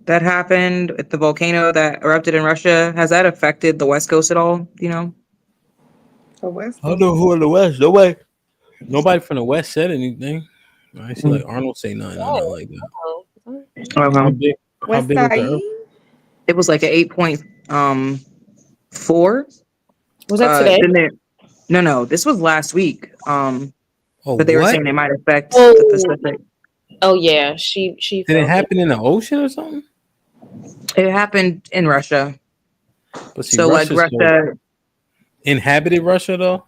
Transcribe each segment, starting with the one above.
that happened at the volcano that erupted in Russia, has that affected the West Coast at all? Do you know? The West I don't Coast. know who in the West. Nobody from the West said anything. I see like Arnold say nothing or nothing like that. How Okay. big? How West big was the Side. earth? It was like an 8.4. Was that today? No, this was last week. Oh, But they were what? saying it might affect Oh. the Pacific. Oh yeah, she Did it felt it. happen in the ocean or something? It happened in Russia. But see, So like Russia Russia, inhabited Russia though,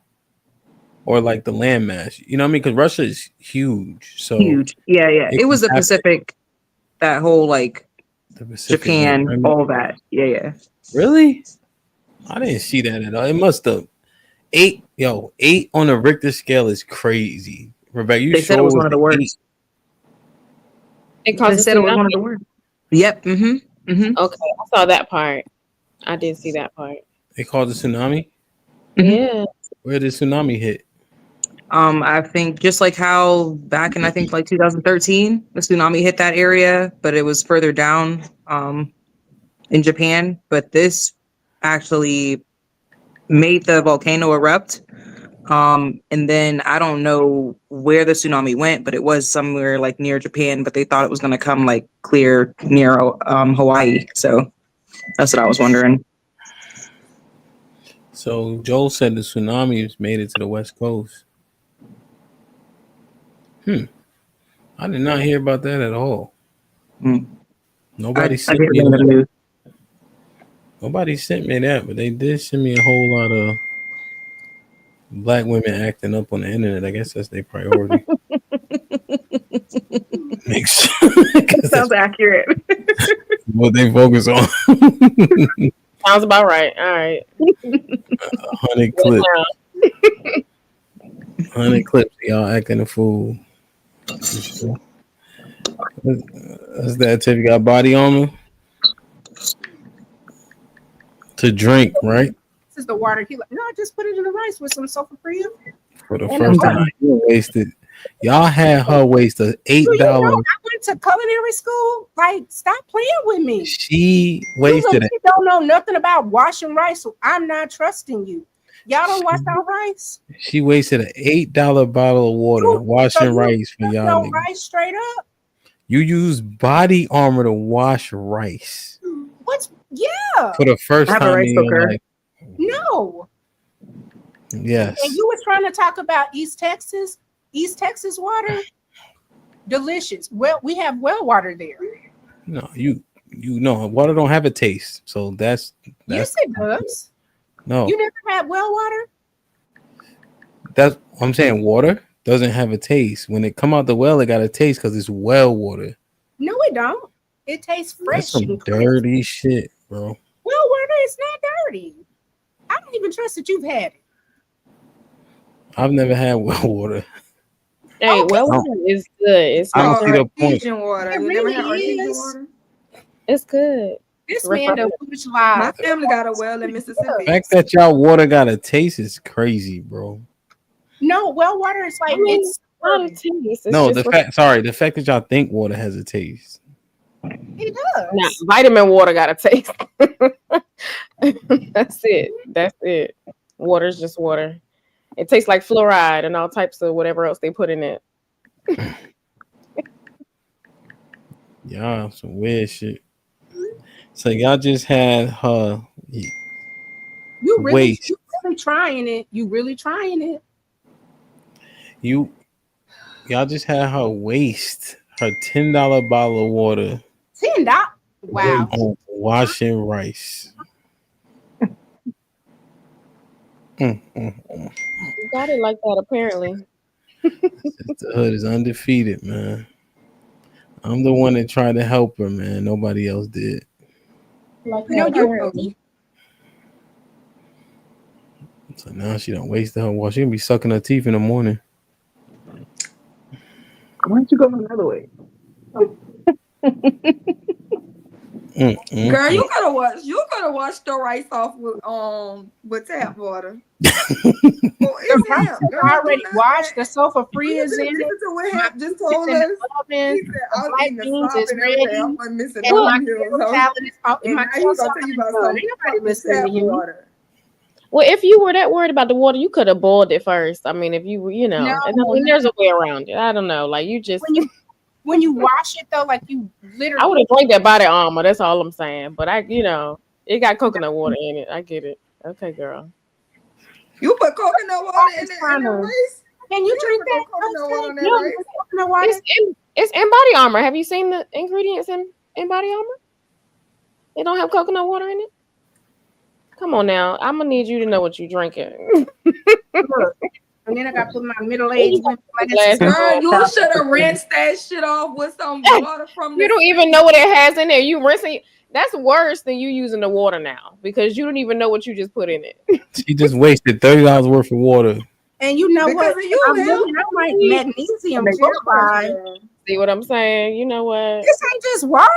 or like the landmass. You know what I mean? Because Russia is huge, so huge. Yeah. It was the inhabited Pacific, that whole like the Pacific Japan, Rim. all that. Yeah. Really? I didn't see that at all. It must have 8 on the Richter scale is crazy. Rebecca, you They said it sure was one of the an worst. It They caused a said it was one of the tsunami. worst. Yep. Mm-hmm. Okay, I saw that part. I did see that part. They called it tsunami? Mhm. Yeah. Where did tsunami hit? I think just like how back in I think like 2013, the tsunami hit that area, but it was further down in Japan. But this actually made the volcano erupt. And then I don't know where the tsunami went, but it was somewhere like near Japan, but they thought it was going to come like clear near Hawaii. So that's what I was wondering. So Joel said the tsunamis made it to the West Coast. I did not hear about that at all. Mm. Nobody I sent didn't me know the that. news. Nobody sent me that, but they did send me a whole lot of black women acting up on the internet. I guess that's their priority. Make sure, 'cause that's Sounds accurate. what they focus on. Sounds about right. All right. 100 clips. 100 clips. Y'all acting a fool. Sure. That's that tip. You got body armor to drink, right? This is the water. He like, no, just put it in the rice with some sulfur free. For the first time, you wasted. Y'all had her waste a $8. You know, I went to culinary school. Like, stop playing with me. She wasted it. You don't know nothing about washing rice, so I'm not trusting you. Y'all don't wash our rice. She wasted an $8 bottle of water washing rice for y'all niggas. Rice straight up. You use body armor to wash rice. What's For the first I have a time rice in your cooker. life. No. Yes. And you were trying to talk about East Texas water. Delicious. Well, we have well water there. No, you know water don't have a taste. So that's Yes, it does. no. You never had well water? That's I'm saying water doesn't have a taste. When it come out the well, it got a taste because it's well water. No, it don't. It tastes fresh. That's some and dirty shit, bro. well water is not dirty. I don't even trust that you've had it. I've never had well water. Hey, well water is good. It's I don't see the point. Artesian water. It You never really had artesian is. water? it's good. This man done foolish lie. My family got a well in The Mississippi. fact that y'all water got a taste is crazy, bro. No, well water is like it's Not a taste. It's No, just the fact that y'all think water has a taste. it does. Nah, vitamin water got a taste. That's it. Water's just water. It tastes like fluoride and all types of whatever else they put in it. Y'all some weird shit. So y'all just had her You really waste. trying it. You really trying it. Y'all just had her waste her $10 bottle of water $10. Wow. on washing rice. You got it like that apparently. The hood is undefeated, man. I'm the one that tried to help her, man. Nobody else did. Like No, that you're apparently. So now she done wasted her water. She gonna be sucking her teeth in the morning. Why don't you go another way? Girl, you could have washed the rice off with tap water. Who The is rice him? is Girl, already do not- washed. The sofa free Listen is in it. to what Hemp just told Chicken us. oven, He said, I was black eating the beans slop is and everything. ready. I'm missing And all my meals. carrot salad is out. And My now he's carrot gonna salad tell you is about done. some Ain't nobody fucking listening tap to him. water. Well, if you were that worried about the water, you could have boiled it first. I mean, if you know, No, and I mean, there's a way around it. I don't know. Like you just, When you wash it though, like you I would literally. have drank that body armor. That's all I'm saying. But it got coconut water in it. I get it. Okay, girl. You put coconut water in the rice? Can you drink that? Coconut water in that No, rice? coconut water. It's in body armor. Have you seen the ingredients in body armor? They don't have coconut water in it. Come on now. I'm gonna need you to know what you're drinking. Look. And then I got to put my middle-aged women Glass. Girl, you should have rinsed that shit off with some water from the You don't even know what it has in there. You rinsing. That's worse than you using the water now because you don't even know what you just put in it. She just wasted $30 worth of water. And you know because what? of you, I'm Hemp. looking at like magnesium chloride. See what I'm saying? You know what? This ain't just water.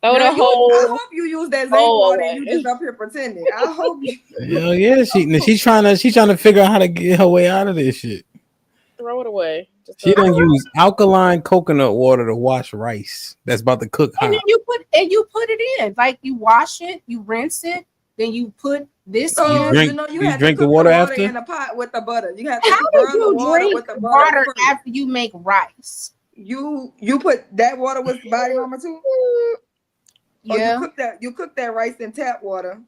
Throw Girl, the I whole. hope you use that zinc Oh, water and you just up here pretending. I hope you. Hell yeah, she's trying to figure out how to get her way out of this shit. Throw it away. Just She throw it done away. use alkaline coconut water to wash rice that's about to cook And hot. then you put it in. Like you wash it, you rinse it, then you put this So You in. drink- you you had drink to the cook water after? in a pot with the butter. You had to How do burn the you water drink with the butter. water first. after you make rice? You put that water with body armor too? Yeah. Or you cook that rice in tap water.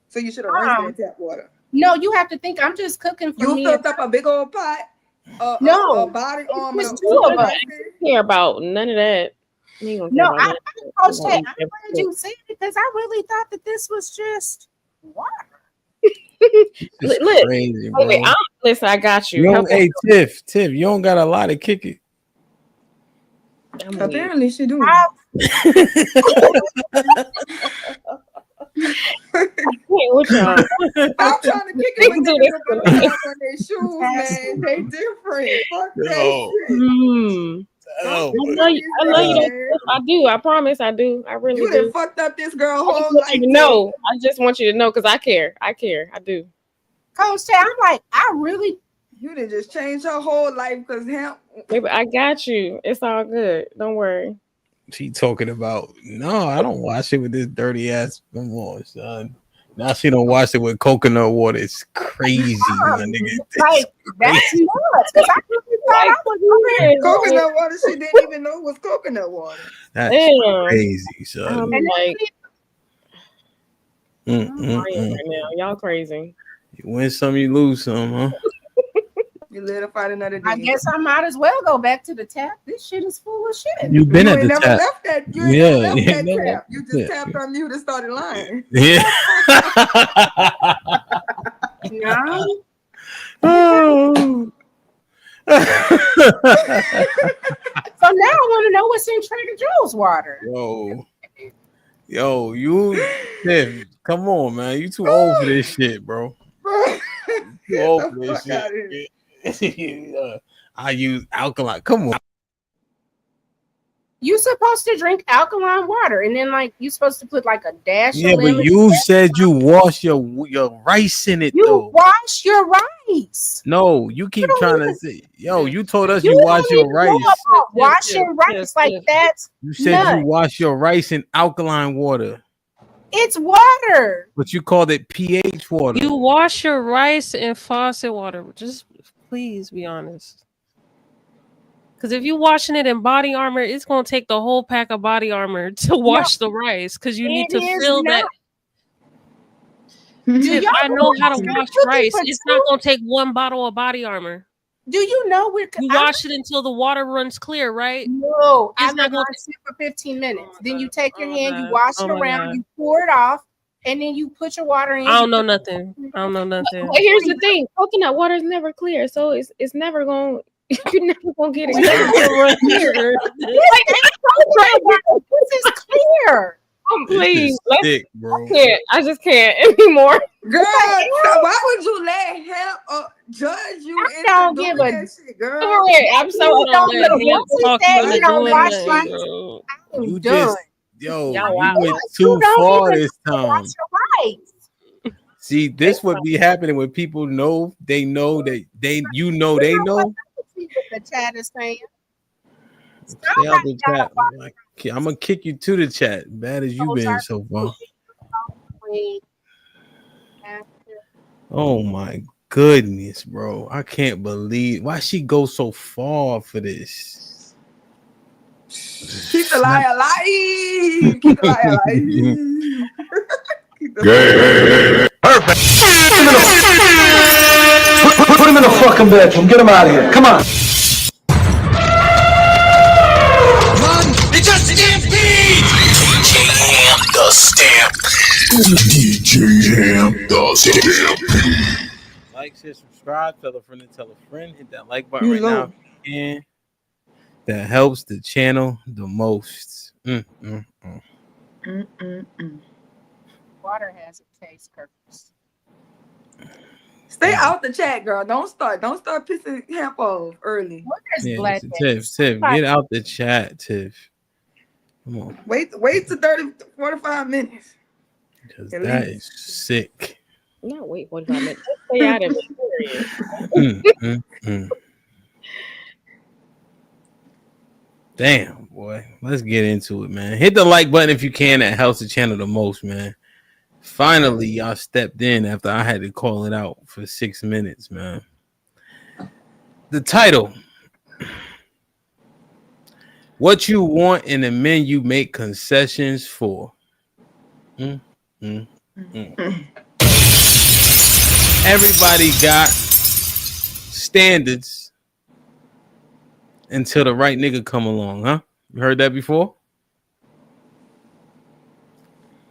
So you should have rinsed that tap water. No, you have to think I'm just cooking for You me. filled up a big old pot. No. A body armor. It's two of us. I don't care about none of that. You ain't gonna care No, about I none of that. Coach Tay, I'm I'm glad you said it because I really thought that this was just water. It's Look, crazy, Wait, bro. listen, I got you. You Help don't, hey, Tiff, you don't got a lot to kick it. I'm weak. Apparently she do. Wait, what y'all? I'm trying to kick it with niggas with balloons on their shoes, man. They different. Fuck that shit. Oh, I know you don't. I do. I promise I do. I really You do. done fucked up this girl I just whole want life. you to know. I just want you to know because I care. I care. I do. Coach Tay, I'm like, I really. You done just changed her whole life because hemp. Baby, I got you. It's all good. Don't worry. she talking about, no, I don't wash it with this dirty ass. Come on, son. Now she don't wash it with coconut water. It's crazy, my nigga. Like, that's nuts. Because I really thought I was Coconut water she didn't even know was coconut water. That's Damn. crazy, son. I'm like, Mm, I'm mm, crying mm. right now. Y'all crazy. You win some, you lose some, huh? You live to fight another day. I guess I might as well go back to the tap. This shit is full of shit. You've been you at ain't the never tap. left that. You ain't Yeah, never yeah, left that never- tap. You just yeah. tapped on mute and started lying. Yeah. No. Oh. So now I want to know what's in Trader Joe's water. Yo, you, Tiff, come on, man. You too old for this shit, bro. Bro, Too old for the this fuck out of shit. I use alkaline. Come on. You supposed to drink alkaline water, and then like you supposed to put like a dash. Yeah, of but lemon. you said you wash your rice in it, You though. wash your rice. No, you keep don't trying to even- say, yo, you told us You you don't wash your even rice. know about washing Yes, rice yes, like yes. that's You said you nuts. wash your rice in alkaline water, It's water. but you called it pH water. You wash your rice in faucet water. Just please be honest. Because if you're washing it in body armor, it's going to take the whole pack of body armor to wash the rice because you need It to is fill not. that. Do Tip, y'all I know how to know wash cooking rice. for It's two? not going to take one bottle of body armor. Do you know we're? You wash it until the water runs clear, right? No, It's I'm not not going gonna to sit for 15 minutes. Oh my Then you God. take your Oh my hand, you God. wash Oh it my around, God. you pour it off, and then you put your water in. I don't you know put- nothing. I don't know nothing. But here's the thing: coconut water is never clear, so it's never gonna. You're never gonna get it. This is clear. Please, This is sick, bro. I just can't anymore. Girl, so why would you let him judge you I into don't doing give a- that shit, girl? I'm so You don't let know him what we talk say. you You into don't doing wash that. rice. I'm You done. Yo, Y'all you wild. went too far this time. That's right. See, this would be happening when people know they know that they know. See what the chat is saying. Stay out the chat. I'm gonna kick you to the chat. Bad as you been so far. Oh my goodness, bro. I can't believe why she go so far for this. Keep the lie alive. Keep the lie alive. Keep the Perfect. Put him in the fucking bedroom. Get him out of here. Come on. It's a stampede! DJ Ham the Stampede. DJ Ham the Stampede. Like, share, subscribe, tell a friend, hit that like button right now. And that helps the channel the most. Water has a taste, Curtis. Stay out the chat, girl. Don't start pissing Hamp off early. What is Yeah, blood? Tiff, get out the chat, Tiff. Come on. Wait to 45 minutes. Because that is sick. Not wait 45 minutes. Just stay out of it. Period. Damn, boy. Let's get into it, man. Hit the like button if you can. That helps the channel the most, man. Finally, y'all stepped in after I had to call it out for 6 minutes, man. The title. What you want in the men you make concessions for. Everybody got standards until the right nigga come along, huh? You heard that before?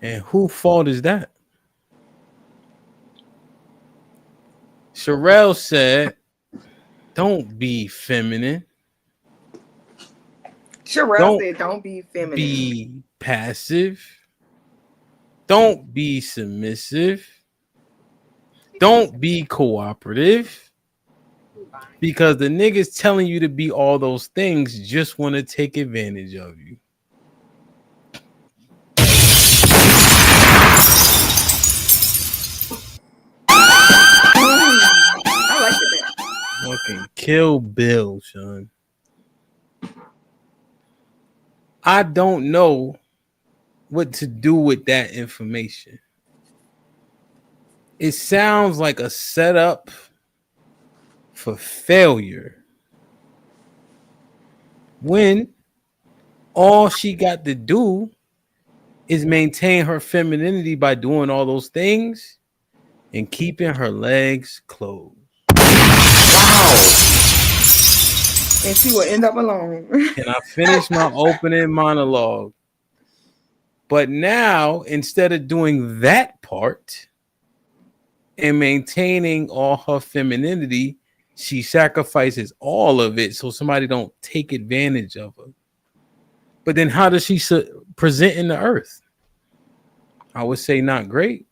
And whose fault is that? Sherelle said, don't be feminine. Sherelle said, don't be feminine. Be passive. Don't be submissive. Don't be cooperative. Because the niggas telling you to be all those things just want to take advantage of you. I like that. Fucking Kill Bill, son. I don't know what to do with that information. It sounds like a setup for failure. When all she got to do is maintain her femininity by doing all those things and keeping her legs closed. Wow. And she will end up alone. And I finished my opening monologue. But now, instead of doing that part and maintaining all her femininity, she sacrifices all of it so somebody don't take advantage of her. But then how does she present in the earth? I would say not great.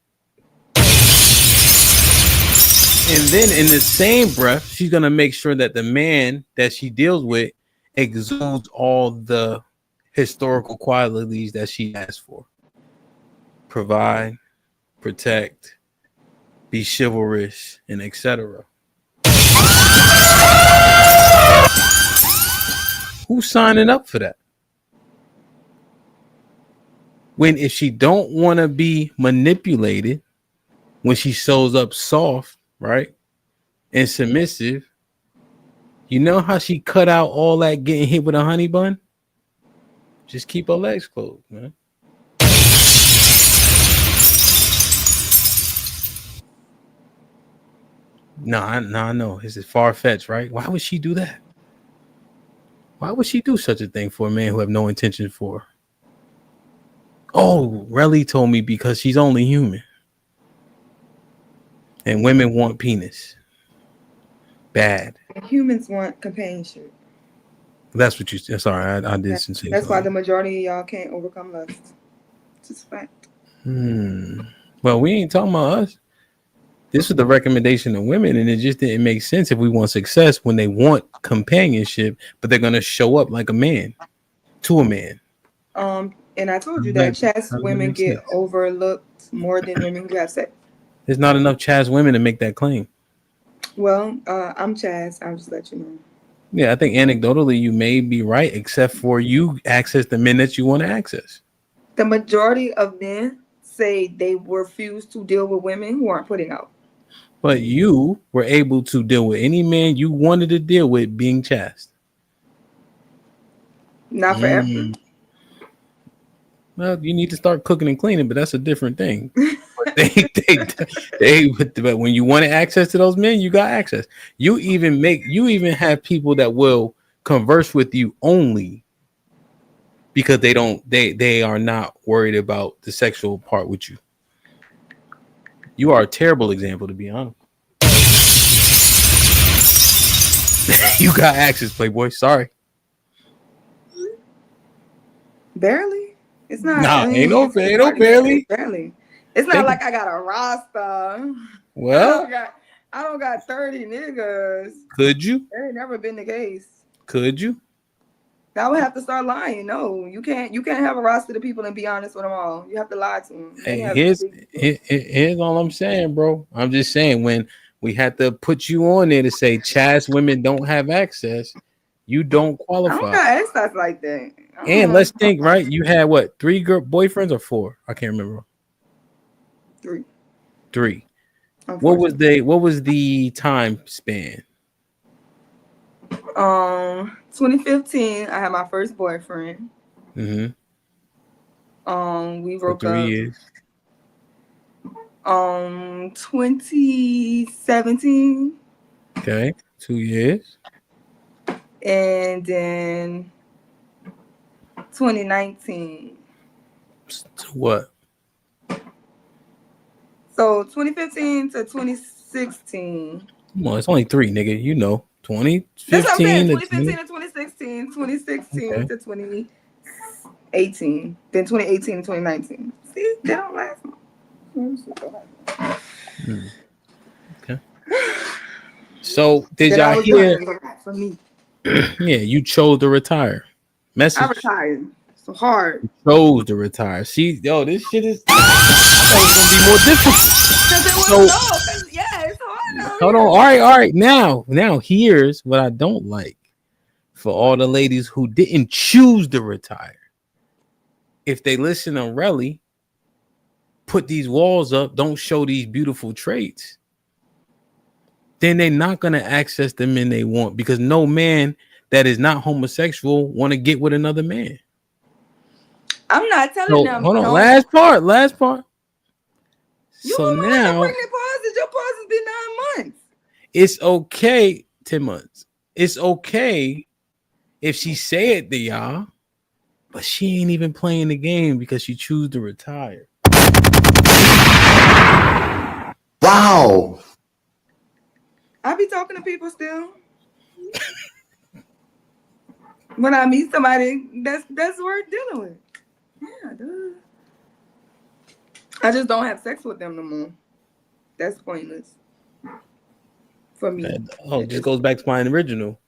And then in the same breath, she's going to make sure that the man that she deals with exudes all the historical qualities that she asked for. Provide, protect, be chivalrous, and etc. Who's signing up for that? When if she don't want to be manipulated, when she shows up soft, right, and submissive, you know how she cut out all that getting hit with a honey bun? Just keep her legs closed, man. I know. This is far-fetched, right? Why would she do that? Why would she do such a thing for a man who have no intention for her? Oh, Relly told me because she's only human. And women want penis. Bad. Humans want companionship. That's what you said. Sorry, I did say. That's why the majority of y'all can't overcome lust. It's just a fact. Well, we ain't talking about us. This was the recommendation of women, and it just didn't make sense if we want success when they want companionship, but they're gonna show up like a man to a man. And I told you How that does that chaste women make get sense? overlooked more than women who have sex. There's not enough Chaz women to make that claim. Well, I'm Chaz. I'll just let you know. Yeah, I think anecdotally you may be right, except for you access the men that you want to access. The majority of men say they refuse to deal with women who aren't putting out. But you were able to deal with any man you wanted to deal with being chaste. Not forever. Well, you need to start cooking and cleaning, but that's a different thing. But but when you wanted access to those men, you got access. You even have people that will converse with you only because they are not worried about the sexual part with you. You are a terrible example, to be honest. You got access, Playboy. Sorry. Barely. It's not. Nah, ain't no barely. Barely. It's not like I got a roster. Well, I don't got 30 niggas. could you? That ain't never been the case. Could you? I would have to start lying. No, you can't have a roster of people and be honest with them all. You have to lie to them. Hey, here's all I'm saying, bro. I'm just saying when we had to put you on there to say Chaz women don't have access, you don't qualify. I don't got access like that. And let's think, right? You had what? 3 girl boyfriends or 4? I can't remember. 3. What was the time span? 2015, I had my first boyfriend. Mm-hmm. We broke For 3 up. years. 2017. Okay, 2 years. And then 2019. To what? So 2015 to 2016. Come on, it's only 3, nigga. You know, 2015 That's what I'm saying. to 2015 to 2016, 2016 Okay. to 2018, then 2018 to 2019. See, they don't last long. Okay. So did Then y'all hear? for me? Yeah, you chose to retire. Message. I retired. So hard. You chose to retire. See, yo, this shit is. I thought it was gonna be more difficult. Yeah, it's hard now. Hold on. All right. Now, here's what I don't like for all the ladies who didn't choose to retire. If they listen to Relly, put these walls up, don't show these beautiful traits, then they're not gonna access the men they want because no man that is not homosexual want to get with another man. I'm not telling them. Hold on. No. Last part. You So now pregnant pauses. Your pauses be 9 months. it's okay. 10 months. It's okay if she say it to y'all, but she ain't even playing the game because she choose to retire. Wow. I be talking to people still. When I meet somebody, that's worth dealing with. Yeah, dude. I just don't have sex with them no more. That's pointless for me. It just goes back to my original.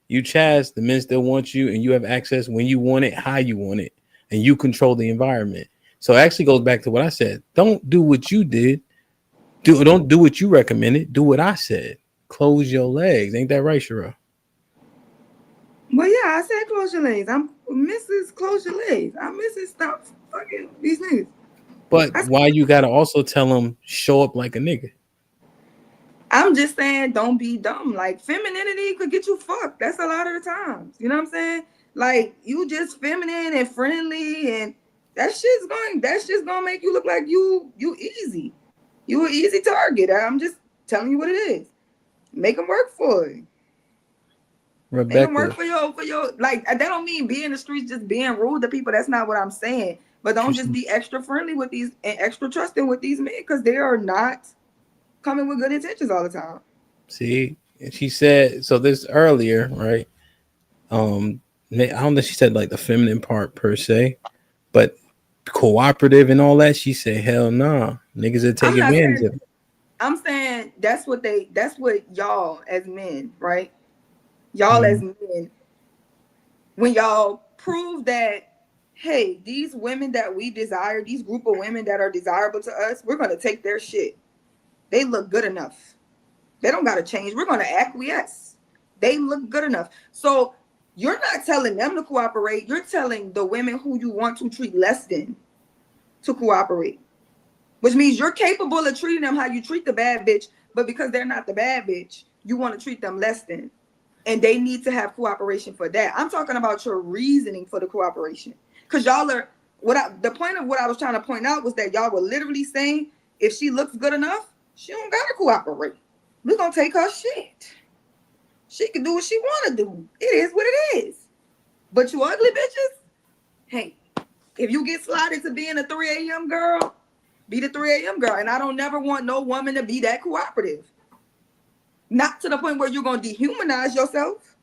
You Chaz, the men still want you, and you have access when you want it, how you want it, and you control the environment. So it actually goes back to what I said. Don't do what you did. Don't do what you recommended. Do what I said. Close your legs. Ain't that right, Shara? Well, yeah, I said close your legs. I'm Mrs. Close your legs. I'm Mrs. Stop fucking these niggas. But why you gotta also tell them show up like a nigga? I'm just saying, don't be dumb. Like femininity could get you fucked. That's a lot of the times. You know what I'm saying? Like you just feminine and friendly, and that's just gonna make you look like you easy. You an easy target. I'm just telling you what it is. Make them work for it. Rebecca. Make them work for your like. That don't mean be in the streets just being rude to people. That's not what I'm saying. But don't just be extra friendly with these and extra trusting with these men because they are not coming with good intentions all the time. See, and she said so this earlier, right? I don't know. She said like the feminine part per se, but cooperative and all that. She said, "Hell nah, niggas that take advantage of it." I'm saying that's what y'all as men, right? Y'all as men, when y'all prove that, hey, these women that we desire, these group of women that are desirable to us, we're going to take their shit. They look good enough. They don't got to change. We're going to acquiesce. They look good enough. So you're not telling them to cooperate. You're telling the women who you want to treat less than to cooperate, which means you're capable of treating them how you treat the bad bitch, but because they're not the bad bitch, you want to treat them less than. And they need to have cooperation for that. I'm talking about your reasoning for the cooperation. Because y'all are, the point of what I was trying to point out was that y'all were literally saying, if she looks good enough, she don't got to cooperate. We're going to take her shit. She can do what she want to do. It is what it is. But you ugly bitches, hey, if you get slotted to being a 3 a.m. girl, be the 3 a.m. girl. And I don't never want no woman to be that cooperative. Not to the point where you're going to dehumanize yourself.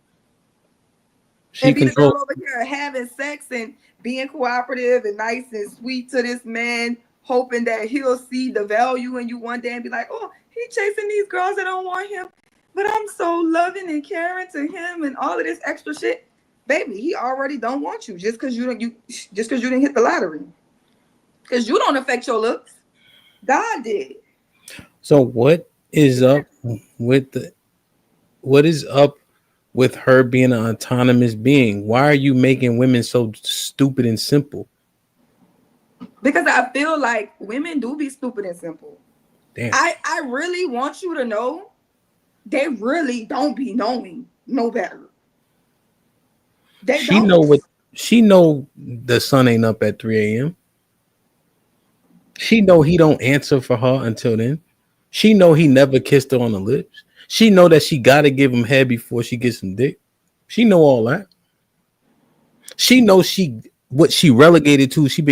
She And be the girl controls. over here having sex and being cooperative and nice and sweet to this man, hoping that he'll see the value in you one day and be like, oh, he's chasing these girls that don't want him, but I'm so loving and caring to him and all of this extra shit. Baby, he already don't want you just because you didn't hit the lottery. Because you don't affect your looks. God did. So what is up with her being an autonomous being? Why are you making women so stupid and simple? Because I feel like women do be stupid and simple. Damn. I really want you to know they really don't be knowing no better. She know the sun ain't up at 3 a.m. She know he don't answer for her until then. She know he never kissed her on the lips. She know that she gotta give him head before she gets some dick. She know all that. She knows what she relegated to. She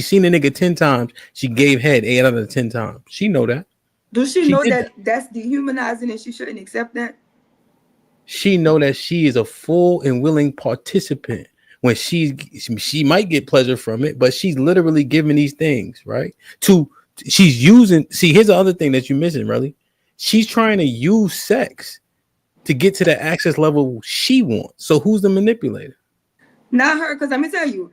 seen a nigga 10 times. She gave head 8 out of 10 times. She know that. Does she know that that's dehumanizing and she shouldn't accept that? She know that she is a full and willing participant when she might get pleasure from it, but she's literally giving these things, right? She's using, here's the other thing that you're missing, really. She's trying to use sex to get to the access level she wants. So who's the manipulator? Not her, because let me tell you,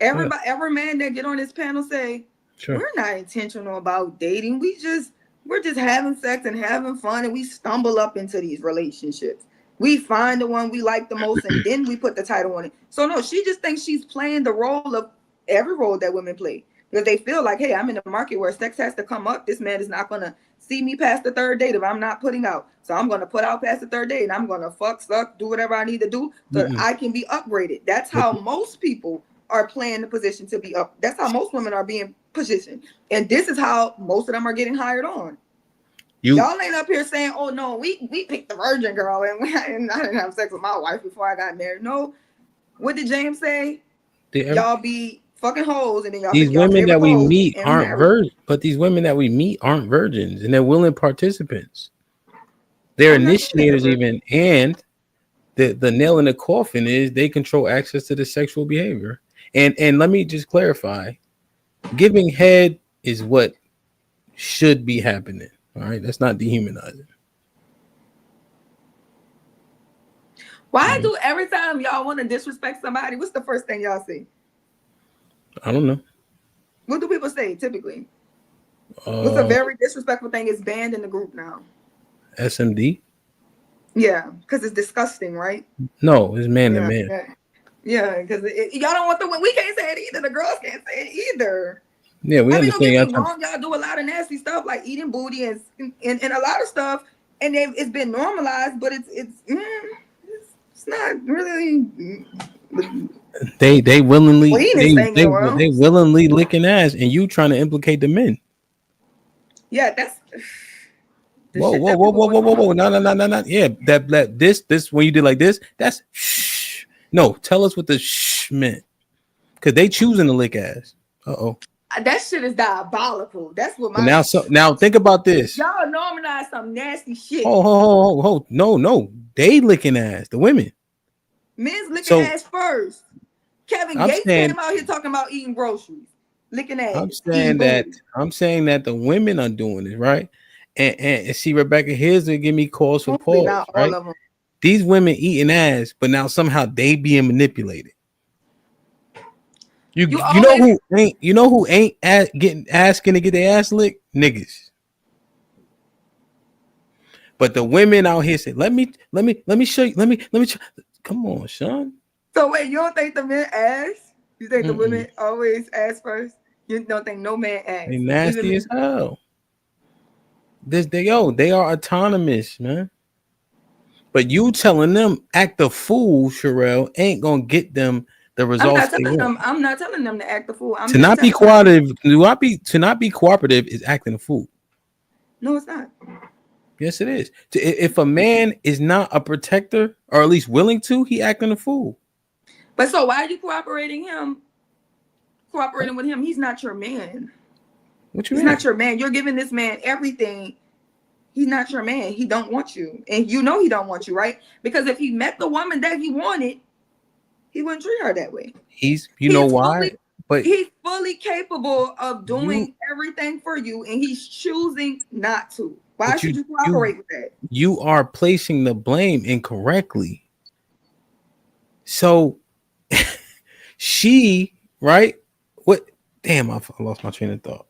every man that get on this panel say, sure, we're not intentional about dating. We're just having sex and having fun, and we stumble up into these relationships. We find the one we like the most, and then we put the title on it. So no, she just thinks she's playing the role of every role that women play. Because they feel like, hey, I'm in a market where sex has to come up. This man is not going to see me past the third date if I'm not putting out. So I'm going to put out past the third date, and I'm going to fuck, suck, do whatever I need to do so that I can be upgraded. That's how most people are playing the position to be up. That's how most women are being positioned. And this is how most of them are getting hired on. Y'all ain't up here saying, oh, no, we picked the virgin girl, and I didn't have sex with my wife before I got married. No. What did James say? Y'all be fucking hoes, and then y'all these women that we meet aren't virgins, but these women that we meet aren't virgins, and they're willing participants. They're initiators even, and the nail in the coffin is they control access to the sexual behavior. And let me just clarify, giving head is what should be happening. All right, that's not dehumanizing. Why do every time y'all want to disrespect somebody, what's the first thing y'all say? I don't know. What do people say typically? What's a very disrespectful thing is banned in the group now? SMD? Yeah, because it's disgusting, right? No, it's man to man. Yeah, because y'all don't want we can't say it either. The girls can't say it either. Yeah, we understand. Y'all do a lot of nasty stuff like eating booty and a lot of stuff, and it's been normalized, but it's not really. They willingly they willingly licking ass, and you trying to implicate the men. Yeah, that's. Whoa! No! Yeah, this when you did like this, that's shh. No, tell us what the shh meant, because they choosing to lick ass. That shit is diabolical. That's what now think about this. Y'all normalize some nasty shit. No, they licking ass. The women. Men's licking ass first. Kevin Gates came out here talking about eating groceries, licking ass. I'm saying that the women are doing it, right? And see, Rebecca, here's to give me calls for Paul. Right? These women eating ass, but now somehow they being manipulated. You You know always who ain't asking to get their ass licked? Niggas. But the women out here say, let me show you. Let me. Come on, Sean. so wait, you don't think the men ask? You think the Mm-mm. women always ask first? You don't think no man asks? They nasty as hell. They are autonomous, man. But you telling them act a fool, Sherelle, ain't gonna get them the results they want. I'm not telling them to act the fool. I'm To just not be telling them. cooperative, to not be cooperative is acting a fool. No, it's not. Yes, it is. If a man is not a protector, or at least willing to, he acting a fool. But so why are you cooperating with him? He's not your man. What you He's mean? not your man. You're giving this man everything. He's not your man. He don't want you. And you know he don't want you, right? Because if he met the woman that he wanted, he wouldn't treat her that way. You know why? But he's fully capable of doing you, everything for you, and he's choosing not to. Why should you cooperate with that? You are placing the blame incorrectly. So she, right? What? Damn, I lost my train of thought.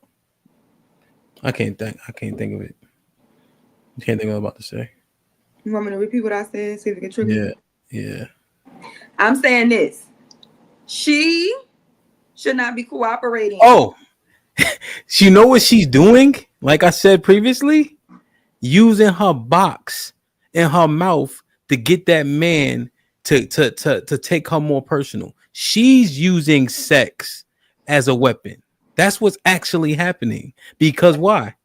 I can't think of it. I can't think of what I'm about to say. You want me to repeat what I said? See if it can trigger you? Yeah. I'm saying this. She should not be cooperating. Oh, you know what she's doing? Like I said previously, using her box in her mouth to get that man to take her more personal. She's using sex as a weapon. That's what's actually happening. Because why?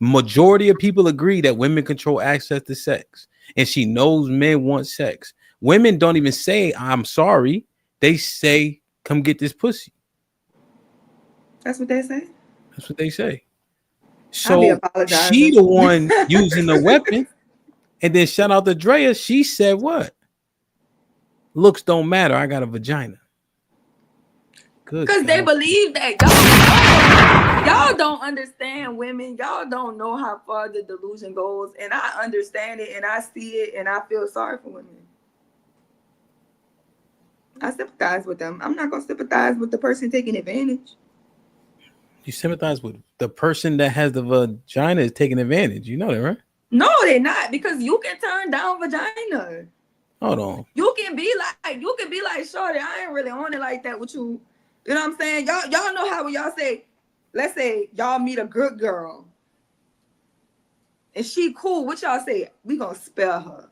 Majority of people agree that women control access to sex, and she knows men want sex. Women don't even say I'm sorry. They say come get this pussy. That's what they say. That's what they say. So apologizing. she the one using the weapon. And then shout out to Drea. She said what? Looks don't matter. I got a vagina. Good. Because they believe that y'all don't understand women. Y'all don't know how far the delusion goes. And I understand it and I see it and I feel sorry for women. I sympathize with them. I'm not gonna sympathize with the person taking advantage. You sympathize with the person that has the vagina is taking advantage. You know that, right? No, they're not, because you can turn down vagina. Hold on. You can be like, shorty, I ain't really on it like that with you. You know what I'm saying? Y'all know how when y'all say, let's say y'all meet a good girl and she cool, what y'all say? We gonna spare her.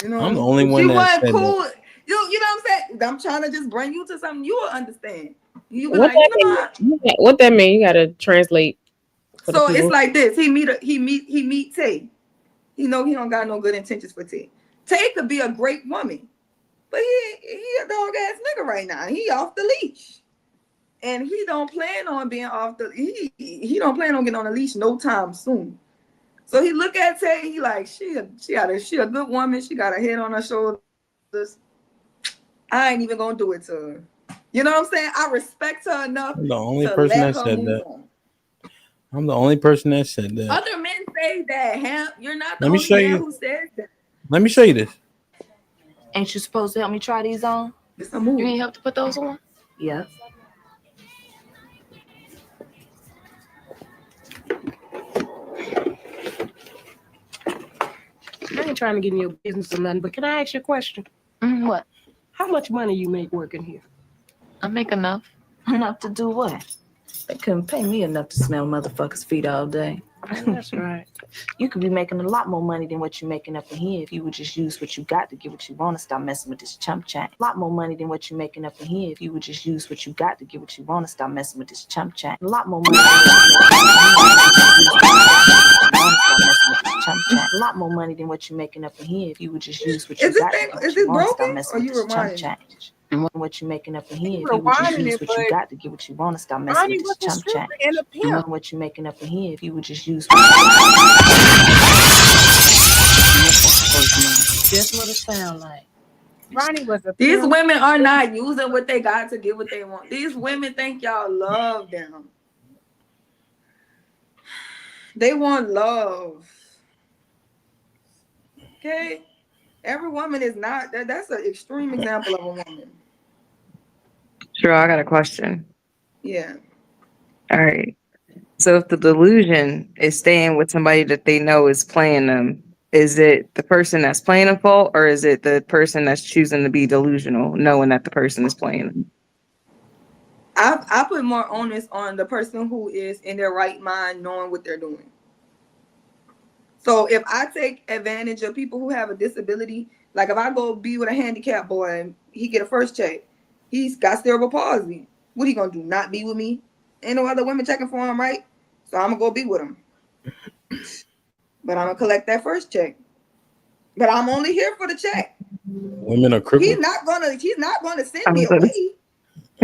You know, I'm the only one she that wasn't said cool. that. You know what I'm saying? I'm trying to just bring you to something you will understand. You be What like, that mean? What that mean? You gotta translate. So it's like this. He meet Tay. He know he don't got no good intentions for Tay. Tay could be a great woman, but he a dog ass nigga right now. He off the leash, and he don't plan on being off the. He don't plan on getting on the leash no time soon. So he look at Tay. He like she a good woman. She got a head on her shoulders. I ain't even gonna do it to her. You know what I'm saying? I respect her enough. I'm the only person that said that. On. I'm the only person that said that. Other men say that, HAMP. You're not the Let me only show man you. who says that. Let me show you this. Ain't you supposed to help me try these on? It's a move. You ain't help to put those on? Yeah. I ain't trying to get in your business or nothing, but can I ask you a question? What? How much money you make working here? I make enough. Enough to do what? They couldn't pay me enough to smell motherfuckers' feet all day. That's right. You could be making a lot more money than what you're making up in here if you would just use what you got to get what you want to stop messing with this chump chat. A lot more money than what you're making up in here if you would just use what you got to get what you want to stop messing with this chump chat. A lot more money than what a lot more money than what you're making up in here if you would just use what you got to get what you want to stop messing with this chump chat. And what you're making up in here, if you would just use what you got to get what you want to stop messing with this chump chat. And what you're making up in here, if you would just use what That's what it sounds like. Ronnie was a These women are not using what they got to get what they want. These women think y'all love them. They want love. Okay? Every woman is not. That's an extreme example of a woman. Sure, I got a question. Yeah. All right. So if the delusion is staying with somebody that they know is playing them, is it the person that's playing them fault, or is it the person that's choosing to be delusional, knowing that the person is playing them? I put more onus on the person who is in their right mind, knowing what they're doing. So if I take advantage of people who have a disability, like if I go be with a handicapped boy and he get a first check, he's got cerebral palsy. What he gonna do? Not be with me? Ain't no other women checking for him, right? So I'm gonna go be with him. But I'm gonna collect that first check. But I'm only here for the check. Women are crippled. He's not gonna send me away.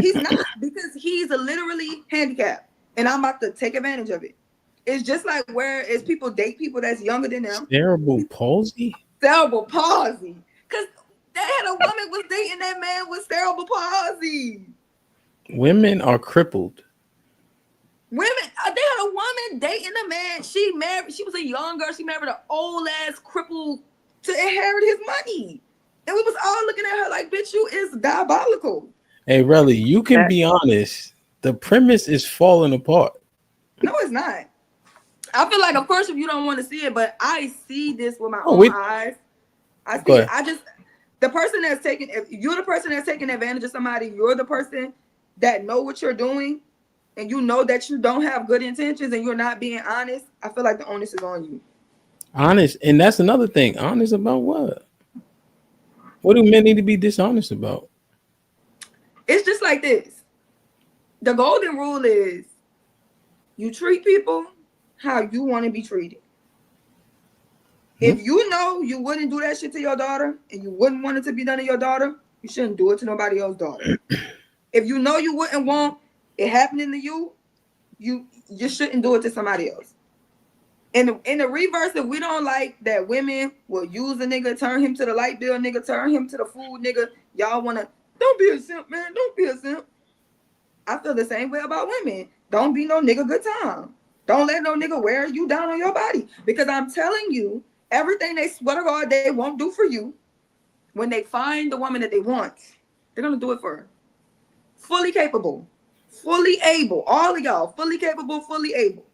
He's not, because he's literally handicapped, and I'm about to take advantage of it. It's just like whereas people date people that's younger than them. Cerebral palsy? Cerebral palsy. Because they had a woman was dating that man with cerebral palsy. Women are crippled. Women, they had a woman dating a man. She was a young girl. She married an old ass cripple to inherit his money. And we was all looking at her like, bitch, you is diabolical. Hey, Relly, you can be honest. The premise is falling apart. No, it's not. I feel like, of course, if you don't want to see it, but I see this with my own eyes. I see it. The person that's taking, if you're the person that's taking advantage of somebody, you're the person that know what you're doing, and you know that you don't have good intentions and you're not being honest. I feel like the onus is on you. Honest, and that's another thing. Honest about what? What do men need to be dishonest about? It's just like this. The golden rule is you treat people how you want to be treated. If you know you wouldn't do that shit to your daughter and you wouldn't want it to be done to your daughter, you shouldn't do it to nobody else's daughter. If you know you wouldn't want it happening to you, you shouldn't do it to somebody else. And in the reverse, if we don't like that women will use a nigga, turn him to the light bill nigga, turn him to the food nigga, y'all want to, don't be a simp, man. Don't be a simp. I feel the same way about women. Don't be no nigga good time. Don't let no nigga wear you down on your body. Because I'm telling you, everything they swear to God they won't do for you, when they find the woman that they want, they're going to do it for her. Fully capable. Fully able. All of y'all. Fully capable, fully able.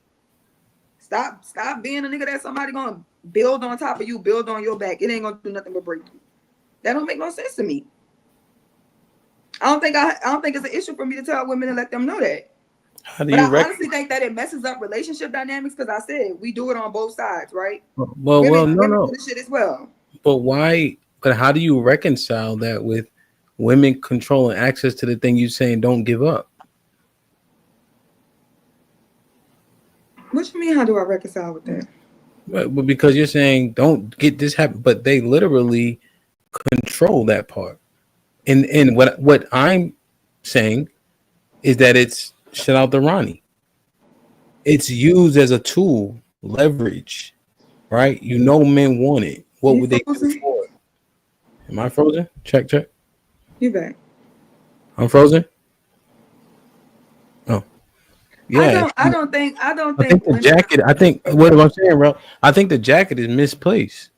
Stop being a nigga that somebody going to build on top of you, build on your back. It ain't going to do nothing but break you. That don't make no sense to me. I don't think it's an issue for me to tell women and let them know that. But I honestly think that it messes up relationship dynamics because I said we do it on both sides, right? Well, women no. do this shit as well. But why? But how do you reconcile that with women controlling access to the thing you're saying don't give up? What you mean? How do I reconcile with that? But because you're saying don't get this happen, but they literally control that part. And what I'm saying is that it's shout out to Ronnie. It's used as a tool, leverage, right? You know, men want it. What would they do for it? Am I frozen? Check. You back? I'm frozen. Oh, yeah. I don't think the jacket. I think what am I saying, bro? I think the jacket is misplaced.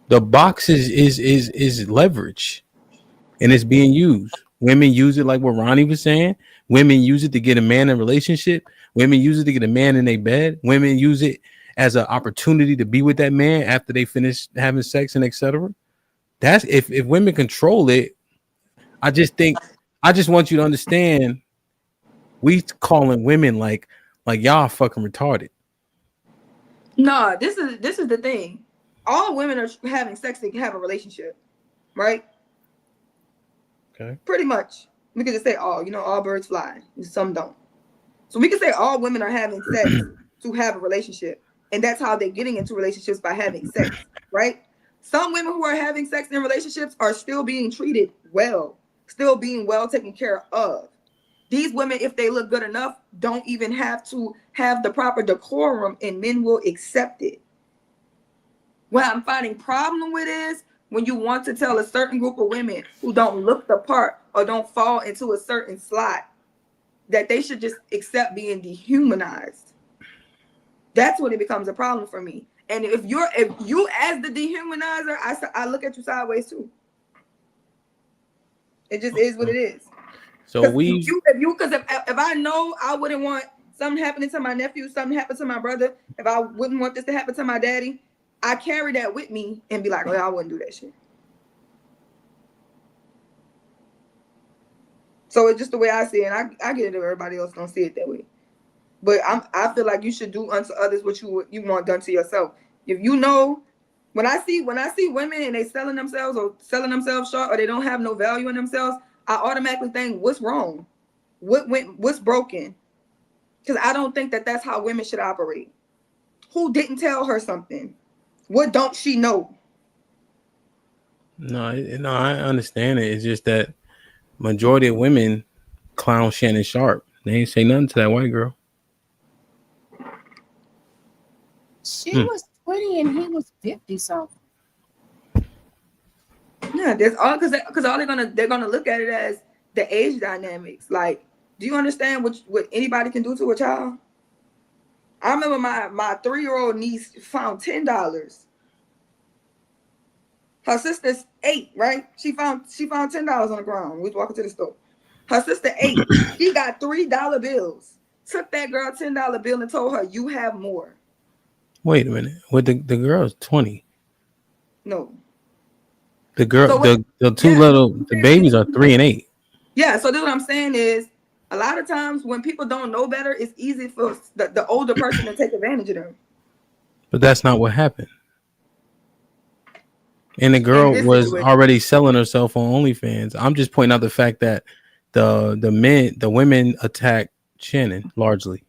The box is leverage, and it's being used. Women use it like what Ronnie was saying. Women use it to get a man in a relationship. Women use it to get a man in their bed. Women use it as an opportunity to be with that man after they finish having sex and etc. That's if women control it. I just want you to understand. We calling women like y'all fucking retarded. No, this is the thing. All women are having sex to have a relationship, right? Okay. Pretty much. We could just say all. You know, all birds fly. Some don't. So we could say all women are having sex to have a relationship, and that's how they're getting into relationships, by having sex, right? Some women who are having sex in relationships are still being treated well, still being well taken care of. These women, if they look good enough, don't even have to have the proper decorum, and men will accept it. What I'm finding problem with is when you want to tell a certain group of women who don't look the part or don't fall into a certain slot that they should just accept being dehumanized. That's when it becomes a problem for me. And if you as the dehumanizer, I look at you sideways too. It just is what it is. So if I know I wouldn't want something happening to my nephew, something happened to my brother, if I wouldn't want this to happen to my daddy, I carry that with me and be like, oh, I wouldn't do that shit. So it's just the way I see it. And I get it if everybody else don't see it that way. But I feel like you should do unto others what you want done to yourself. If you know, when I see women and they selling themselves short, or they don't have no value in themselves, I automatically think, what's wrong? What's broken? Because I don't think that that's how women should operate. Who didn't tell her something? What don't she know? No, I understand it. It's just that majority of women clown Shannon Sharp. They ain't say nothing to that white girl. She was 20 and he was 50 something. Yeah, that's all because all they're gonna look at it as the age dynamics. Like, do you understand what anybody can do to a child? I remember my 3-year-old niece found $10. Her sister's 8, right? She found $10 on the ground. We was walking to the store. Her sister 8. She got $3 bills. Took that girl $10 bill and told her, "You have more." Wait a minute. What the girl's 20? No. The girl, So the babies are 3 and 8. Yeah. So this what I'm saying is, a lot of times when people don't know better, it's easy for the older person to take advantage of them. But that's not what happened. And the girl was already selling herself on OnlyFans. I'm just pointing out the fact that the women attack Shannon largely.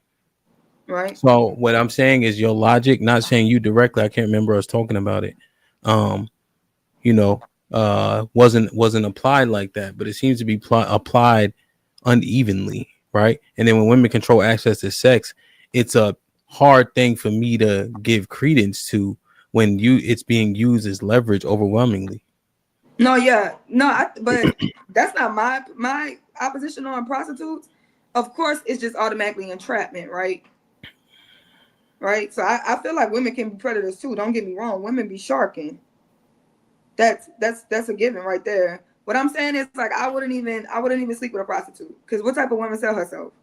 Right. So what I'm saying is your logic, not saying you directly, I can't remember us talking about it. Wasn't applied like that, but it seems to be applied unevenly, right? And then when women control access to sex, it's a hard thing for me to give credence to when it's being used as leverage overwhelmingly. But that's not my opposition on prostitutes. Of course, it's just automatically entrapment, right? Right. So I feel like women can be predators too. Don't get me wrong. Women be sharking. That's a given right there. What I'm saying is, like, I wouldn't even sleep with a prostitute, because what type of woman sell herself?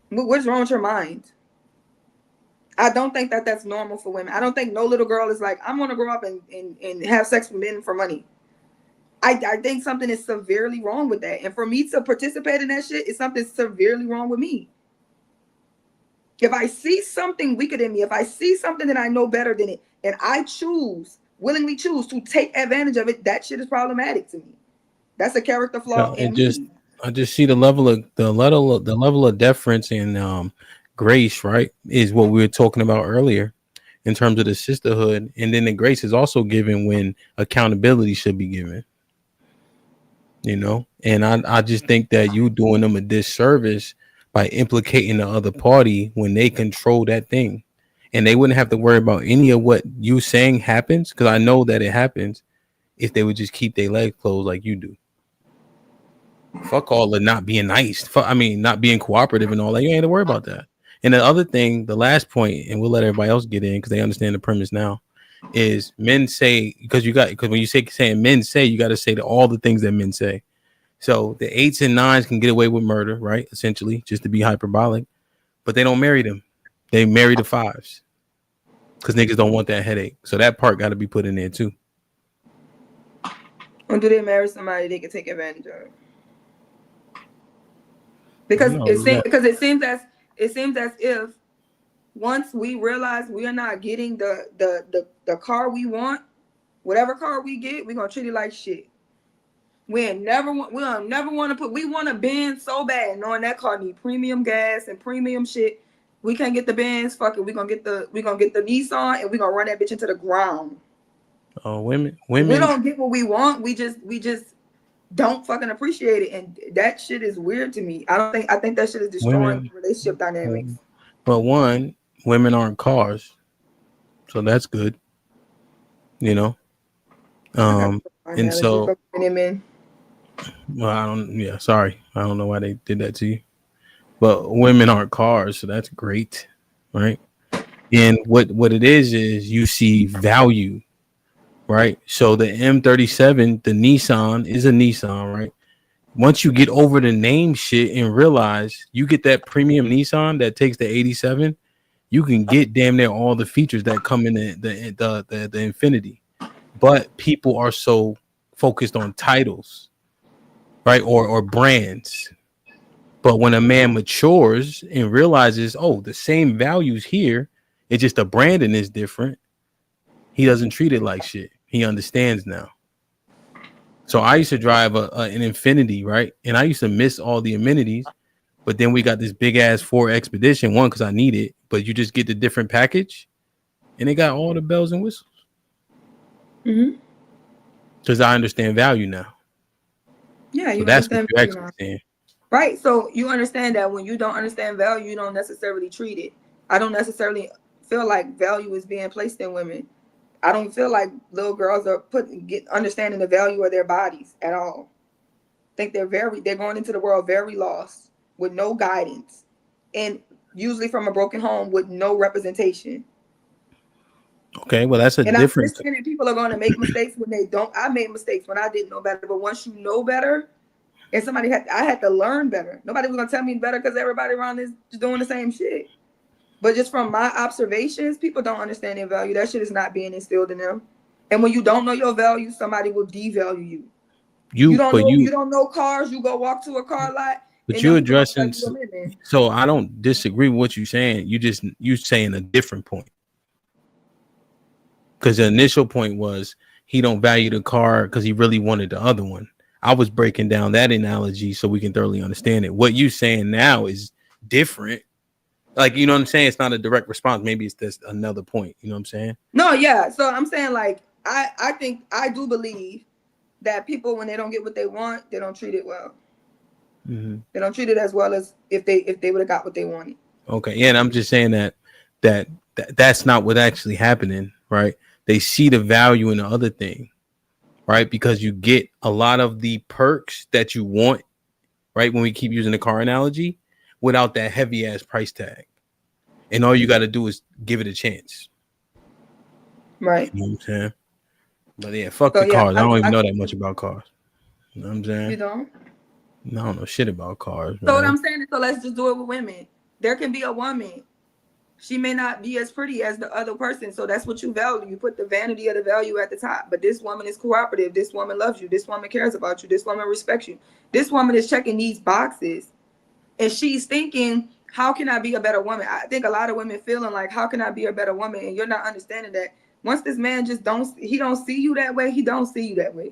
What's wrong with your mind? I don't think that that's normal for women. I don't think no little girl is like, I'm gonna grow up and have sex with men for money. I think something is severely wrong with that. And for me to participate in that shit is something severely wrong with me. If I see something weaker than me, if I see something that I know better than it, and I willingly choose to take advantage of it, that shit is problematic to me. That's a character flaw in me. I just see the level of deference and grace, right, is what we were talking about earlier in terms of the sisterhood. And then the grace is also given when accountability should be given. And I just think that you doing them a disservice by implicating the other party when they control that thing. And they wouldn't have to worry about any of what you saying happens, because I know that it happens, if they would just keep their legs closed like you do. Fuck all the not being nice. Not being cooperative and all that. You ain't have to worry about that. And the other thing, the last point, and we'll let everybody else get in because they understand the premise now, is men say, because when you saying men say, you got to say all the things that men say. So the 8s and 9s can get away with murder, right? Essentially, just to be hyperbolic, but they don't marry them. They marry the 5s because niggas don't want that headache. So that part got to be put in there too. Or do they marry somebody they can take advantage of? Because it seems as if once we realize we are not getting the car we want, whatever car we get, we're gonna treat it like shit. We'll never want to we want a Benz so bad, knowing that car need premium gas and premium shit. We can't get the Benz, fuck it. We're gonna get the Nissan, and we're gonna run that bitch into the ground. Oh, women. We don't get what we want. We just don't fucking appreciate it, and that shit is weird to me. I think that shit is destroying relationship dynamics. But one, women aren't cars, so that's good. And so, well, I don't know why they did that to you, but women aren't cars, so that's great, right? And what it is you see value. Right. So the M37, the Nissan is a Nissan, right? once you get over the name shit and realize you get that premium Nissan that takes the 87, you can get damn near all the features that come in the Infinity. But people are so focused on titles, right? Or brands. But when a man matures and realizes, oh, the same values here, it's just the branding is different. He doesn't treat it like shit. He understands now. So I used to drive an Infinity, right? And I used to miss all the amenities. But then we got this big ass Ford Expedition, one, because I need it, but you just get the different package and it got all the bells and whistles. Because I understand value now. Yeah, so that's what you're actually saying. Right. So you understand that when you don't understand value, you don't necessarily treat it. I don't necessarily feel like value is being placed in women. I don't feel like little girls are understanding the value of their bodies at all. I think they're going into the world very lost with no guidance, and usually from a broken home with no representation. Okay, well that's a difference. I understand that people are going to make mistakes when they don't. I made mistakes when I didn't know better, but once you know better, and I had to learn better. Nobody was going to tell me better because everybody around is just doing the same shit. But just from my observations, people don't understand their value. That shit is not being instilled in them. And when you don't know your value, somebody will devalue you. You don't know cars. You go walk to a car lot. But you're addressing. So I don't disagree with what you're saying. You saying a different point. Because the initial point was he don't value the car because he really wanted the other one. I was breaking down that analogy so we can thoroughly understand it. What you saying now is different. Like, you know what I'm saying? It's not a direct response. Maybe it's just another point. You know what I'm saying? No, yeah. So I'm saying, like, I do believe that people, when they don't get what they want, they don't treat it well. Mm-hmm. They don't treat it as well as if they would have got what they wanted. Okay. Yeah, and I'm just saying that's not what actually happening, right? They see the value in the other thing, right? Because you get a lot of the perks that you want, right? When we keep using the car analogy, without that heavy ass price tag. And all you got to do is give it a chance. Right. You know what I'm saying? But yeah, fuck the cars. I don't even know that much about cars. You know what I'm saying? You don't? I don't know shit about cars. So what I'm saying is, so let's just do it with women. There can be a woman. She may not be as pretty as the other person. So that's what you value. You put the vanity of the value at the top. But this woman is cooperative. This woman loves you. This woman cares about you. This woman respects you. This woman is checking these boxes. And she's thinking, how can I be a better woman? I think a lot of women feeling like, how can I be a better woman? And you're not understanding that once this man don't see you that way, he don't see you that way.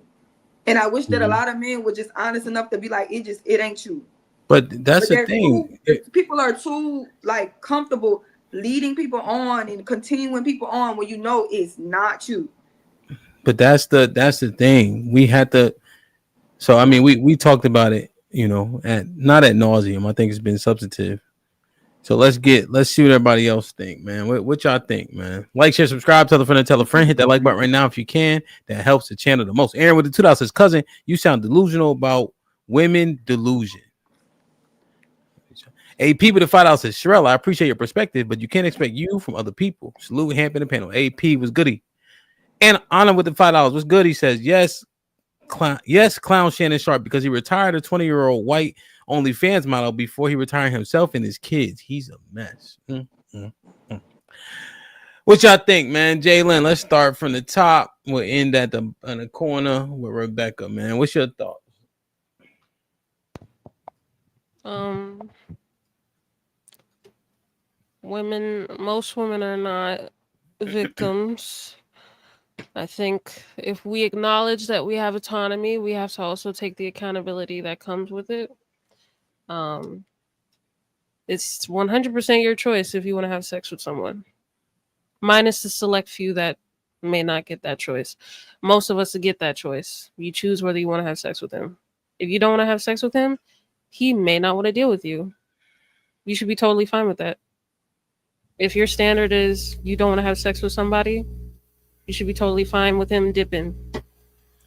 And I wish that a lot of men were just honest enough to be like, it ain't you. But that's the thing. People are too like comfortable leading people on and continuing people on when you know it's not you. But that's the thing. We had to. So I mean, we talked about it, you know, not ad nauseum. I think it's been substantive. So let's see what everybody else think, man. What y'all think, man? Like, share, subscribe, tell a friend, hit that like button right now if you can. That helps the channel the most. Aaron with the $2 says, cousin, you sound delusional about women. Delusion. AP with the $5 says, Sherelle, I appreciate your perspective, but you can't expect you from other people. Salute Hamp in the panel. AP was goody. And Anna with the $5 was good. He says, yes, clown Shannon Sharp, because he retired a 20-year-old white OnlyFans model before he retired himself and his kids. He's a mess. What y'all think, man? Jalen, let's start from the top. We'll end at in the corner with Rebecca, man. What's your thoughts? Most women are not victims. I think if we acknowledge that we have autonomy, we have to also take the accountability that comes with it. It's 100% your choice if you want to have sex with someone. Minus the select few that may not get that choice. Most of us get that choice. You choose whether you want to have sex with him. If you don't want to have sex with him, he may not want to deal with you. You should be totally fine with that. If your standard is you don't want to have sex with somebody, you should be totally fine with him dipping.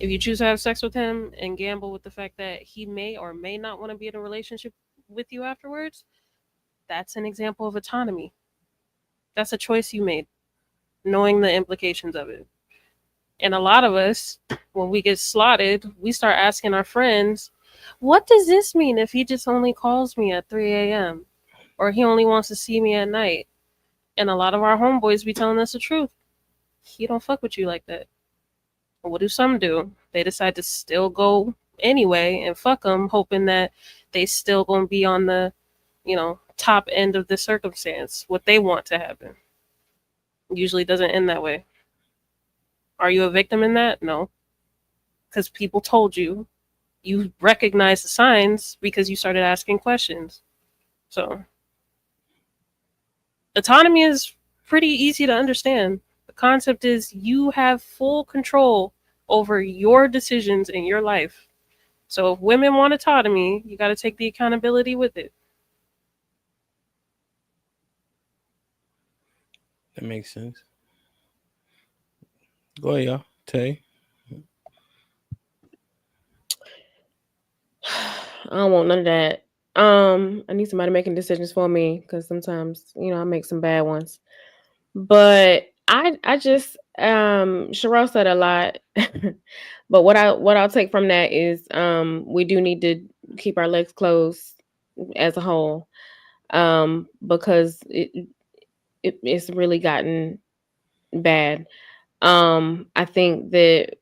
If you choose to have sex with him and gamble with the fact that he may or may not want to be in a relationship with you afterwards, that's an example of autonomy. That's a choice you made, knowing the implications of it. And a lot of us, when we get slotted, we start asking our friends, What does this mean if he just only calls me at 3 a.m. or he only wants to see me at night? And a lot of our homeboys be telling us the truth. He don't fuck with you like that. But what do some do? They decide to still go anyway and fuck them, hoping that they still gonna be on the, top end of the circumstance, what they want to happen. Usually doesn't end that way. Are you a victim in that? No. Because people told you. You recognize the signs because you started asking questions. So, autonomy is pretty easy to understand. The concept is you have full control over your decisions in your life. So if women want autonomy, you got to take the accountability with it. That makes sense. Go ahead, y'all. Tay. I don't want none of that. I need somebody making decisions for me because sometimes, I make some bad ones. But I just Cheryl said a lot. But what I'll take from that is we do need to keep our legs closed as a whole. Because it's really gotten bad. I think that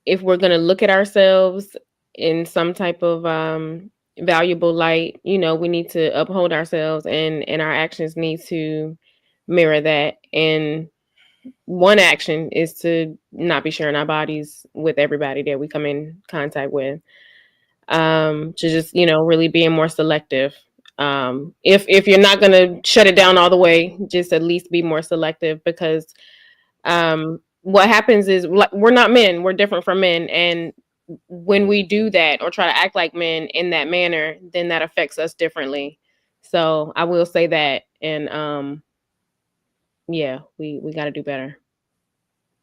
if we're going to look at ourselves in some type of valuable light, we need to uphold ourselves and our actions need to mirror that. And one action is to not be sharing our bodies with everybody that we come in contact with. To just, really being more selective. If you're not going to shut it down all the way, just at least be more selective because what happens is we're not men, we're different from men. And when we do that or try to act like men in that manner, then that affects us differently. So I will say that. And yeah, we got to do better.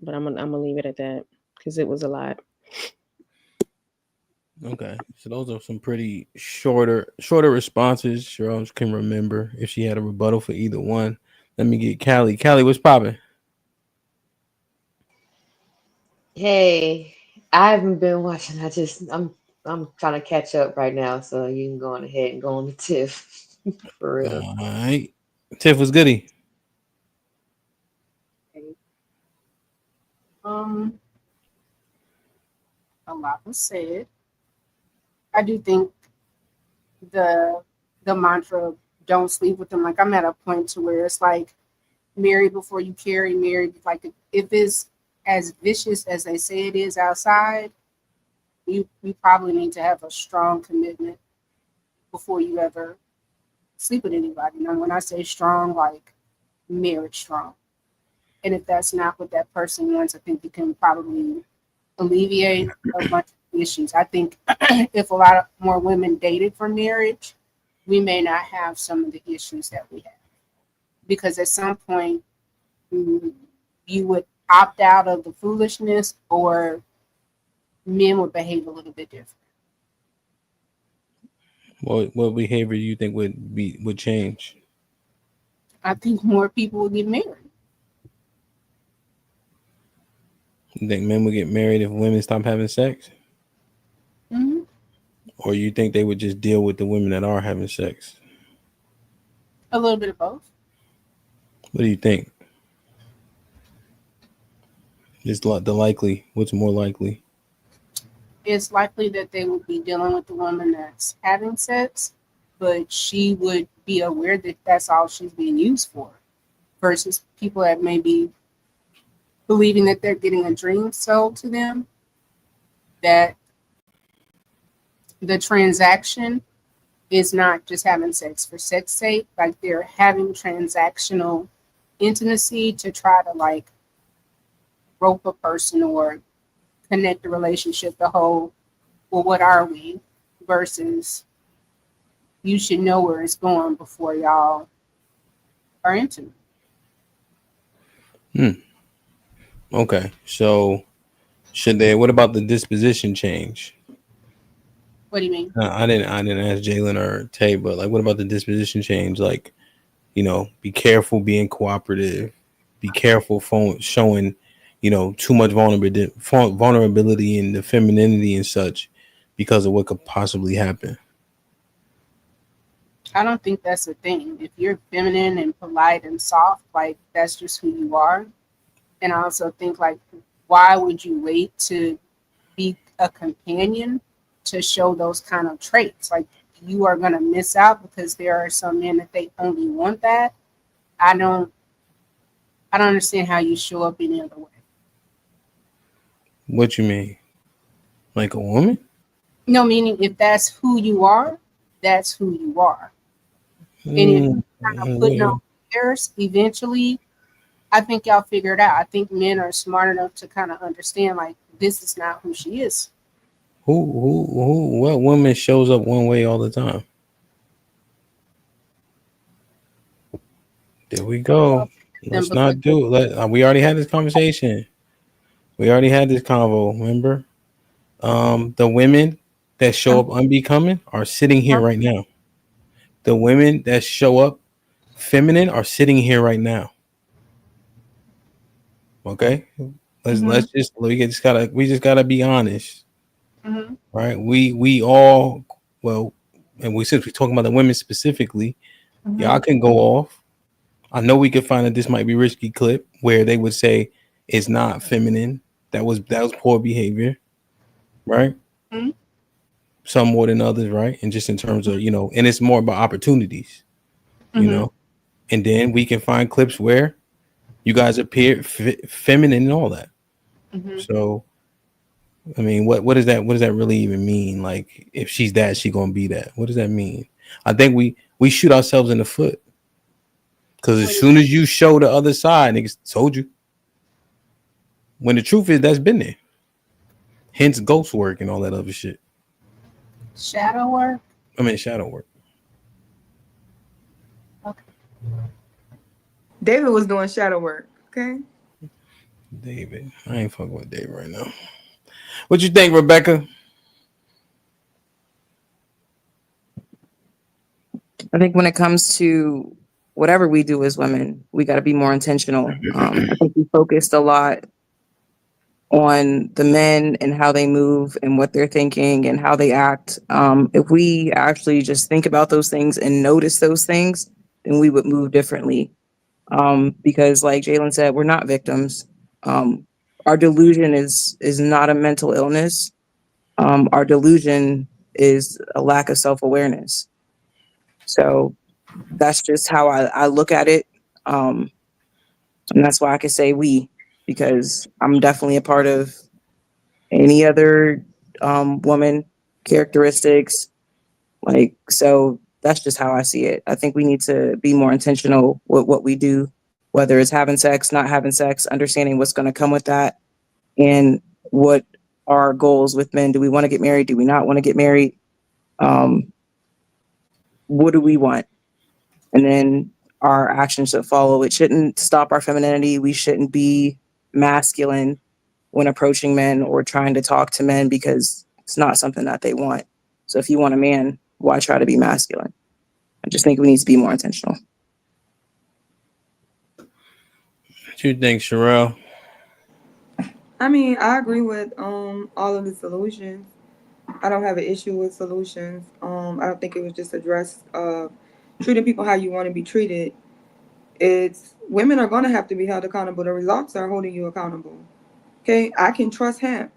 But I'm gonna leave it at that because it was a lot. Okay, so those are some pretty shorter responses. Cheryl can remember if she had a rebuttal for either one. Let me get Callie. Callie, what's popping? Hey, I haven't been watching. I'm trying to catch up right now, so you can go on ahead and go on the Tiff for real. All right, Tiff was goody. A lot was said. I do think the mantra "don't sleep with them." Like I'm at a point to where it's like marry before you carry. Marry like if it's as vicious as they say it is outside, you probably need to have a strong commitment before you ever sleep with anybody. Now, when I say strong, like marriage strong. And if that's not what that person wants, I think you can probably alleviate a bunch of issues. I think if a lot of more women dated for marriage, we may not have some of the issues that we have. Because at some point, you would opt out of the foolishness or men would behave a little bit different. What behavior do you think would change? I think more people would get married. You think men would get married if women stop having sex? Mm-hmm. Or you think they would just deal with the women that are having sex? A little bit of both. What do you think? What's more likely? It's likely that they would be dealing with the woman that's having sex, but she would be aware that that's all she's being used for, versus people that may be believing that they're getting a dream sold to them, that the transaction is not just having sex for sex sake, like they're having transactional intimacy to try to like rope a person or connect the relationship to whole, well, what are we? Versus you should know where it's going before y'all are intimate. Okay, so what about the disposition change? What do you mean? I didn't ask Jalen or Tay, but like, what about the disposition change? Like, be careful being cooperative, be careful showing, too much vulnerability in the femininity and such, because of what could possibly happen. I don't think that's a thing. If you're feminine and polite and soft, like that's just who you are. And I also think like, why would you wait to be a companion to show those kind of traits? Like you are gonna miss out because there are some men that they only want that. I don't understand how you show up any other way. What you mean? Like a woman? No, meaning if that's who you are, that's who you are. And if you kind of put no barriers, eventually, I think y'all figure it out. I think men are smart enough to kind of understand, like, this is not who she is. What woman shows up one way all the time? There we go. Let's not do it. We already had this conversation. We already had this convo, remember? The women that show up unbecoming are sitting here right now. The women that show up feminine are sitting here right now. Okay? We just gotta be honest. Mm-hmm. Right? We all, well, and since we're talking about the women specifically, y'all can go off. I know we could find that this might be risky clip where they would say it's not feminine. That was poor behavior, right? Mm-hmm. Some more than others, right? And just in terms of, and it's more about opportunities, and then we can find clips where you guys appear feminine and all that. Mm-hmm. So, I mean, what does that really even mean? Like, if she's that, she gonna be that. What does that mean? I think we shoot ourselves in the foot. Because as soon as you show the other side, niggas told you. When the truth is, that's been there. Hence ghost work and all that other shit. Shadow work? I mean, shadow work. Okay. David was doing shadow work, okay? David. I ain't fucking with David right now. What you think, Rebecca? I think when it comes to whatever we do as women, we got to be more intentional. I think we focused a lot on the men and how they move and what they're thinking and how they act. If we actually just think about those things and notice those things, then we would move differently. Because like Jalen said, we're not victims. Our delusion is not a mental illness. Our delusion is a lack of self-awareness. So that's just how I look at it. And that's why I can say we, because I'm definitely a part of any other woman characteristics. Like, so that's just how I see it. I think we need to be more intentional with what we do, whether it's having sex, not having sex, understanding what's going to come with that, and what are our goals with men. Do we want to get married? Do we not want to get married? What do we want? And then our actions should follow. It shouldn't stop our femininity. We shouldn't be masculine when approaching men or trying to talk to men because it's not something that they want. So if you want a man, why try to be masculine? I just think we need to be more intentional. What you think, Sherelle? I mean, I agree with all of the solutions. I don't have an issue with solutions. I don't think it was just addressed treating people how you want to be treated. It's women are going to have to be held accountable. The results are holding you accountable. Okay, I can trust him.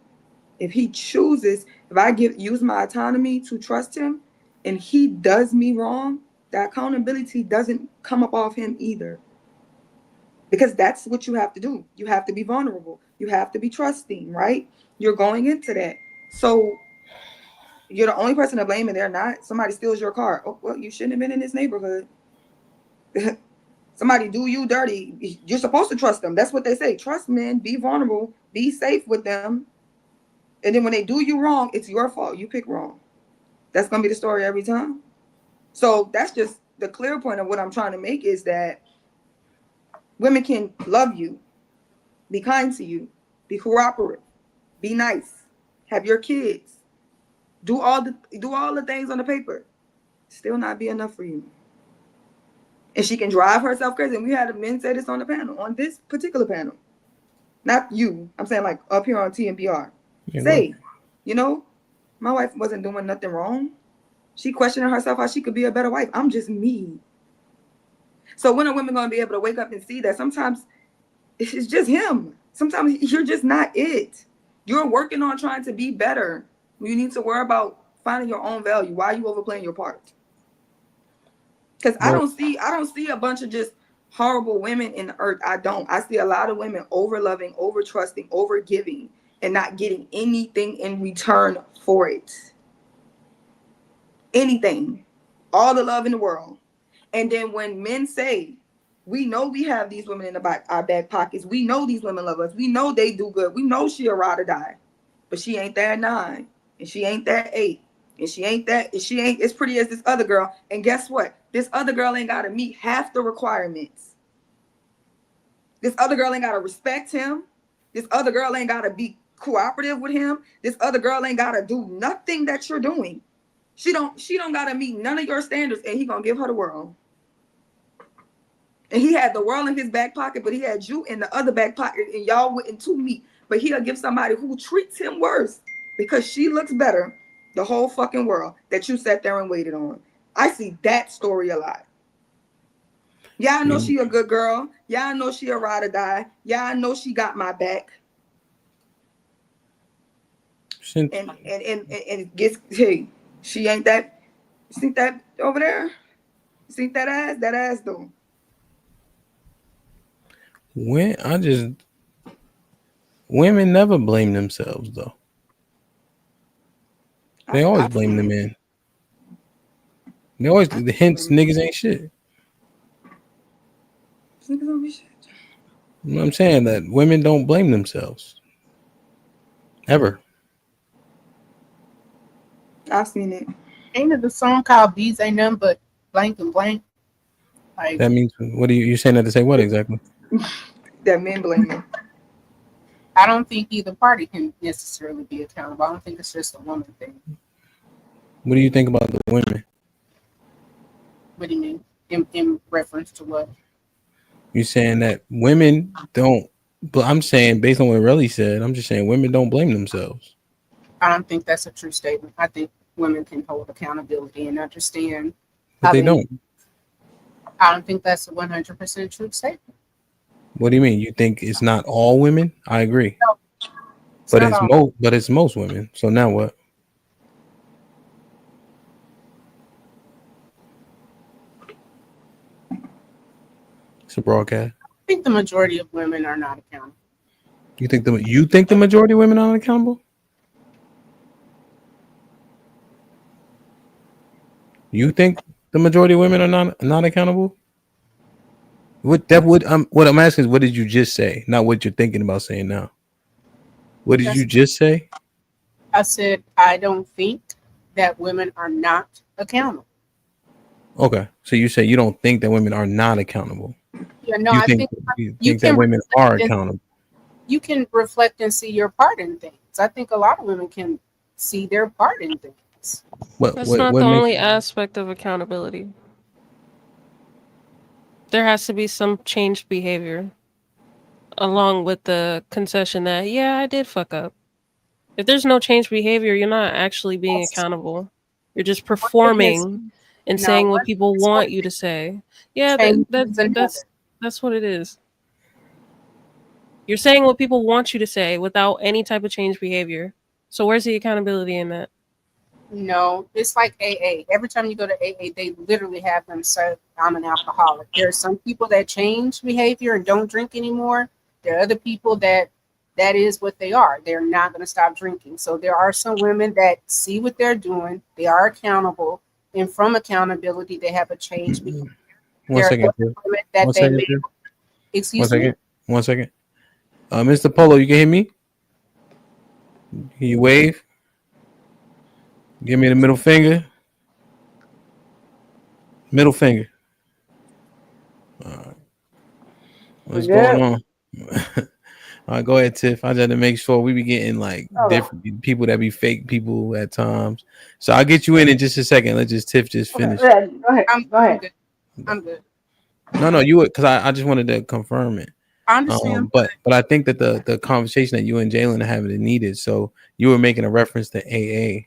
If he chooses, if I use my autonomy to trust him and he does me wrong, the accountability doesn't come up off him either. Because that's what you have to do. You have to be vulnerable. You have to be trusting, right? You're going into that. So you're the only person to blame and they're not. Somebody steals your car. Oh, well, you shouldn't have been in this neighborhood. Somebody do you dirty. You're supposed to trust them. That's what they say. Trust men, be vulnerable, be safe with them. And then when they do you wrong, it's your fault. You pick wrong. That's going to be the story every time. So that's just the clear point of what I'm trying to make is that women can love you, be kind to you, be cooperative, be nice, have your kids, do all the things on the paper, still not be enough for you. And she can drive herself crazy. And we had men say this on the panel, on this particular panel. Not you. I'm saying like up here on TMBR. Yeah, say, you know, My wife wasn't doing nothing wrong. She questioning herself how she could be a better wife. I'm just me. So when are women going to be able to wake up and see that sometimes it's just him? Sometimes you're just not it. You're working on trying to be better. You need to worry about finding your own value. Why are you overplaying your part? Because I don't see a bunch of just horrible women in the earth. I don't. I see a lot of women over loving, over trusting, over giving, and not getting anything in return for it. Anything. All the love in the world. And then when men say, we know we have these women in our back pockets. We know these women love us. We know they do good. We know she'll ride or die. But she ain't that 9. And she ain't that 8. And she ain't as pretty as this other girl. And guess what? This other girl ain't got to meet half the requirements. This other girl ain't got to respect him. This other girl ain't got to be cooperative with him. This other girl ain't got to do nothing that you're doing. She don't got to meet none of your standards, and he going to give her the world. And he had the world in his back pocket, but he had you in the other back pocket, and y'all wouldn't to meet. But he'll give somebody who treats him worse because she looks better the whole fucking world that you sat there and waited on. I see that story a lot. Yeah, I know she a good girl. Yeah, I know she a ride or die. Yeah, I know she got my back. And it gets, hey, she ain't that. You see that over there? You see that ass? That ass though. Women never blame themselves though. They always blame the men. They always, hence niggas ain't shit. Niggas don't be shit. You know what I'm saying? That women don't blame themselves. Ever. I've seen it. Ain't it the song called Bees Ain't Nothing But Blank and Blank? Like, that means, what are you saying that to say what exactly? That men blame them. I don't think either party can necessarily be accountable. I don't think it's just a woman thing. What do you think about the women? What do you mean? In reference to what? You're saying that women don't, but I'm saying based on what Relly said, I'm just saying women don't blame themselves. I don't think that's a true statement. I think women can hold accountability and understand. But they don't. I don't think that's a 100% true statement. What do you mean? You think it's not all women? I agree. No, but it's most women. So now what? It's a broadcast. I think the majority of women are not accountable. You think the majority of women are accountable? You think the majority of women are not accountable? What I'm asking is, what did you just say? Not what you're thinking about saying now. What did you just say? I said I don't think that women are not accountable. Okay, so you say you don't think that women are not accountable. Yeah, no, I think that women are accountable. You can reflect and see your part in things. I think a lot of women can see their part in things. That's not the only aspect of accountability. There has to be some changed behavior along with the concession that, yeah, I did fuck up. If there's no changed behavior, you're not actually being accountable. You're just performing and saying what people want you to say. Yeah, that's what it is. You're saying what people want you to say without any type of changed behavior. So where's the accountability in that? No, it's like AA. Every time you go to AA, they literally have them say, I'm an alcoholic. There are some people that change behavior and don't drink anymore. There are other people that is what they are. They're not going to stop drinking. So there are some women that see what they're doing. They are accountable. And from accountability, they have a change behavior. One second. Excuse me? One second. Mr. Polo, you can hear me? Can you wave? Give me the middle finger. Middle finger. All right. What's going on? All right, go ahead, Tiff. I just had to make sure we be getting different people that be fake people at times. So I'll get you in just a second. Let's just Tiff just finish. Go ahead. I'm good. No, you would, because I just wanted to confirm it. I understand. But I think that the conversation that you and Jalen are having is needed. So you were making a reference to AA.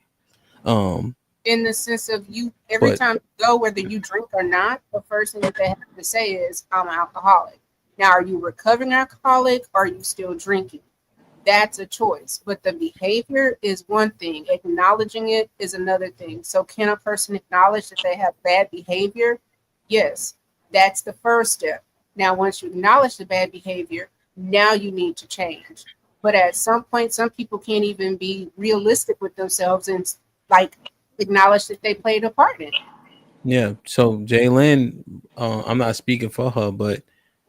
In the sense of you, every time you go, whether you drink or not, the first thing that they have to say is, I'm an alcoholic. Now, are you recovering alcoholic or are you still drinking? That's a choice. But the behavior is one thing. Acknowledging it is another thing. So can a person acknowledge that they have bad behavior? Yes, that's the first step. Now, once you acknowledge the bad behavior, now you need to change. But at some point, some people can't even be realistic with themselves and like acknowledge that they played a part in it. Yeah. So Jalen, I'm not speaking for her, but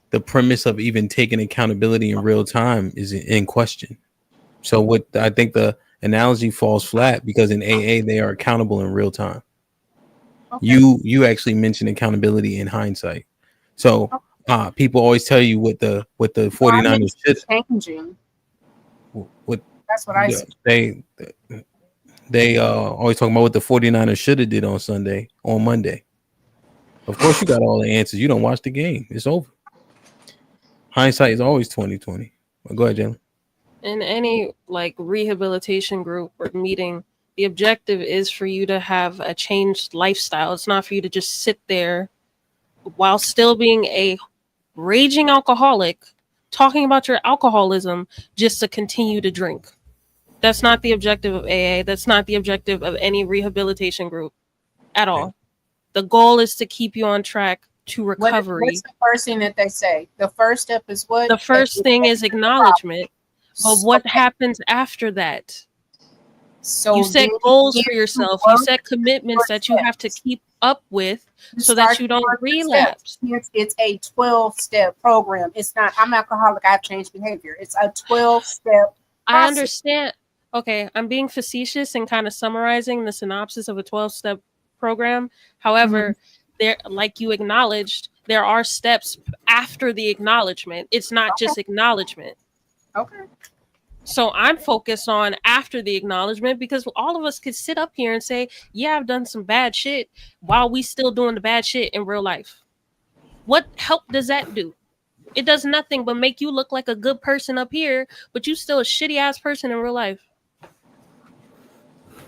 the premise of even taking accountability in real time is in question. So what I think the analogy falls flat because in AA they are accountable in real time. Okay. You actually mentioned accountability in hindsight. So people always tell you what the 49ers should changing. What that's what I say. They always talking about what the 49ers should have did on Monday. Of course you got all the answers. You don't watch the game. It's over. Hindsight is always 2020. Well, go ahead, Jalen. In any like rehabilitation group or meeting, the objective is for you to have a changed lifestyle. It's not for you to just sit there while still being a raging alcoholic, talking about your alcoholism just to continue to drink. That's not the objective of AA. That's not the objective of any rehabilitation group at all. The goal is to keep you on track to recovery. What's the first thing that they say? The first step is what? The first thing is acknowledgement. But what happens after that? So you set goals for yourself. You set commitments that you have to keep up with so that you don't relapse. It's a 12-step program. It's not, I'm alcoholic, I've changed behavior. It's a 12-step I understand. Okay, I'm being facetious and kind of summarizing the synopsis of a 12-step program. However, there, like you acknowledged, there are steps after the acknowledgement. It's not just acknowledgement. Okay. So I'm focused on after the acknowledgement because all of us could sit up here and say, yeah, I've done some bad shit while we still doing the bad shit in real life. What help does that do? It does nothing but make you look like a good person up here, but you still a shitty ass person in real life.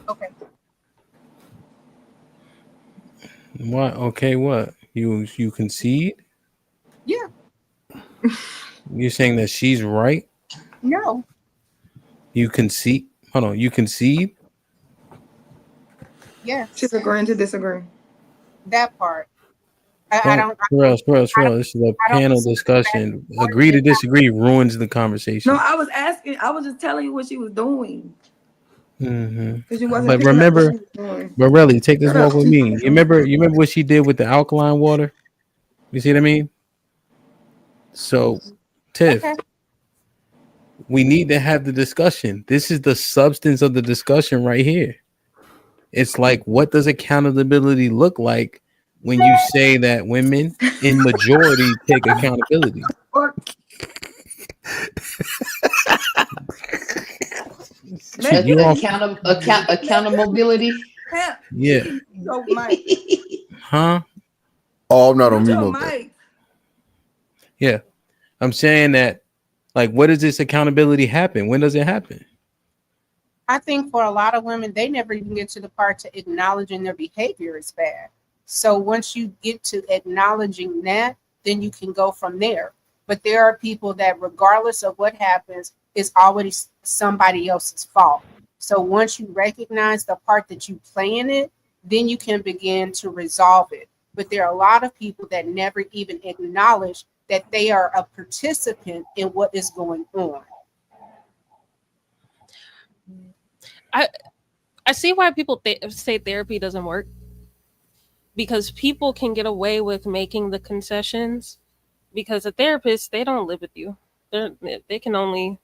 Okay. What? Okay, what? You concede? Yeah. You're saying that she's right? No. You concede? Hold on. You concede? Yes. She's agreeing to disagree. That part. I don't. This is a panel discussion. Agree to disagree ruins the conversation. No, I was asking. I was just telling you what she was doing. Mm-hmm. But remember, but really, take this walk with me. You remember what she did with the alkaline water? You see what I mean? So, Tiff, we need to have the discussion. This is the substance of the discussion right here. It's like, what does accountability look like when you say that women in majority take accountability? Accountability. Yeah. Huh? Oh, I'm not on mute. Yeah. I'm saying that, like, what does this accountability happen? When does it happen? I think for a lot of women, they never even get to the part to acknowledging their behavior is bad. So once you get to acknowledging that, then you can go from there. But there are people that regardless of what happens, it's always somebody else's fault. So once you recognize the part that you play in it, then you can begin to resolve it. But there are a lot of people that never even acknowledge that they are a participant in what is going on. I see why people say therapy doesn't work. Because people can get away with making the concessions because a therapist, they don't live with you. They can only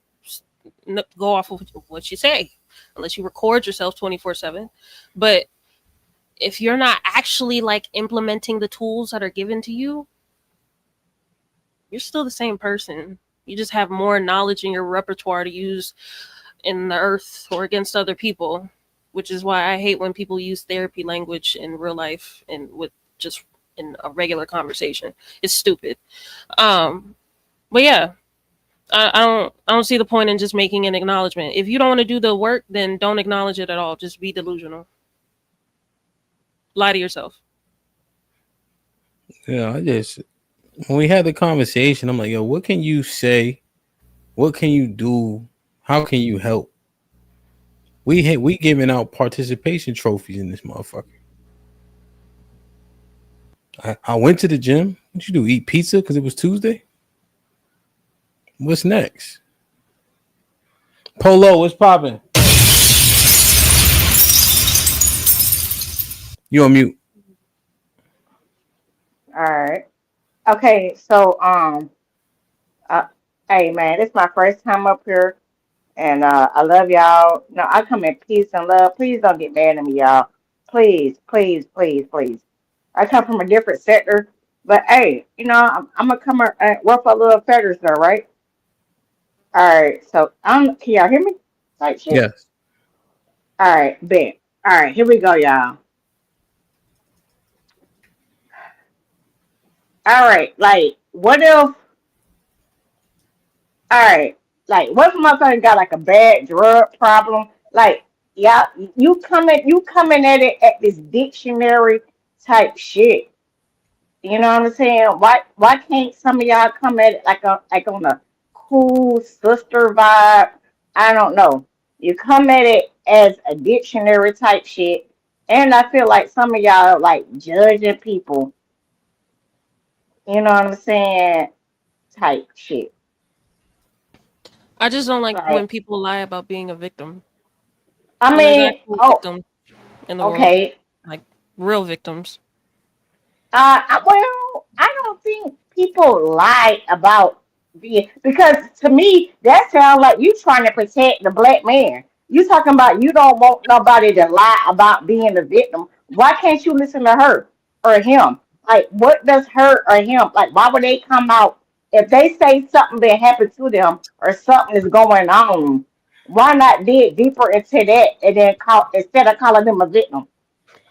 go off of what you say unless you record yourself 24/7. But if you're not actually like implementing the tools that are given to you, you're still the same person. You just have more knowledge in your repertoire to use in the earth or against other people. Which is why I hate when people use therapy language in real life and with just in a regular conversation. It's stupid. But yeah, I don't see the point in just making an acknowledgement. If you don't want to do the work, then don't acknowledge it at all. Just be delusional. Lie to yourself. Yeah, when we had the conversation, I'm like, yo, what can you say? What can you do? How can you help? We giving out participation trophies in this motherfucker. I went to the gym. What you do? Eat pizza because it was Tuesday? What's next? Polo, what's popping? You on mute. All right. Okay, so hey man, this is my first time up here, and I love y'all. No, I come in peace and love. Please don't get mad at me, y'all. Please, please, please, please. I come from a different sector, but hey, I'm gonna come work for a little feathers though, right? All right. So can y'all hear me? Like shit. Yes. All right, bet. All right, here we go, y'all. All right, like what if? All right. Like, what if motherfucker got like a bad drug problem? Like, yeah, you coming at it at this dictionary type shit. You know what I'm saying? Why can't some of y'all come at it like on a cool sister vibe? I don't know. You come at it as a dictionary type shit, and I feel like some of y'all like judging people. You know what I'm saying? Type shit. I just don't like Right. when people lie about being a victim. I When there's mean, actual victims in the world, okay. like real victims. Well, I don't think people lie about being because to me that sounds like you trying to protect the black man. You talking about you don't want nobody to lie about being the victim. Why can't you listen to her or him? Like, what does her or him like? Why would they come out if they say something that happened to them or something is going on? Why not dig deeper into that and then call instead of calling them a victim?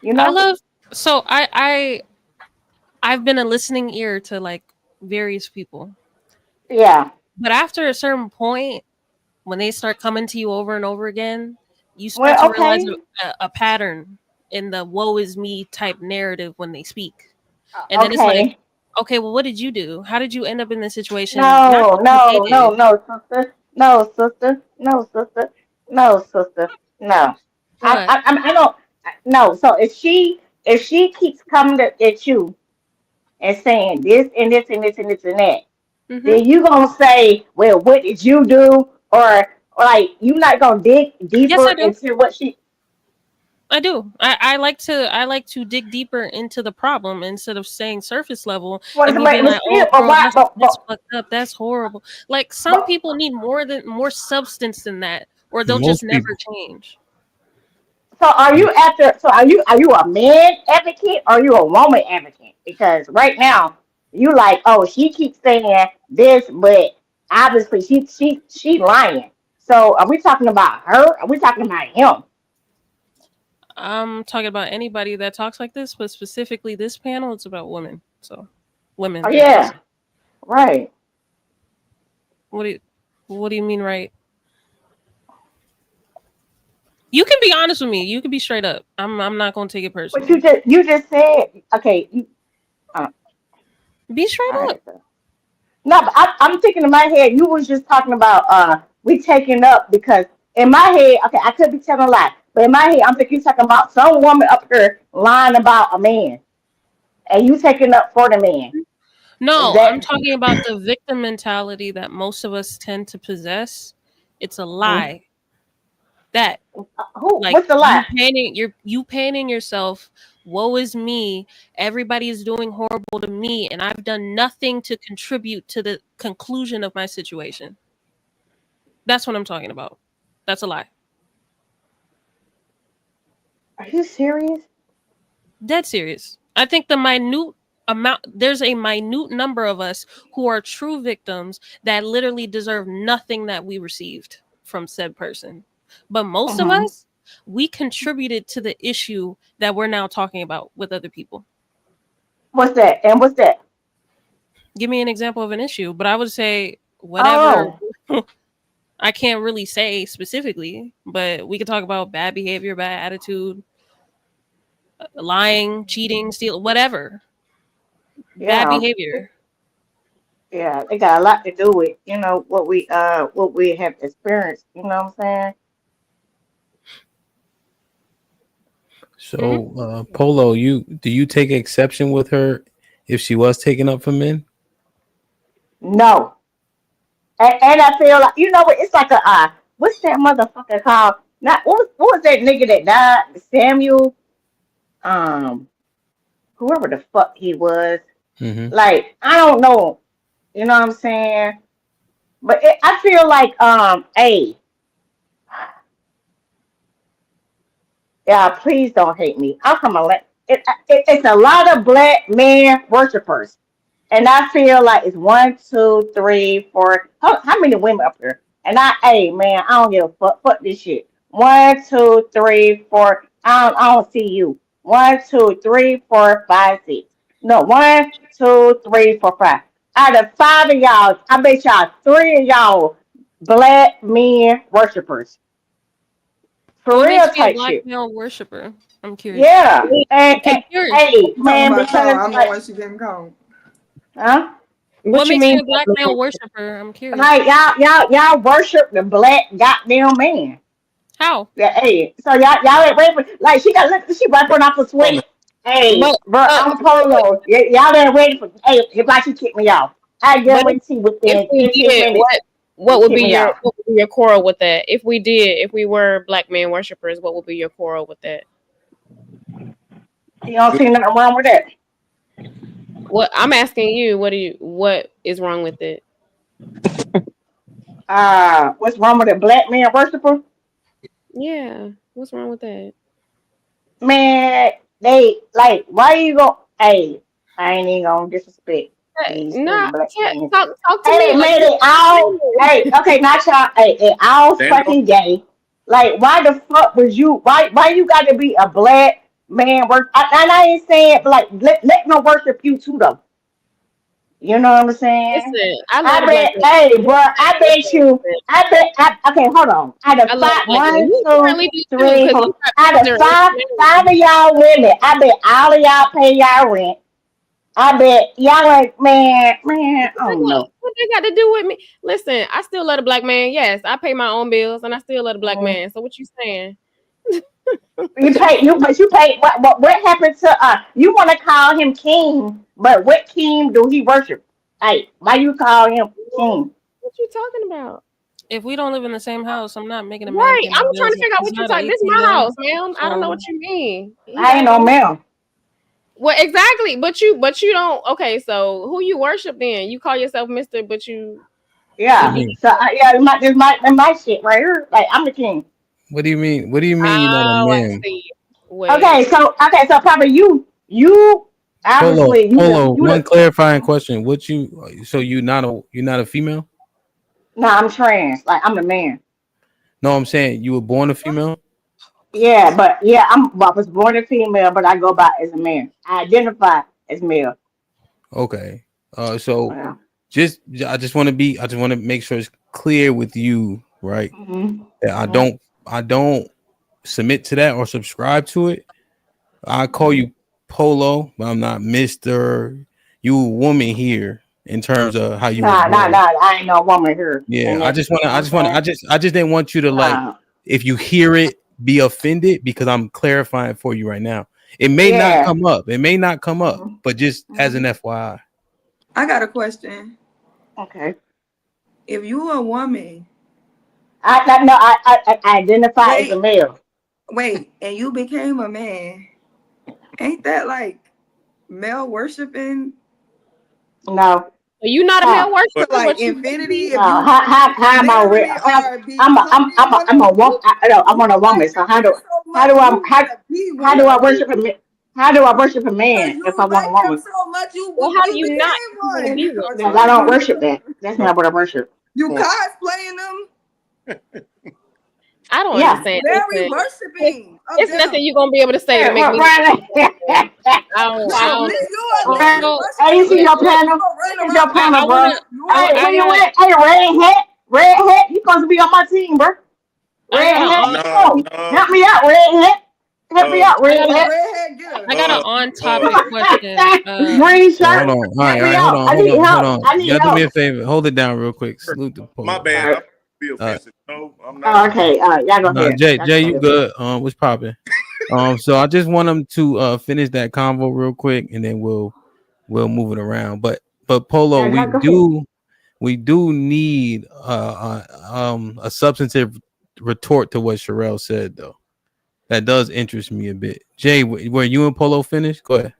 You I know? love so I've been a listening ear to like various people. Yeah. But after a certain point, when they start coming to you over and over again, you start to Well, realize okay. a pattern in the woe is me type narrative when they speak. And then it's like, Okay. okay, well, what did you do? How did you end up in this situation? Not No, what they no, no, did. no, sister. No, sister. No, sister. No, sister. No. What? I don't. No. So if she keeps coming at you and saying this and this and this and this and that, Mm-hmm. then you gonna say, well, what did you do? Or like you not gonna dig Yes, deeper I do. into what she. I do. I like to dig deeper into the problem instead of staying surface level Well, and me being but like, still, "Oh, but girl, why? that's fucked up. That's horrible." Like some But people need more substance than that, or they'll just Most never people. change. So are you after? So are you a man advocate or are you a woman advocate? Because right now you like, oh, she keeps saying this, but obviously she lying. So are we talking about her? Are we talking about him? I'm talking about anybody that talks like this, but specifically this panel, it's about women. So, women Oh victims. yeah, right. What do you mean, right? You can be honest with me. You can be straight up. I'm not gonna take it But personal. you just said okay. Uh, Be straight all up. right. No, but I'm thinking in my head. You was just talking about we taking up because in my head, okay, I could be telling a lie, but in my head, I'm thinking you talking about some woman up here lying about a man, and you taking up for the man. Is No, I'm that talking about the victim mentality that most of us tend to possess. It's a Mhm. lie. That Who? like What's the lie? you painting yourself, woe is me, everybody is doing horrible to me, and I've done nothing to contribute to the conclusion of my situation. That's what I'm talking about. That's a lie. Are you serious? Dead serious. I think there's a minute number of us who are true victims that literally deserve nothing that we received from said person. But most of Hmm. us, we contributed to the issue that we're now talking about with other people. What's that? And what's that? Give me an example of an issue, but I would say whatever. Oh, I can't really say specifically, but we could talk about bad behavior, bad attitude. lying, cheating, stealing, whatever. Yeah. Bad behavior. Yeah, it got a lot to do with, what we have experienced, you know what I'm saying? So Polo, do you take exception with her if she was taking up for men? No. And I feel like, it's like what's that motherfucker called? Not what was that nigga that died? Samuel, whoever the fuck he was. Mm-hmm. Like, I don't know. You know what I'm saying? But I feel like, hey, yeah, please don't hate me. I'm from it's a lot of black man worshipers. And I feel like it's 1, 2, 3, 4. How many women up here? And hey man, I don't give a fuck this shit. 1, 2, 3, 4. I don't see you. 1, 2, 3, 4, 5, 6. No, 1, 2, 3, 4, 5. Out of 5 of y'all, I bet y'all 3 of y'all black men worshipers. For What real makes you a type black shit. male worshiper? I'm curious. Yeah. And I'm curious. hey man, because I'm the one she getting called. huh? What you makes mean you a black male worshiper? I'm curious. Like y'all worship the black goddamn man. How? Yeah, hey, so y'all ain't ready for like she wiping off the sweat. Hey, bro, I'm Polo. Y'all ain't ready for if like she kicked me off. I guarantee within If we 15 did, minutes. what would be me off. your quarrel with that? If we were black man worshippers, what would be your quarrel with that? You don't see nothing wrong with that. What I'm asking you, what is wrong with it? What's wrong with a black man worshiper? Yeah, what's wrong with that? Man, they like why you go? Hey, I ain't even gonna disrespect these three Nah, black men. talk to Hey, me. Like, man, they all. Hey, okay, not y'all. Hey, they all fucking gay. Like, why the fuck was you? Why you got to be a black man? And I ain't saying like let no worship you too though. You know what I'm saying? listen, I love I the black bet, man. hey, bro, I bet you, okay, hold on. Out I of love five, black men. 1, You 2, currently do too, 3, because 4, you got out of there. five of y'all women, I bet all of y'all pay y'all rent. I bet y'all like, man, I don't know. What they got to do with me? Listen, I still love a black man. Yes, I pay my own bills, and I still love a black man. So what you saying? But you pay. What happened to You want to call him king, but what king do he worship? Hey, why you call him king? What you talking about? If we don't live in the same house, I'm not making a man Right, pay my I'm trying bills. to figure out He's what you're not an talking. This is my ATM. house, ma'am. I don't know what you mean. I ain't no male. Well, exactly, but you don't. Okay, so who you worship then? You call yourself Mister, but you. Yeah. So yeah, this my shit right here. Like I'm the king. What do you mean? What do you mean you're not a Oh, I man? see. Wait. Okay, so probably you obviously Polo. you One the clarifying question. You're not a female? No, I'm trans. Like I'm the man. No, I'm saying you were born a female. Yeah, but I was born a female, but I go by as a man. I identify as male. Okay. So Yeah. I just want to make sure it's clear with you, right? Mm-hmm. That I don't submit to that or subscribe to it. I call you Polo, but I'm not Mr. You a woman here in terms of how you was Nah, born. I ain't no woman here. Yeah, And I just didn't want you to like Nah. if you hear it be offended because I'm clarifying for you right now. It may not come up. Mm-hmm. But just as an FYI. I got a question. Okay. If you a woman, I identify as a male. Wait, and you became a man, ain't that like male worshiping? No. You not a male worshiper, so like but you infinity. If No. you How am I? I'm a woman. I want a woman. So how do I worship a man? How do I worship a man if I want a woman? So much you well, how do you not want to be one? Because I don't worship that. That's not what I worship. You cosplaying them? I don't understand. Very worshiping. It's nothing you're gonna be able to say to make me. Hey, you see your panel? This is your panel, bro. Hey, where you at? Hey, red hat. You supposed to be on my team, bro. Red hat. Help me out, red hat. Help me out, redhead. Redhead, get her. I got an on-topic question. Green shirt. Hold on. All right, hold on. I need help. I You need gotta do me a help. favor. Hold it down real quick. Salute the Polo. My bad. Right. I'm be offensive. No, I'm not. Oh, okay. Y'all go Nah, ahead. Jay, you good? What's popping? So I just want them to finish that convo real quick, and then we'll move it around. But Polo, we do need a substantive retort to what Sherelle said, though. That does interest me a bit. Jay, were you and Polo finished? Go ahead.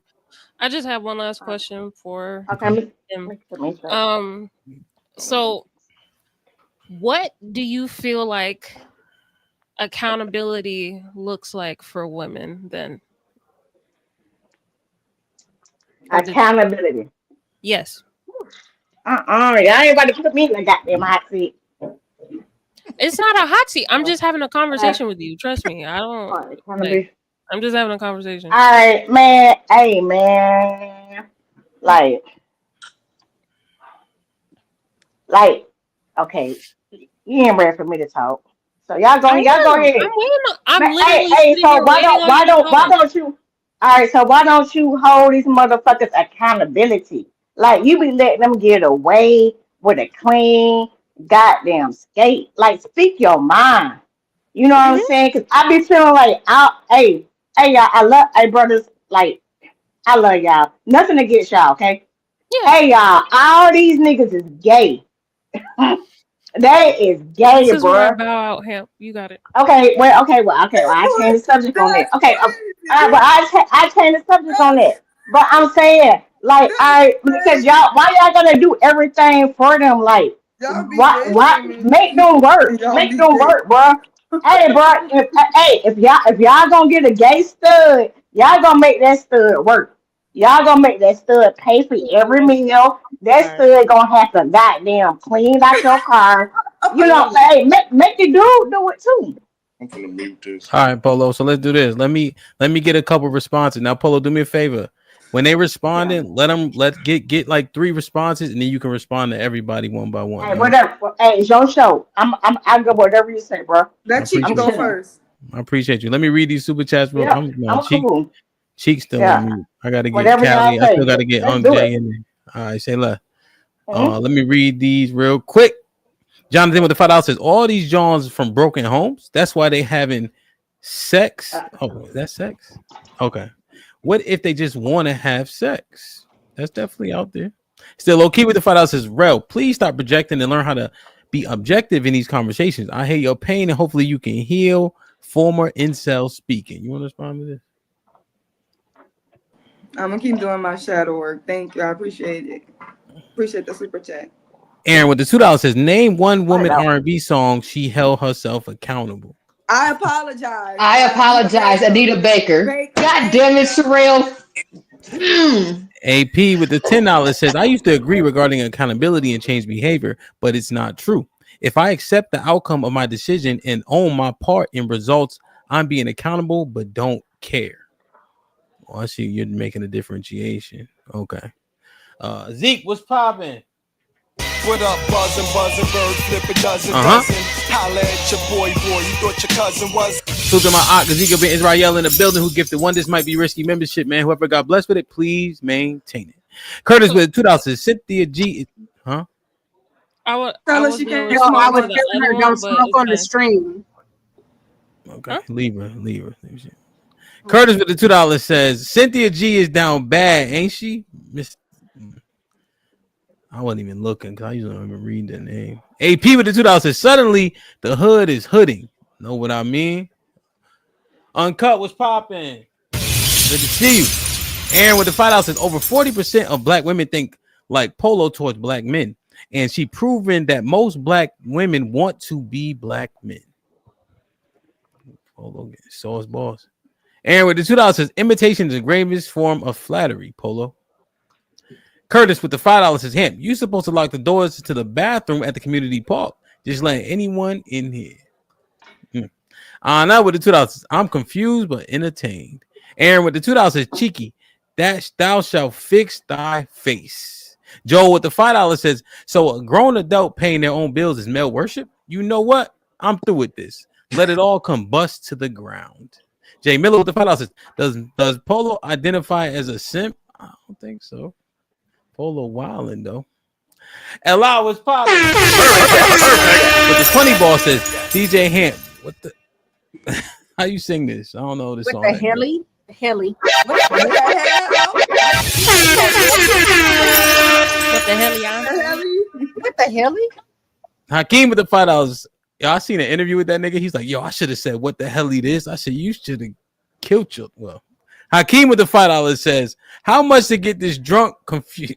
I just have one last question for Okay. him. So what do you feel like accountability looks like for women then? Accountability. Yes. Y'all ain't about to put me in the goddamn hot seat. It's not a hot seat. I'm just having a conversation with you. Trust me. I don't. I'm just having a conversation. All right, man. Hey, man. Like, okay. You ain't ready for me to talk. So y'all go ahead. I'm literally sitting so here why waiting don't you? All right, so why don't you hold these motherfuckers accountability? Like, you be letting them get away with a clean goddamn skate. Like, speak your mind. You know what I'm saying? Because I be feeling like, hey, y'all, brothers, like, I love y'all. Nothing against y'all, okay? Yeah. Hey, y'all, all these niggas is gay. They is gay, this is bro. where I bow out, Hamp. You got it. Okay, well, I changed the subject on that. Okay, but I changed the subject on that. But I'm saying, like, because y'all, why y'all gonna do everything for them? Like, why make them work? Make them work, bro. Hey, bro, if y'all gonna get a gay stud, y'all gonna make that stud work. Y'all gonna make that stud pay for every meal. That stud gonna have to goddamn clean out your car. You know, hey, make the dude do it too. I'm gonna mute this. All right, Polo. So let's do this. Let me get a couple responses. Now, Polo, do me a favor. When they responding, let's get like 3 responses, and then you can respond to everybody one by one. Hey, whatever. Hey, it's your show. I'll go whatever you say, bro. Let Cheeks go first. I appreciate you. Let me read these super chats real. I'm cool. Cheeks still on mute. I gotta get Whatever Callie. I still gotta get Jay in there. All right, say less. Let me read these real quick. Jonathan with the $5 says all these Johns from broken homes. That's why they having sex. Oh, that's sex. Okay. What if they just want to have sex? That's definitely out there. Still, low key with the $5 says, Rel, please stop projecting and learn how to be objective in these conversations. I hear your pain and hopefully you can heal. Former incel speaking. You want to respond to this? I'm gonna keep doing my shadow work. Thank you. I appreciate it. Appreciate the super chat. Aaron with the $2 says, name one woman R&B song she held herself accountable. I apologize. Anita Baker. God damn it, Sherelle. AP with the $10 says, I used to agree regarding accountability and change behavior, but it's not true. If I accept the outcome of my decision and own my part in results, I'm being accountable, but don't care. Well, I see you're making a differentiation. Okay. Zeke, what's popping? What up, buzzing, bird, flip a dozen. Holla at your boy, you thought your cousin was. So to my aunt, Ezekiel Ben Israel in the building who gifted one. This might be risky membership, man. Whoever got blessed with it, please maintain it. Curtis with $2. Cynthia G. Huh? I was giving her don't smoke on the stream. Okay, leave her. Curtis with the $2 says Cynthia G is down bad, ain't she? Miss. I wasn't even looking because I usually don't even read the name. AP with the $2 says suddenly the hood is hooding. Know what I mean? Uncut was popping. Good to see you. Aaron with the $5 says over 40% of black women think like Polo towards black men, and she proven that most black women want to be black men. Polo saw his boss. Aaron with the $2 says imitation is the gravest form of flattery. Polo. Curtis with the $5 says, Hamp, you supposed to lock the doors to the bathroom at the community park. Just letting anyone in here. Now with the $2 says, I'm confused but entertained. Aaron with the $2 says, cheeky, that thou shalt fix thy face. Joel with the $5 says, so a grown adult paying their own bills is male worship? You know what? I'm through with this. Let it all combust to the ground. Jay Miller with the $5 does Polo identify as a simp? I don't think so. Polo wildin' though. Allow was popping. But the funny ball says DJ HAMP. What the? How you sing this? I don't know this song. What the helly? Helly. What the helly? What the helly? Hakeem with the $5. Yo, I seen an interview with that nigga. He's like, yo, I should have said what the hell it is. I said, you should have killed you. Well, Hakeem with the $5 says, how much to get this drunk confused?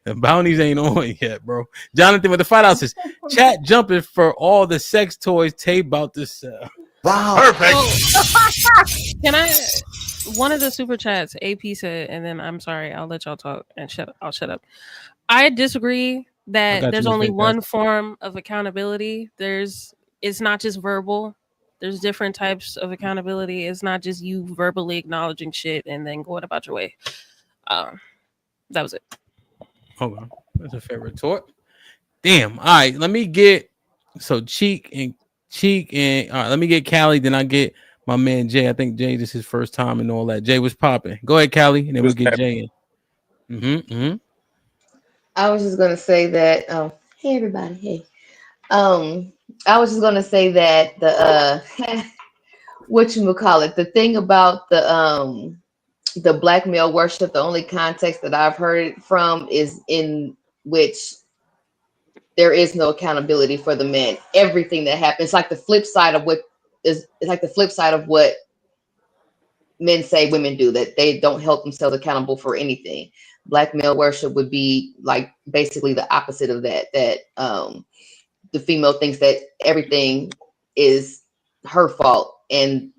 The bounties ain't on yet, bro. Jonathan with the $5 says, chat jumping for all the sex toys tape about to sell. Wow. Perfect. Can I? One of the super chats, AP said, and then I'm sorry, I'll let y'all talk and I'll shut up. I disagree that there's only one form of accountability. It's not just verbal. There's different types of accountability. It's not just you verbally acknowledging shit and then going about your way. That was it. Okay, that's a fair retort. Damn. All right, let me get Cheek and all right, let me get Callie. Then I get my man Jay. I think Jay, this is his first time and all that. Jay was popping. Go ahead, Callie, and then we'll get Jay in. I was just gonna say that. Hey everybody. Hey. I was just gonna say that the whatchamacallit, the thing about the black male worship, the only context that I've heard it from is in which there is no accountability for the men. Everything that happens, like the flip side of what is, it's like the flip side of what men say women do, that they don't help themselves accountable for anything. Black male worship would be like basically the opposite of that. That the female thinks that everything is her fault, and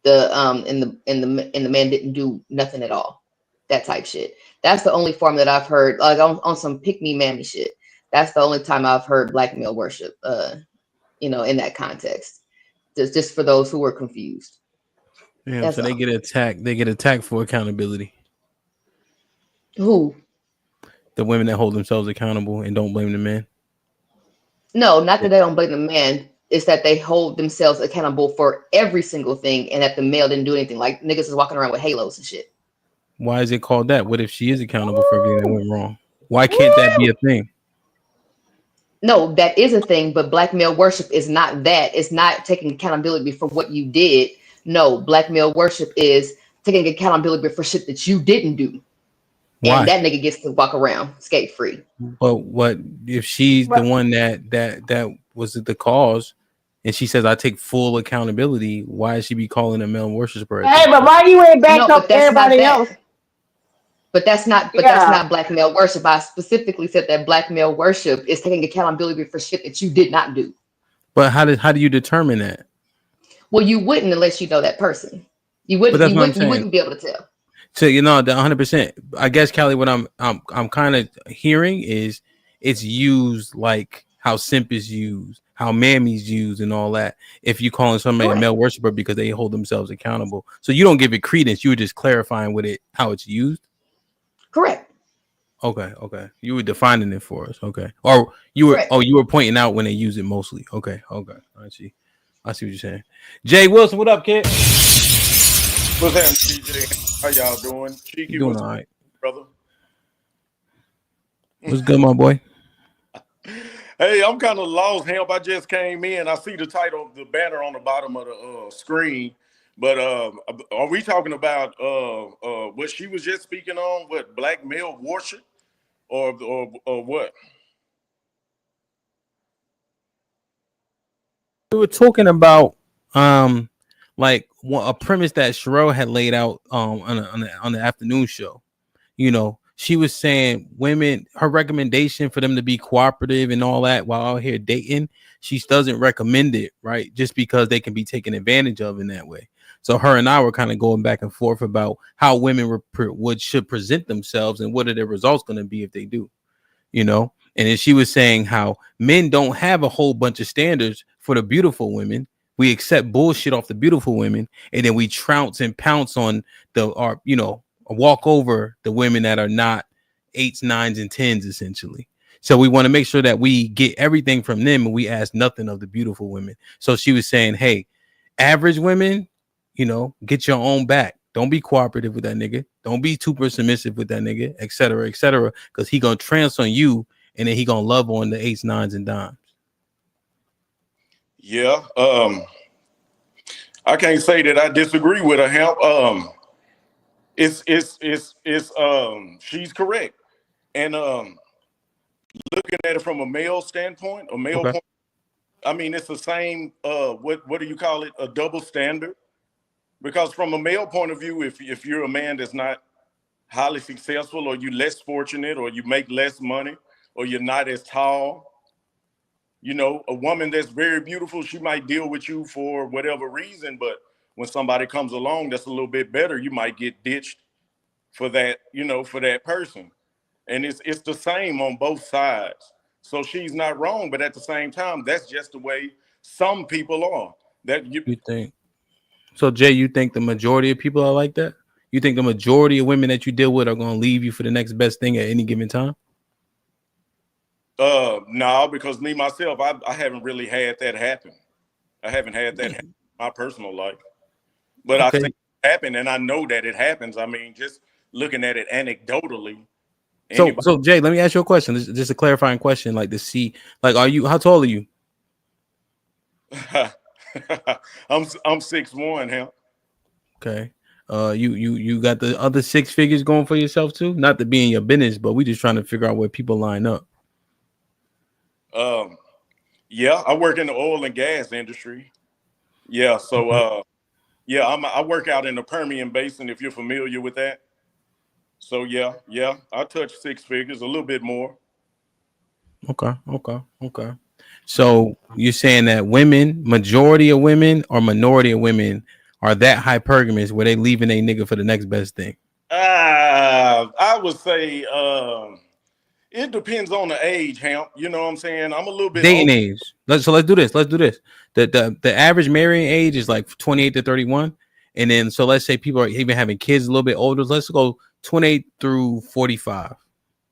the man didn't do nothing at all. That type shit. That's the only form that I've heard, like on some pick me mammy shit. That's the only time I've heard black male worship, in that context. Just for those who were confused. Yeah, that's so they get attacked. They get attacked for accountability. Who? The women that hold themselves accountable and don't blame the men. No, not that they don't blame the man. It's that they hold themselves accountable for every single thing, and that the male didn't do anything. Like niggas is walking around with halos and shit. Why is it called that? What if she is accountable for everything that went wrong? Why can't that be a thing? No, that is a thing, but black male worship is not that. It's not taking accountability for what you did. No, black male worship is taking accountability for shit that you didn't do. Why? And that nigga gets to walk around skate free. But what if she's the one that was the cause, and she says I take full accountability? Why should she be calling a male worshiper? Hey, but why you ain't back up everybody else? But that's not black male worship. I specifically said that black male worship is taking accountability for shit that you did not do. But how do you determine that? Well, you wouldn't unless you know that person. You wouldn't. You wouldn't be able to tell. So the 100%. I guess, Callie, what I'm kind of hearing is it's used like how simp is used, how mammy's used, and all that. If you calling somebody a male worshiper because they hold themselves accountable, so you don't give it credence. You were just clarifying how it's used. Correct. Okay. You were defining it for us. Okay. Or you were you were pointing out when they use it mostly. Okay. I see what you're saying. Jay Wilson, what up, kid? What's happening, DJ? How y'all doing? Cheeky, doing all right, brother. What's good, my boy? Hey, I'm kind of lost. Help! I just came in. I see the title, the banner on the bottom of the screen. But are we talking about what she was just speaking on? What, black male worship, or what? We were talking about like a premise that Sherelle had laid out on the afternoon show. She was saying women, her recommendation for them to be cooperative and all that while out here dating, she doesn't recommend it, right? Just because they can be taken advantage of in that way. So her and I were kind of going back and forth about how women should present themselves and what are their results going to be if they do, And then she was saying how men don't have a whole bunch of standards for the beautiful women. We accept bullshit off the beautiful women, and then we trounce and pounce on walk over the women that are not 8s, 9s, and 10s, essentially. So we want to make sure that we get everything from them, and we ask nothing of the beautiful women. So she was saying, hey, average women get your own back. Don't be cooperative with that nigga. Don't be super submissive with that nigga, et cetera, because he gonna trance on you, and then he gonna love on the 8s, 9s, and dimes. Yeah. I can't say that I disagree with her, Hamp. She's correct. And looking at it from a male standpoint, point, I mean, it's the same, what do you call it? A double standard. Because from a male point of view, if you're a man that's not highly successful, or you less fortunate, or you make less money, or you're not as tall, a woman that's very beautiful, she might deal with you for whatever reason, but when somebody comes along that's a little bit better, you might get ditched for that, for that person. And it's the same on both sides. So she's not wrong, but at the same time, that's just the way some people are. That you think. So Jay, you think the majority of people are like that? You think the majority of women that you deal with are going to leave you for the next best thing at any given time? No, because me myself, I haven't really had that happen. I haven't had that happen in my personal life. But I think it happen, and I know that it happens. I mean, just looking at it anecdotally. So Jay, let me ask you a question. This is just a clarifying question, like to see, like, how tall are you? I'm 6'1", Hamp. Okay. You got the other 6 figures going for yourself too? Not to be in your business, but we just trying to figure out where people line up. Yeah, I work in the oil and gas industry. Yeah, so I work out in the Permian Basin, if you're familiar with that. So yeah, I touch 6 figures, a little bit more. Okay. So you're saying that majority of women or minority of women are that hypergamous where they leaving a nigga for the next best thing? I would say it depends on the age, Hamp. You know what I'm saying? I'm a little bit day and age. Let's do this. The average marrying age is like 28 to 31. And then so let's say people are even having kids a little bit older. Let's go 28 through 45.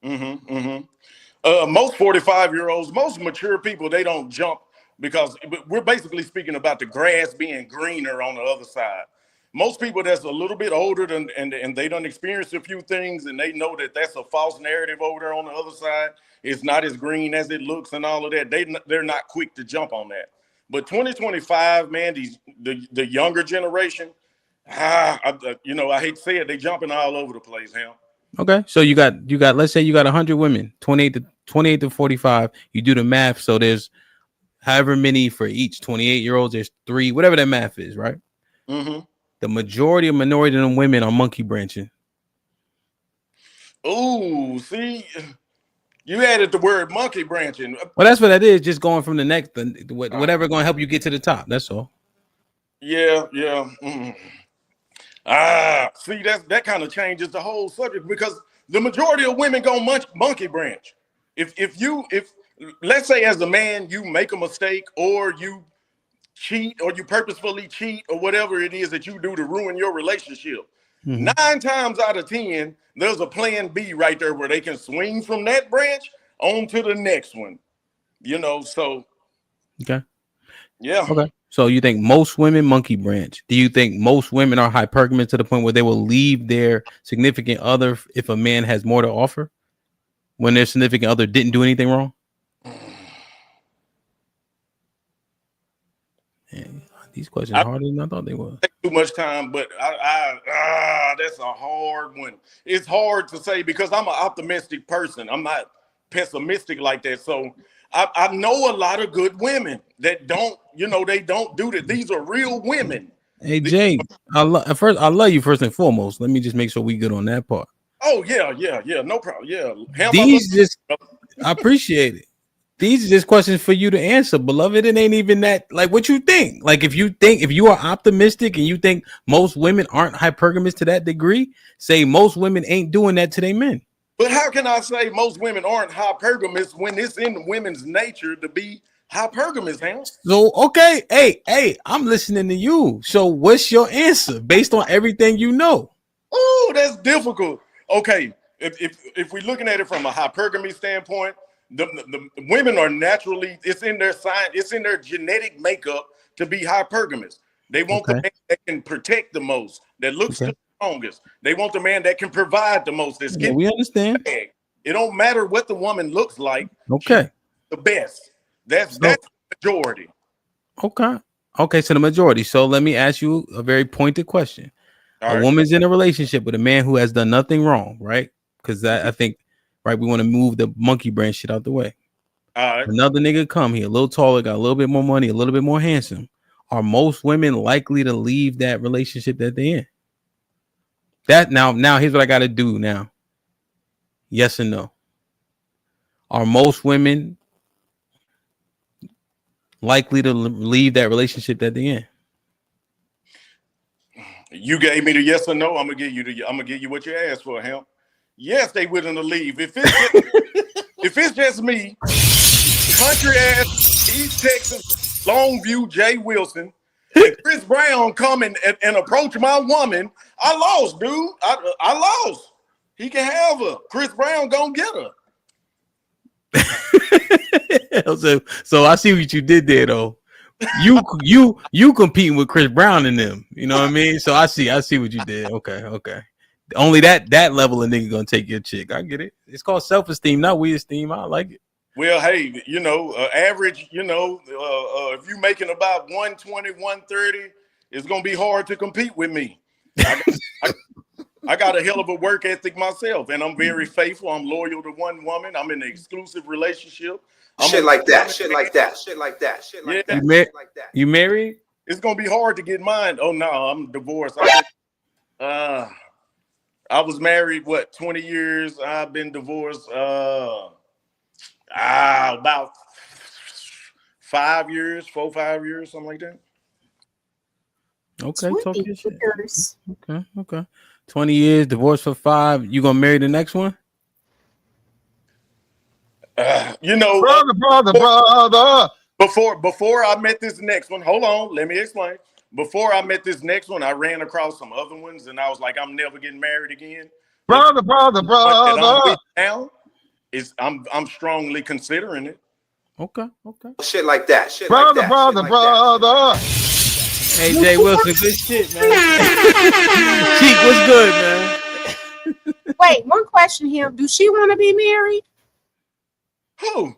Most 45-year-olds, most mature people, they don't jump, because we're basically speaking about the grass being greener on the other side. Most people that's a little bit older and they done experienced a few things, and they know that that's a false narrative over there on the other side. It's not as green as it looks and all of that. They're not quick to jump on that. But 2025, man, the younger generation, I hate to say it, they jumping all over the place, Hamp. Okay, so you got let's say you got 100 women, 28 to 45. You do the math, so there's however many for each 28-year-olds. There's 3, whatever that math is, right? The minority of them women are monkey branching. Oh, see, you added the word monkey branching. Well, that's what that is. Just going from the next, whatever going to help you get to the top. That's all. Yeah. See, that kind of changes the whole subject, because the majority of women go monkey branch. If let's say as a man you make a mistake, or you cheat, or you purposefully cheat, or whatever it is that you do to ruin your relationship, 9 times out of 10 there's a plan B right there where they can swing from that branch on to the next one. So okay. Yeah. Okay. So you think most women monkey branch? Do you think most women are hypergamous to the point where they will leave their significant other if a man has more to offer, when their significant other didn't do anything wrong? Man, these questions are harder than I thought they were. Too much time, but that's a hard one. It's hard to say because I'm an optimistic person. I'm not pessimistic like that. So I know a lot of good women that don't, they don't do that. These are real women. Hey Jay, I love you first and foremost. Let me just make sure we good on that part. Oh yeah, no problem. Yeah, I appreciate it. These are just questions for you to answer, beloved. It ain't even that like what you think. Like if you are optimistic and you think most women aren't hypergamous to that degree, say most women ain't doing that to their men. But how can I say most women aren't hypergamous when it's in women's nature to be hypergamous, Ham? So okay, hey, I'm listening to you. So what's your answer based on everything you know? Oh, that's difficult. Okay, if we're looking at it from a hypergamy standpoint, the women are naturally, it's in their genetic makeup to be hypergamous. They want the man that can protect the most, that looks the strongest. They want the man that can provide the most. We understand. It don't matter what the woman looks like. Okay. The best. That's the majority. Okay, so the majority. So let me ask you a very pointed question. A woman's in a relationship with a man who has done nothing wrong, right? Because I think, right, we want to move the monkey brain shit out the way. Another nigga come here, a little taller, got a little bit more money, a little bit more handsome. Are most women likely to leave that relationship that they're in? That now here's what I got to do now. Yes or no? Are most women likely to leave that relationship that they're in? You gave me the yes or no. I'm gonna give you what you asked for, Hamp. Yes, they willing to leave. If it's just me, country ass East Texas, Longview, Jay Wilson, and Chris Brown come and approach my woman, I lost, dude. I lost. He can have her. Chris Brown gonna get her. So I see what you did there, though. You competing with Chris Brown and them. You know what I mean? So I see what you did. Okay. Only that level of nigga gonna take your chick. I get it. It's called self-esteem, not we esteem. I like it. Well, hey, average, if you making about 120, 130, it's gonna be hard to compete with me. I got a hell of a work ethic myself, and I'm very faithful. I'm loyal to one woman. I'm in an exclusive relationship. Shit like that. You married? It's gonna be hard to get mine. Oh no, I'm divorced. I was married 20 years. I've been divorced about 5 years, 4-5 years, something like that. Okay, talk your shit. Okay. 20 years, divorced for 5. You gonna marry the next one? Brother. Before I met this next one, hold on, let me explain. Before I met this next one, I ran across some other ones, and I was like, I'm never getting married again. Brother. Now I'm strongly considering it. Okay. Shit like that. Brother. Hey, Jay Wilson, good shit, man. Cheek, what's good, man? Wait, one question here. Do she want to be married? Who?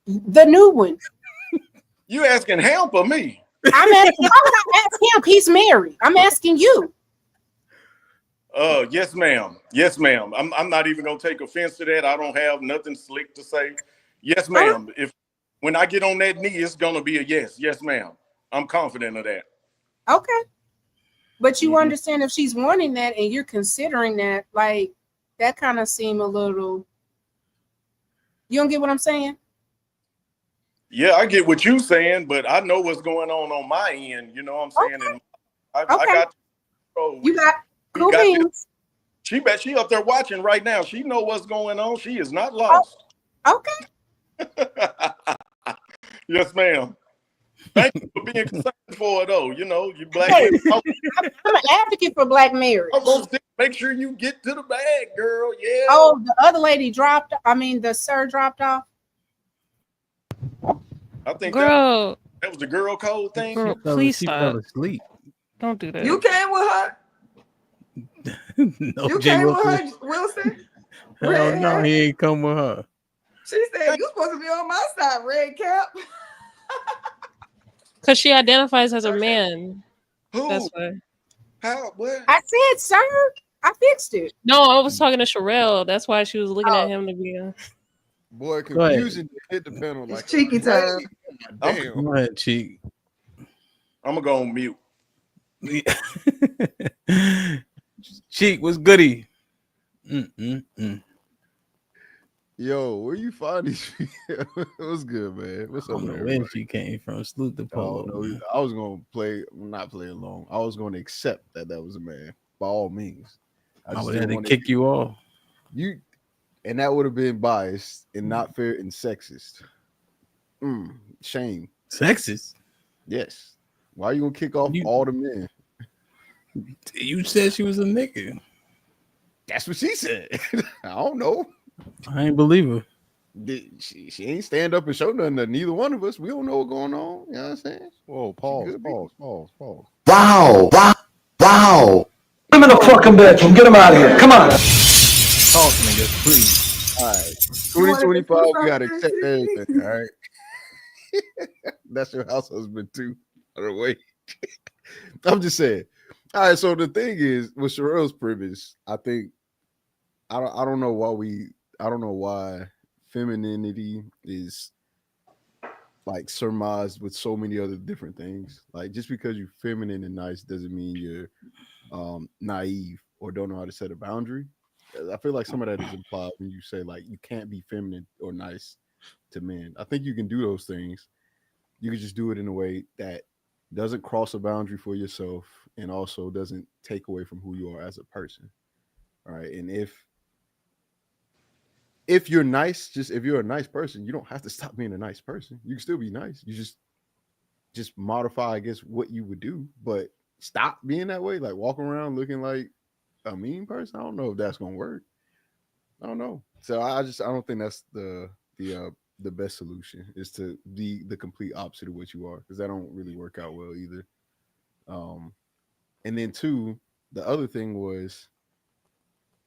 The new one. You asking Hamp or me? I'm asking. Why would I ask him? He's married. I'm asking you. Yes, ma'am. I'm not even gonna take offense to that. I don't have nothing slick to say. Yes, ma'am. When I get on that knee, it's gonna be a yes. Yes, ma'am. I'm confident of that. Okay. But you understand if she's wanting that and you're considering that, like, that kind of seem a little. You don't get what I'm saying? Yeah, I get what you're saying, but I know what's going on my end. You know what I'm saying? Okay. And I got you got cool beans. She up there watching right now. She know what's going on. She is not lost. Okay. Yes, ma'am. Thank you for being concerned for it, though. You black. Hey, I'm an advocate for black marriage. Make sure you get to the bag, girl. Yeah. Oh, the other lady the sir dropped off. I think girl, that was the girl code thing. Girl, please she stop. fell asleep. Don't do that. You came with her. No, You Jay came Wilson. with her, Wilson. Hell no, he ain't come with her. She said, "You supposed to be on my side, red cap." Because she identifies as a man. Who? That's why. How? What? I said, sir. I fixed it. No, I was talking to Sherelle. That's why she was looking at him to be a... Boy, confusion hit the panel like cheeky time. Damn. Go ahead, Cheek. I'm gonna go on mute. Cheek, what's goody? Yo, where you find these people? What's good, man? What's up, man? Where she came from? Salute the pole. I was gonna not play along. I was gonna accept that was a man by all means. I would have to kick you off. And that would have been biased and not fair and sexist. Shame. Sexist? Yes. Why are you gonna kick off all the men? You said she was a nigga. That's what she said. I don't know. I ain't believe her. She ain't stand up and show nothing to neither one of us. We don't know what's going on. You know what I'm saying? Whoa, pause. Wow. Wow. Put him in the fucking bedroom. Get him out of here. Come on. Talk, niggas, please. All right. You wanted to 2025, do we gotta something? accept everything. All right. That's your house husband too. By the way. I'm just saying. All right. So the thing is, with Sherelle's premise, I think I don't know why femininity is like surmised with so many other different things. Like just because you're feminine and nice doesn't mean you're naive or don't know how to set a boundary. I feel like some of that is implied when you say like you can't be feminine or nice to men. I think you can do those things. You can just do it in a way that doesn't cross a boundary for yourself and also doesn't take away from who you are as a person. All right. And if you're nice, if you're a nice person, you don't have to stop being a nice person. You can still be nice. You just modify, I guess, what you would do, but stop being that way, like walking around looking like a mean person. I don't know if that's gonna work. I don't know. So I don't think that's the best solution is to be the complete opposite of what you are, because that don't really work out well either. And then two, the other thing was,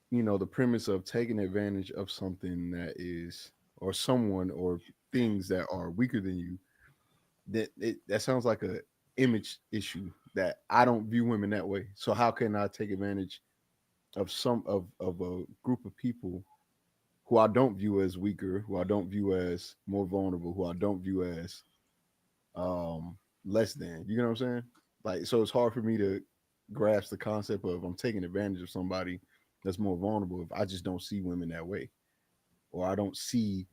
the premise of taking advantage of something that is, or someone or things that are weaker than you. That sounds like a image issue that I don't view women that way. So how can I take advantage of a group of people who I don't view as weaker, who I don't view as more vulnerable, who I don't view as less than? You know what I'm saying? Like, so it's hard for me to grasp the concept of I'm taking advantage of somebody that's more vulnerable if I just don't see women that way, or I don't see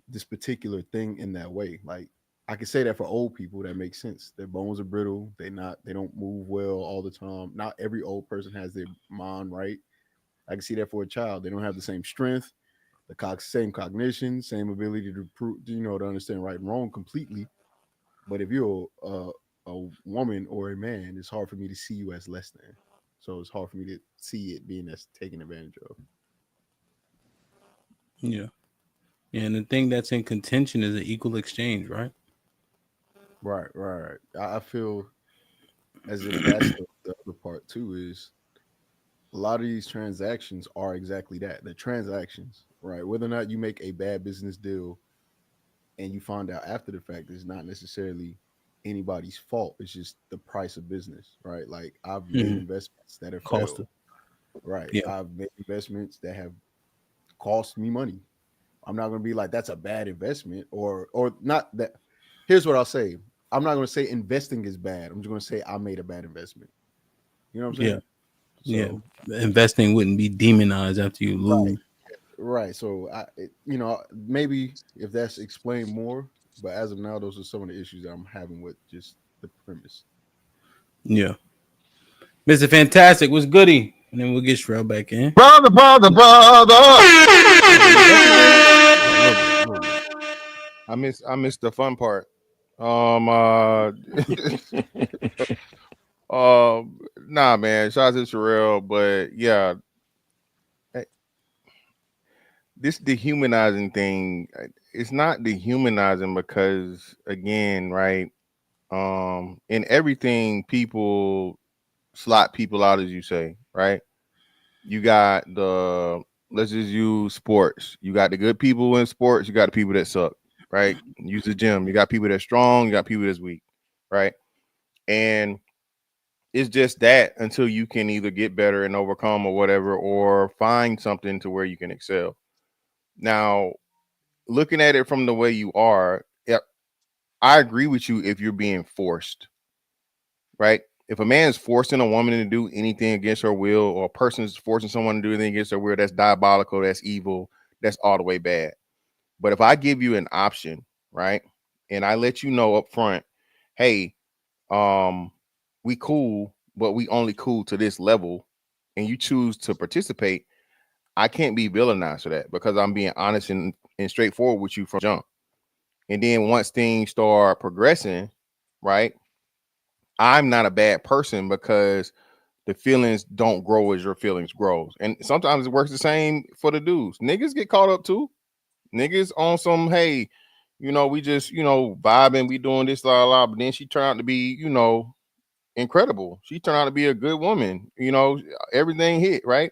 this particular thing in that way. Like, I can say that for old people, that makes sense. Their bones are brittle. They don't move well all the time. Not every old person has their mind right. I can see that for a child. They don't have the same strength, same cognition, same ability to to understand right and wrong completely. But if you're a woman or a man, it's hard for me to see you as less than. So it's hard for me to see it being as taken advantage of. Yeah. And the thing that's in contention is an equal exchange, right? Right. I feel as if that's the other part too, is a lot of these transactions are exactly that. They're transactions, right? Whether or not you make a bad business deal and you find out after the fact, it's not necessarily anybody's fault. It's just the price of business, right? Like, I've made investments that have failed. Right. Yeah. I've made investments that have cost me money. I'm not going to be like, that's a bad investment or not that. Here's what I'll say. I'm not going to say investing is bad. I'm just going to say I made a bad investment. You know what I'm saying? Yeah. Investing wouldn't be demonized after you lose. Right. So maybe if that's explained more, but as of now, those are some of the issues that I'm having with just the premise. Yeah. Mr. Fantastic, what's goody? And then we'll get Shrell back in. Brother. I missed the fun part. Nah, man. Shout out to Sherelle, but yeah, this dehumanizing thing, it's not dehumanizing because, again, right? In everything, people slot people out, as you say, right? You got let's just use sports. You got the good people in sports. You got the people that suck, right? Use the gym. You got people that's strong. You got people that's weak, right? And it's just that until you can either get better and overcome or whatever, or find something to where you can excel. Now, looking at it from the way you are, I agree with you if you're being forced, right? If a man is forcing a woman to do anything against her will, or a person is forcing someone to do anything against their will, that's diabolical, that's evil, that's all the way bad. But if I give you an option, right, and I let you know up front, hey, we cool, but we only cool to this level, and you choose to participate, I can't be villainized for that because I'm being honest and straightforward with you from jump. And then once things start progressing, right, I'm not a bad person because the feelings don't grow as your feelings grows. And sometimes it works the same for the dudes. Niggas get caught up too. Niggas on some, hey, you know, we just, you know, vibing, we doing this, la la. But then she turned out to be, you know, incredible. She turned out to be a good woman. You know, everything hit, right?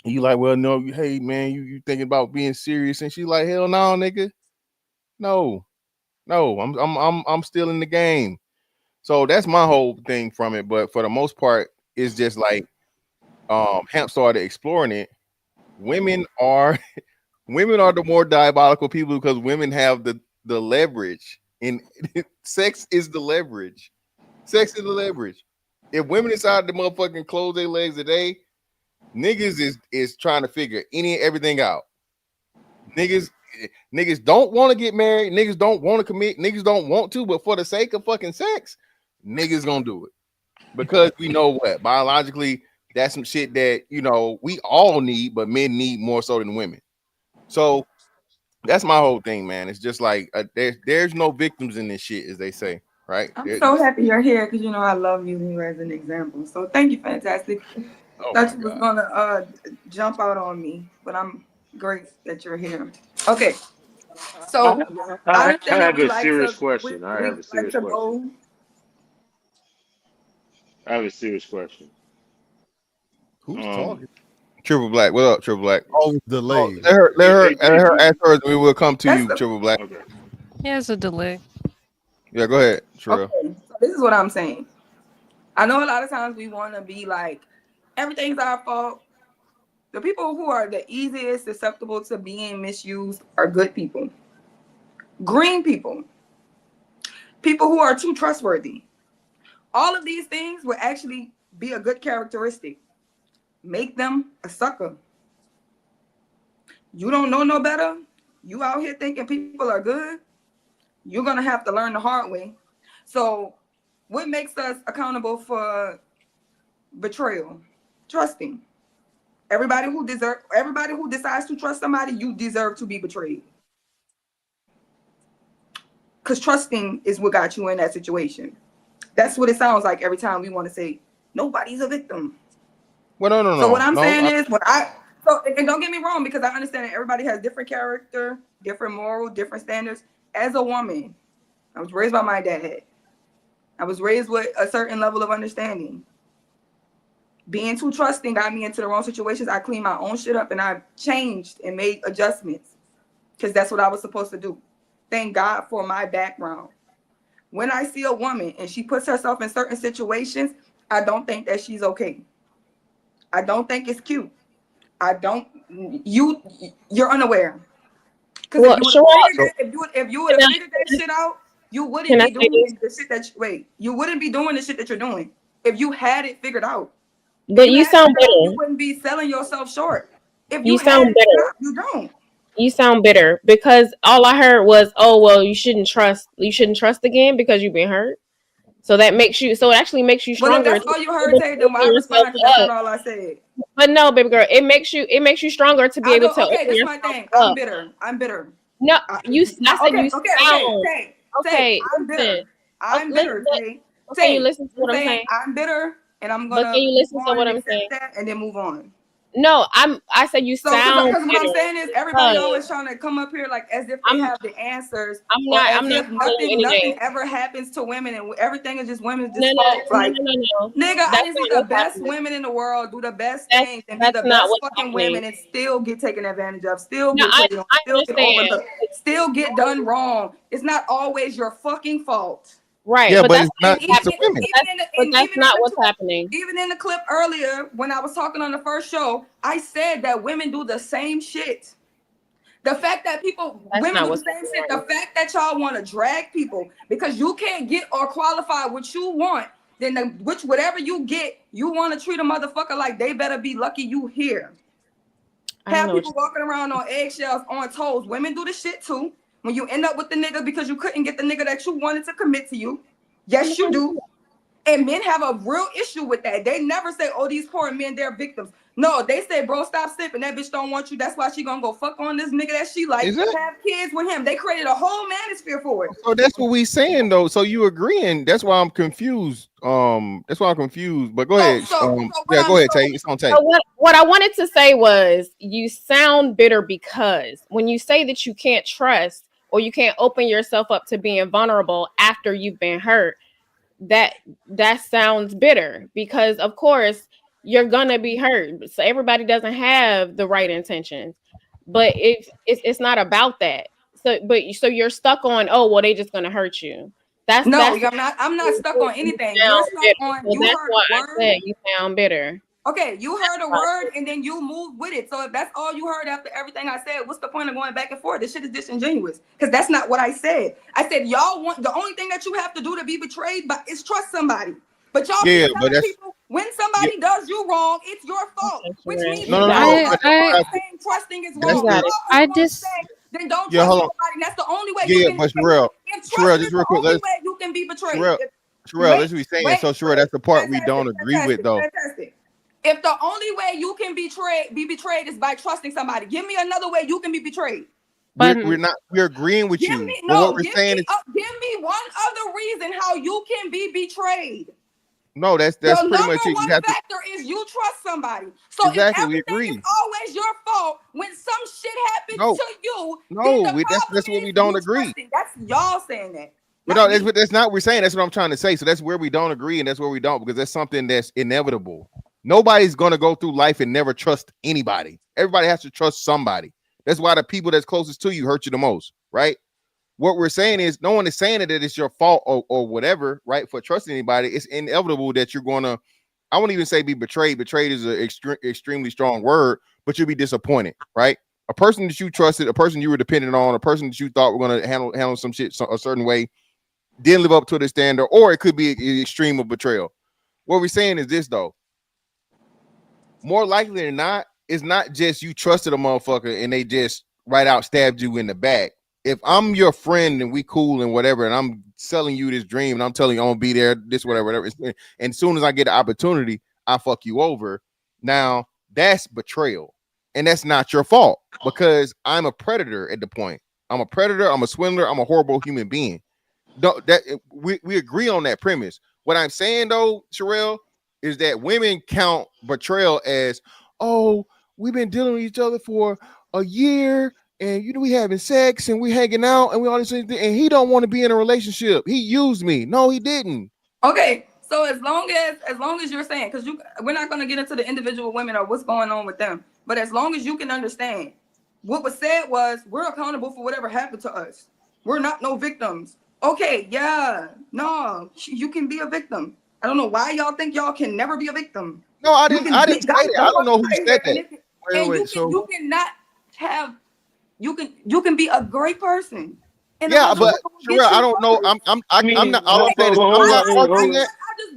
And you like, well, no, hey man, you thinking about being serious? And she's like, hell no, nigga. No, I'm still in the game. So that's my whole thing from it. But for the most part, it's just like Hamp started exploring it. Women are the more diabolical people because women have the leverage, and sex is the leverage. Sex is the leverage. If women decide to motherfucking close their legs today, niggas is trying to figure everything out. Niggas don't want to get married. Niggas don't want to commit. Niggas don't want to, but for the sake of fucking sex, niggas gonna do it because we know what biologically that's some shit that, you know, we all need, but men need more so than women. So that's my whole thing, man. It's just like there's no victims in this shit, as they say, right? I'm so happy you're here because you know I love using you as an example. So thank you, fantastic. Thought you was gonna jump out on me, but I'm great that you're here. Okay, so I have a serious question. I have a serious question. Who's talking? Triple Black, what up, Triple Black? Oh, delay. Let her ask her. We will come to you, Triple Black. Okay. He has a delay. Yeah, go ahead, Trill. Okay, so this is what I'm saying. I know a lot of times we want to be like, everything's our fault. The people who are the easiest susceptible to being misused are good people. Green people. People who are too trustworthy. All of these things will actually be a good characteristic. Make them a sucker. You don't know no better. You out here thinking people are good. You're going to have to learn the hard way. So what makes us accountable for betrayal? Trusting. Everybody who decides to trust somebody, you deserve to be betrayed. Because trusting is what got you in that situation. That's what it sounds like every time we want to say, nobody's a victim. Well, no. So what I'm saying is, and don't get me wrong, because I understand that everybody has different character, different moral, different standards. As a woman, I was raised by my dad. I was raised with a certain level of understanding. Being too trusting got me into the wrong situations. I cleaned my own shit up and I changed and made adjustments because that's what I was supposed to do. Thank God for my background. When I see a woman and she puts herself in certain situations, I don't think that she's okay. I don't think it's cute. You're unaware. Because if you would have figured that shit out, you wouldn't be doing the shit you wouldn't be doing the shit that you're doing if you had it figured out. But you sound bitter. You wouldn't be selling yourself short. If you sound bitter. You don't. You sound bitter because all I heard was, "Oh well, you shouldn't trust again because you've been hurt." So that makes you. So it actually makes you stronger. Well, if that's all you heard, then why respond? Because that's not all I said. But no, baby girl, it makes you stronger to be able to. Okay, that's my thing. I'm bitter. No, you. I said you sound. Okay, I'm bitter. I'm bitter. Okay, you listen to what I'm saying. I'm bitter, and I'm gonna. But can you listen to what I'm saying? And then move on. No, I said you sound. Because what I'm saying is everybody always trying to come up here like as if they have the answers. I'm not. Nothing ever happens to women, and everything is just women's just fault. Like, nigga, I can see the best women in the world do the best things and be the best fucking women and still get taken advantage of, still get played on, still get overlooked, still get done wrong. It's not always your fucking fault. Right. Yeah, but that's not just women. That's not what's happening. Even in the clip earlier, when I was talking on the first show, I said that women do the same shit. The fact that women do the same shit, the fact that y'all want to drag people because you can't get or qualify what you want, then whatever you get, you want to treat a motherfucker like they better be lucky you here. Have people walking around on eggshells, on toes. Women do the shit too. When you end up with the nigga because you couldn't get the nigga that you wanted to commit to you. Yes, you do. And men have a real issue with that. They never say, oh, these poor men, they're victims. No, they say, bro, stop sipping. That bitch don't want you. That's why she gonna go fuck on this nigga that she like. Have kids with him. They created a whole manosphere for it. So that's what we saying though. So you agreeing? That's why I'm confused. That's why I'm confused. But go ahead. Yeah, go ahead, Tay. It's on Tay. So what I wanted to say was, you sound bitter because when you say that you can't trust or you can't open yourself up to being vulnerable after you've been hurt, that sounds bitter because of course you're gonna be hurt. So everybody doesn't have the right intentions, but it's not about that. So you're stuck on, oh well, they just gonna hurt you. I'm not stuck on anything. You're stuck on so that's heard why a word. I said you sound bitter. Okay, you heard a word and then you moved with it. So if that's all you heard after everything I said, what's the point of going back and forth? This shit is disingenuous because that's not what I said. I said y'all want the only thing that you have to do to be betrayed is trust somebody. But y'all keep telling people when somebody does you wrong, it's your fault. Which means saying trusting is wrong. Then don't trust nobody. That's the only way you can. But Sherelle, just real quick, way you can be betrayed. Sherelle, that's what he's saying. So Sherelle, that's the part we don't agree with, though. Fantastic. If the only way you can be betrayed is by trusting somebody, give me another way you can be betrayed. We're agreeing with you. What we're saying is, give me one other reason how you can be betrayed. No, that's pretty much it. The factor is you trust somebody. So exactly, if everything is always your fault when some shit happens to you, that's what we don't agree. That's y'all saying that. But no, that's not what we're saying. That's what I'm trying to say. So that's where we don't agree, and that's where we don't, because that's something that's inevitable. Nobody's gonna go through life and never trust anybody. Everybody has to trust somebody. That's why the people that's closest to you hurt you the most, right? What we're saying is, no one is saying that it's your fault or whatever, right? For trusting anybody, it's inevitable that you're gonna. I won't even say be betrayed. Betrayed is an extremely strong word, but you'll be disappointed, right? A person that you trusted, a person you were dependent on, a person that you thought were gonna handle some shit a certain way, didn't live up to the standard, or it could be an extreme of betrayal. What we're saying is this, though. More likely than not, it's not just you trusted a motherfucker and they just right out stabbed you in the back. If I'm your friend and we cool and whatever, and I'm selling you this dream and I'm telling you I'm gonna be there, this, whatever, and as soon as I get the opportunity, I fuck you over. Now that's betrayal, and that's not your fault because I'm a predator at the point. I'm a predator. I'm a swindler. I'm a horrible human being. We agree on that premise. What I'm saying though, Sherelle, is that women count betrayal as, oh, we've been dealing with each other for a year, and we having sex and we hanging out and we all this thing, and he don't want to be in a relationship. He used me. No, he didn't. Okay, so as long as you're saying, because we're not going to get into the individual women or what's going on with them, but as long as you can understand, what was said was we're accountable for whatever happened to us. We're not no victims. Okay, yeah, no, you can be a victim. I don't know why y'all think y'all can never be a victim. No, I didn't say that. I don't know who said that. You cannot have. You can be a great person. And yeah, but Sherelle, I don't know. I'm not. I don't say this.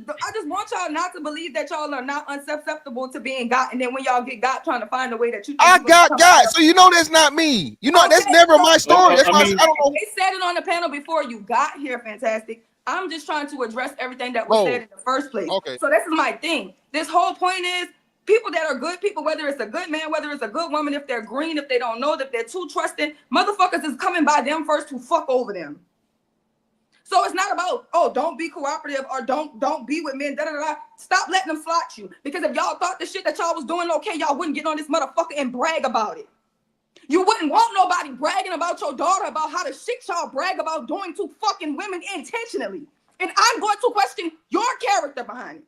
I just want y'all not to believe that y'all are not unsusceptible to being got, and then when y'all get got, trying to find a way that you. I got. So that's not me. That's never my story. That's I don't know. They said it on the panel before you got here. Fantastic. I'm just trying to address everything that was said in the first place. Okay. So this is my thing. This whole point is people that are good people, whether it's a good man, whether it's a good woman, if they're green, if they don't know, if they're too trusting, motherfuckers is coming by them first to fuck over them. So it's not about, don't be cooperative or don't be with men, Stop letting them slot you. Because if y'all thought the shit that y'all was doing okay, y'all wouldn't get on this motherfucker and brag about it. You wouldn't want nobody bragging about your daughter about how the shit y'all brag about doing to fucking women intentionally. And I'm going to question your character behind it.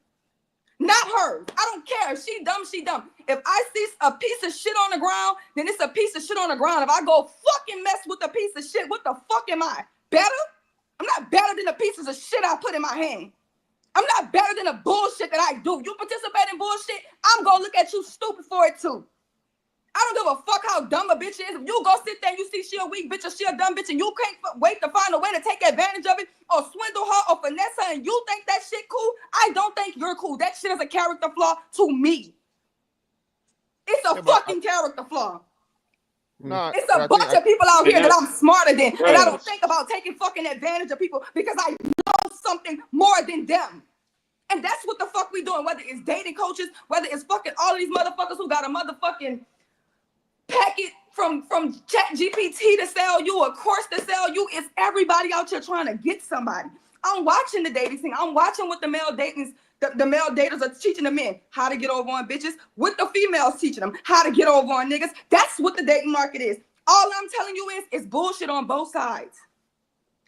Not hers. I don't care. She dumb, she dumb. If I see a piece of shit on the ground, then it's a piece of shit on the ground. If I go fucking mess with a piece of shit, what the fuck am I? Better? I'm not better than the pieces of shit I put in my hand. I'm not better than the bullshit that I do. You participate in bullshit, I'm gonna look at you stupid for it too. I don't give a fuck how dumb a bitch is. If you go sit there and you see she a weak bitch or she a dumb bitch and you can't wait to find a way to take advantage of it or swindle her or finesse her and you think that shit cool, I don't think you're cool. That shit is a character flaw to me. It's a fucking character flaw. It's a bunch of people out here that I'm smarter than, and I don't think about taking fucking advantage of people because I know something more than them. And that's what the fuck we doing, whether it's dating coaches, whether it's fucking all of these motherfuckers who got a motherfucking packet from ChatGPT to sell you, a course to sell you. It's everybody out here trying to get somebody. I'm watching the dating scene. I'm watching what the male daters are teaching the men how to get over on bitches, with the females teaching them how to get over on niggas. That's what the dating market is. All I'm telling you is it's bullshit on both sides.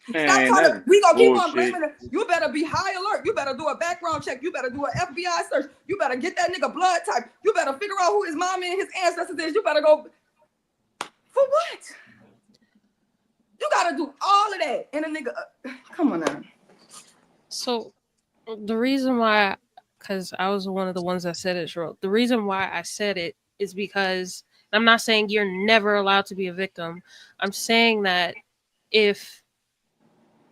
Man, Stop trying to, we gonna keep on bullshit. blaming it. You better be high alert. You better do a background check. You better do an FBI search. You better get that nigga blood type. You better figure out who his mom and his ancestors is. You better go. For what? You gotta do all of that. And a nigga, come on now. So the reason why, because I was one of the ones that said it, Cheryl. The reason why I said it is because I'm not saying you're never allowed to be a victim. I'm saying that if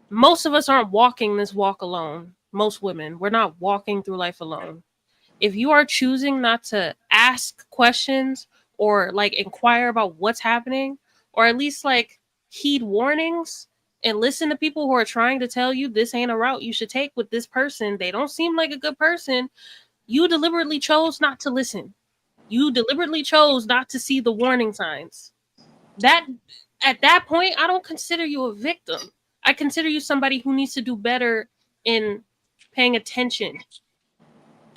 most of us aren't walking this walk alone, most women, we're not walking through life alone. If you are choosing not to ask questions or like inquire about what's happening, or at least like heed warnings and listen to people who are trying to tell you this ain't a route you should take with this person, they don't seem like a good person, you deliberately chose not to listen. You deliberately chose not to see the warning signs. That at that point, I don't consider you a victim. I consider you somebody who needs to do better in paying attention.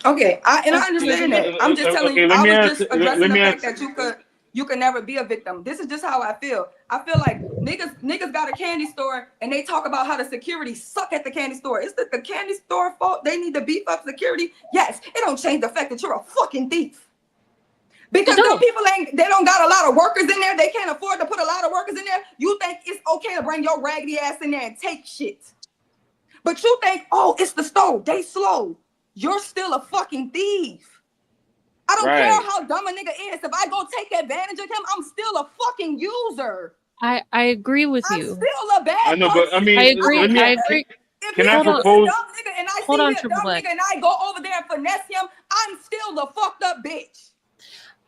Okay, I understand that. I'm just telling you, I was just addressing the fact that you can never be a victim. This is just how I feel. I feel like niggas got a candy store and they talk about how the security suck at the candy store. Is the candy store fault? They need to beef up security? Yes, it don't change the fact that you're a fucking thief. Because them people they don't got a lot of workers in there. They can't afford to put a lot of workers in there. You think it's okay to bring your raggedy ass in there and take shit. But you think, oh, it's the stove. They slow. You're still a fucking thief. I don't care how dumb a nigga is. If I go take advantage of him, I'm still a fucking user. I agree with you. I'm still a bad I know, but I mean, I agree. I agree. Can I propose? Hold on, Triple Black. And I go over there and finesse him, I'm still the fucked up bitch.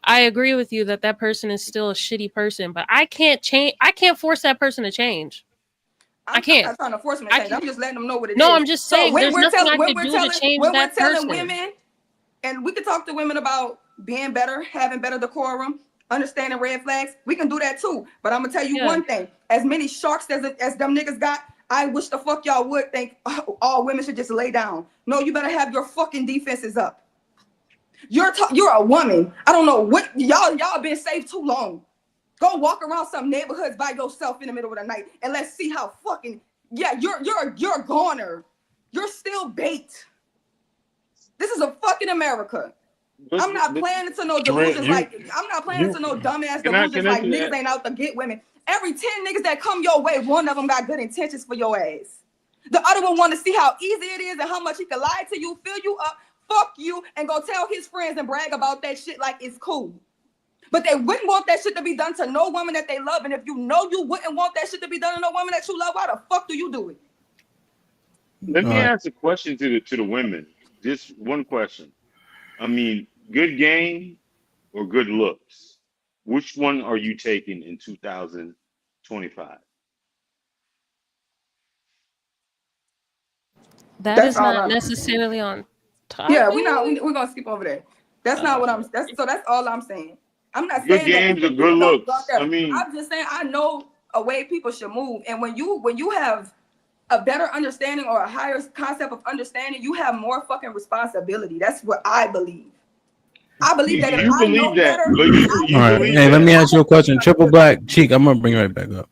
I agree with you that person is still a shitty person, but I can't change. I can't force that person to change. I can't. I'm not trying to force him to change. I'm just letting them know what it is. No, I'm just saying there's nothing I can do to change that person. Women, and we can talk to women about being better, having better decorum, understanding red flags. We can do that too. But I'm gonna tell you one thing: as many sharks as them niggas got, I wish the fuck y'all would think all women should just lay down. No, you better have your fucking defenses up. You're a woman. I don't know what y'all been safe too long. Go walk around some neighborhoods by yourself in the middle of the night and let's see how fucking you're a goner. You're still bait. This is a fucking America. I'm not playing into no delusions I'm not playing into no dumbass delusions like niggas ain't out to get women. Every 10 niggas that come your way, one of them got good intentions for your ass. The other one want to see how easy it is and how much he can lie to you, fill you up, fuck you, and go tell his friends and brag about that shit like it's cool. But they wouldn't want that shit to be done to no woman that they love. And if you know you wouldn't want that shit to be done to no woman that you love, why the fuck do you do it? Let me ask a question to the women. Just one question. I mean, good game or good looks? Which one are you taking in 2025? That's not necessarily on top. Yeah, we're gonna skip over that. That's not what that's all I'm saying. I'm not saying good games or good looks. I mean, I'm just saying I know a way people should move, and when you have a better understanding or a higher concept of understanding, you have more fucking responsibility. That's what I believe. I believe that if I know better, all right. Hey, let me ask you a question. Triple Black Cheek, I'm gonna bring it right back up.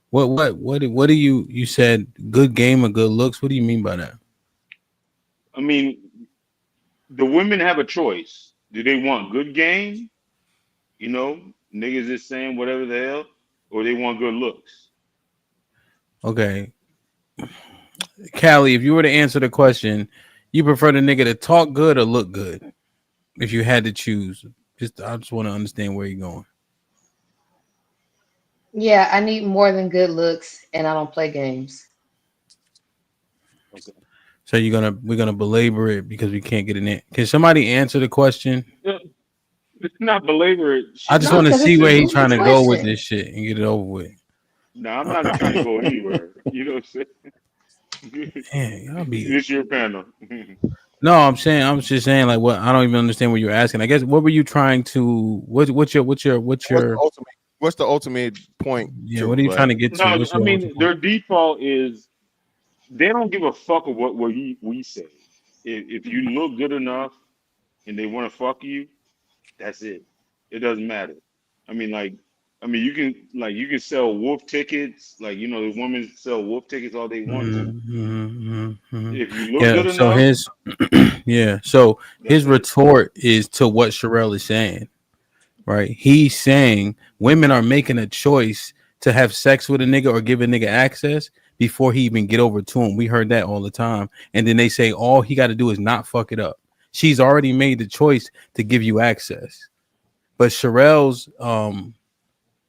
What do you said good game or good looks? What do you mean by that? I mean, the women have a choice. Do they want good game? You know, niggas is saying whatever the hell, or they want good looks. Okay. Callie, if you were to answer the question, you prefer the nigga to talk good or look good? If you had to choose. I just want to understand where you're going. Yeah, I need more than good looks, and I don't play games. Okay. So we're gonna belabor it because we can't get in it. Can somebody answer the question? It's not belabor it. I just want to see where he's trying to go with this shit and get it over with. No, I'm not trying to go anywhere. You know what I'm saying? Man, y'all be. It's your panel. No, I'm just saying, like, what I don't even understand what you're asking. I guess what were you trying to? What's your what's the ultimate point? Yeah, what are you trying to get to? No, What's I your mean their default is they don't give a fuck of what we say. If you look good enough and they want to fuck you, that's it. It doesn't matter. I mean, you can sell wolf tickets, like the women sell wolf tickets all they want to. If you look Yeah. good So enough, his yeah. So his that's it. retort is to what Sherelle is saying, right? He's saying women are making a choice to have sex with a nigga or give a nigga access before he even get over to him. We heard that all the time, and then they say all he got to do is not fuck it up. She's already made the choice to give you access. But Sherelle's,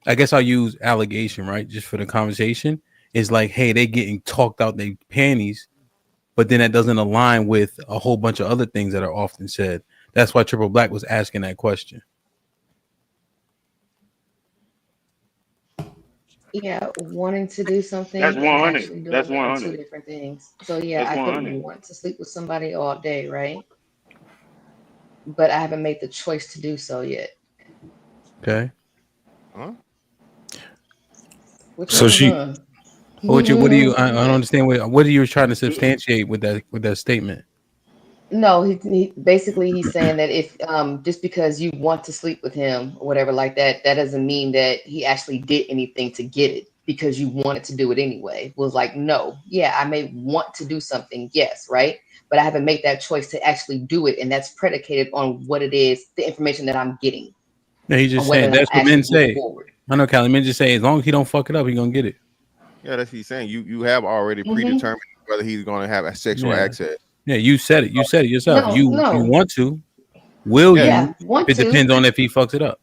I guess I'll use allegation, right? Just for the conversation, is like, hey, they getting talked out their panties, but then that doesn't align with a whole bunch of other things that are often said. That's why Triple Black was asking that question. Yeah, wanting to do something That's and 100. actually doing That's it are two 100. different things. So yeah, That's I could 100. want to sleep with somebody all day, right? But I haven't made the choice to do so yet. Okay. Huh? So she. What do you? I don't understand. What are you trying to substantiate with that statement? No, he basically he's saying that if just because you want to sleep with him or whatever like that, that doesn't mean that he actually did anything to get it because you wanted to do it anyway. Was like, no, yeah, I may want to do something, yes, right, but I haven't made that choice to actually do it, and that's predicated on what it is, the information that I'm getting. No, he's just saying that's what men say. I know, Callie. Men just say as long as he don't fuck it up, he gonna get it. Yeah, that's what he's saying. You have already predetermined whether he's going to have a sexual access. Yeah, you said it. You said it yourself. No, you no. want to? Will Yeah, you? want It to. depends on if he fucks it up.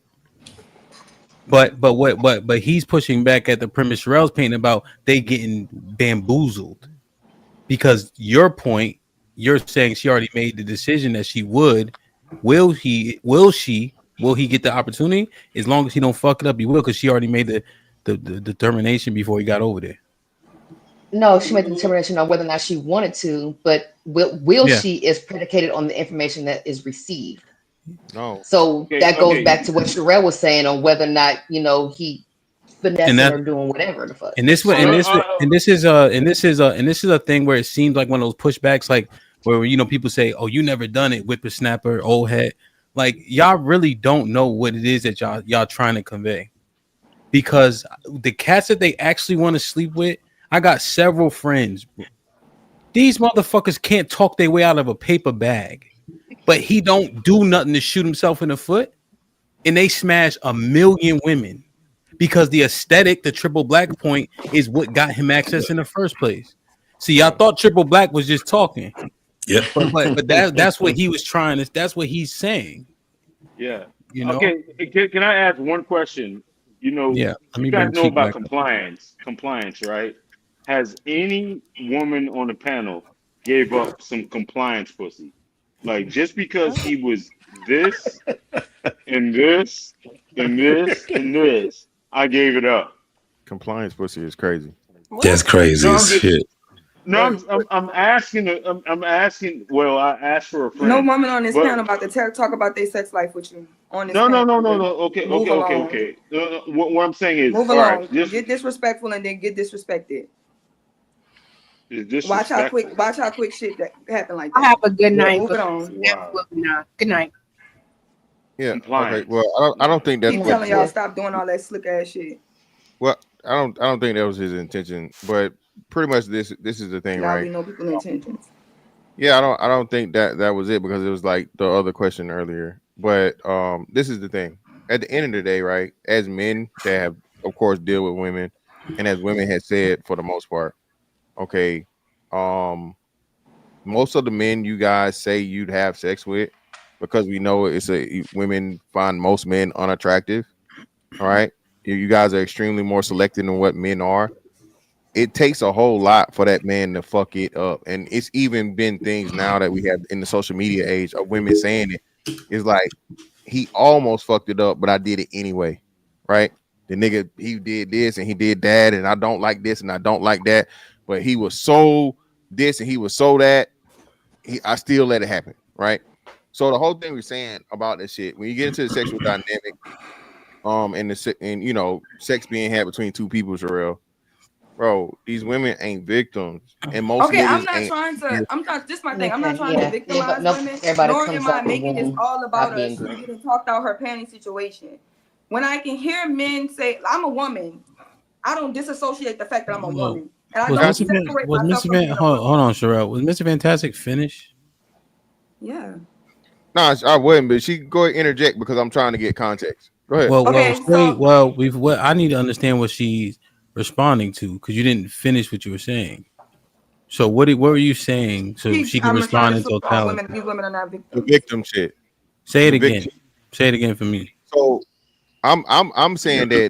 But he's pushing back at the premise Sherelle's painting about they getting bamboozled because your point, you're saying she already made the decision that she would. Will he get the opportunity? As long as he don't fuck it up, he will, because she already made the determination before he got over there. No, she made the determination on whether or not she wanted to, but will she is predicated on the information that is received. No. So that goes back to what Sherelle was saying on whether or not, he finessing or doing whatever the fuck. And this is a thing where it seems like one of those pushbacks, like where people say, "Oh, you never done it," whippersnapper, old head. Like y'all really don't know what it is that y'all trying to convey, because the cats that they actually want to sleep with, I got several friends. These motherfuckers can't talk their way out of a paper bag, but he don't do nothing to shoot himself in the foot, and they smash 1 million women. Because the aesthetic, the Triple Black point, is what got him access in the first place. See, y'all thought Triple Black was just talking. Yeah. But that's what he was trying to. That's what he's saying. Yeah. You know. Okay. Can I ask one question? Yeah. Let me You guys bring know Cheek about back compliance. Compliance, right? Has any woman on the panel gave up some compliance pussy? Like just because he was this and this and this and this, I gave it up. Compliance pussy is crazy. That's crazy as shit. No, I'm asking. I'm asking. Well, I asked for a friend. No woman on this panel about to talk about their sex life with you on this. No. panel. Okay. Move along. Okay. What I'm saying is, move all along. right, Get disrespectful and then get disrespected. Watch how quick shit that happen like that. I have a good night. Move it on. Wow. Good night. Yeah. Okay. Well, I don't think that's Keep telling y'all stop doing all that slick ass shit. Well, I don't think that was his intention, but pretty much this is the thing, now right? we know people's intentions. Yeah, I don't think that was it, because it was like the other question earlier. But this is the thing. At the end of the day, right? As men that have, of course, deal with women, and as women had said for the most part, okay, most of the men you guys say you'd have sex with, because we know women find most men unattractive. All right, you guys are extremely more selective than what men are. It takes a whole lot for that man to fuck it up. And it's even been things now that we have in the social media age of women saying it. It's like, he almost fucked it up, but I did it anyway. Right? The nigga, he did this and he did that, and I don't like this and I don't like that. But he was so this and he was so that. I still let it happen, right? So the whole thing we're saying about this shit, when you get into the sexual dynamic, and you know, sex being had between two people, Sherelle, bro, these women ain't victims, and most Okay, I'm niggas not ain't. trying to. I'm not. This my thing. I'm not Okay, trying to yeah, but victimize no, women, everybody nor comes am I out the making this womb all not about being she great. getting talked out her panty situation. When I can hear men say, "I'm a woman," I don't disassociate the fact that I'm a Well, woman, and I was don't Mr. Van, separate was myself Mr. from Van being a hold, woman. hold on, Sherelle. Was Mr. Fantastic finished? Yeah. No, I wouldn't, but she go ahead and interject because I'm trying to get context. Go ahead. I need to understand what she's responding to because you didn't finish what you were saying. So what were you saying so she can I'm respond responding in to all totality? women. These women are not The victims. victim shit. Say it The again. victim. Say it again for me. So I'm saying that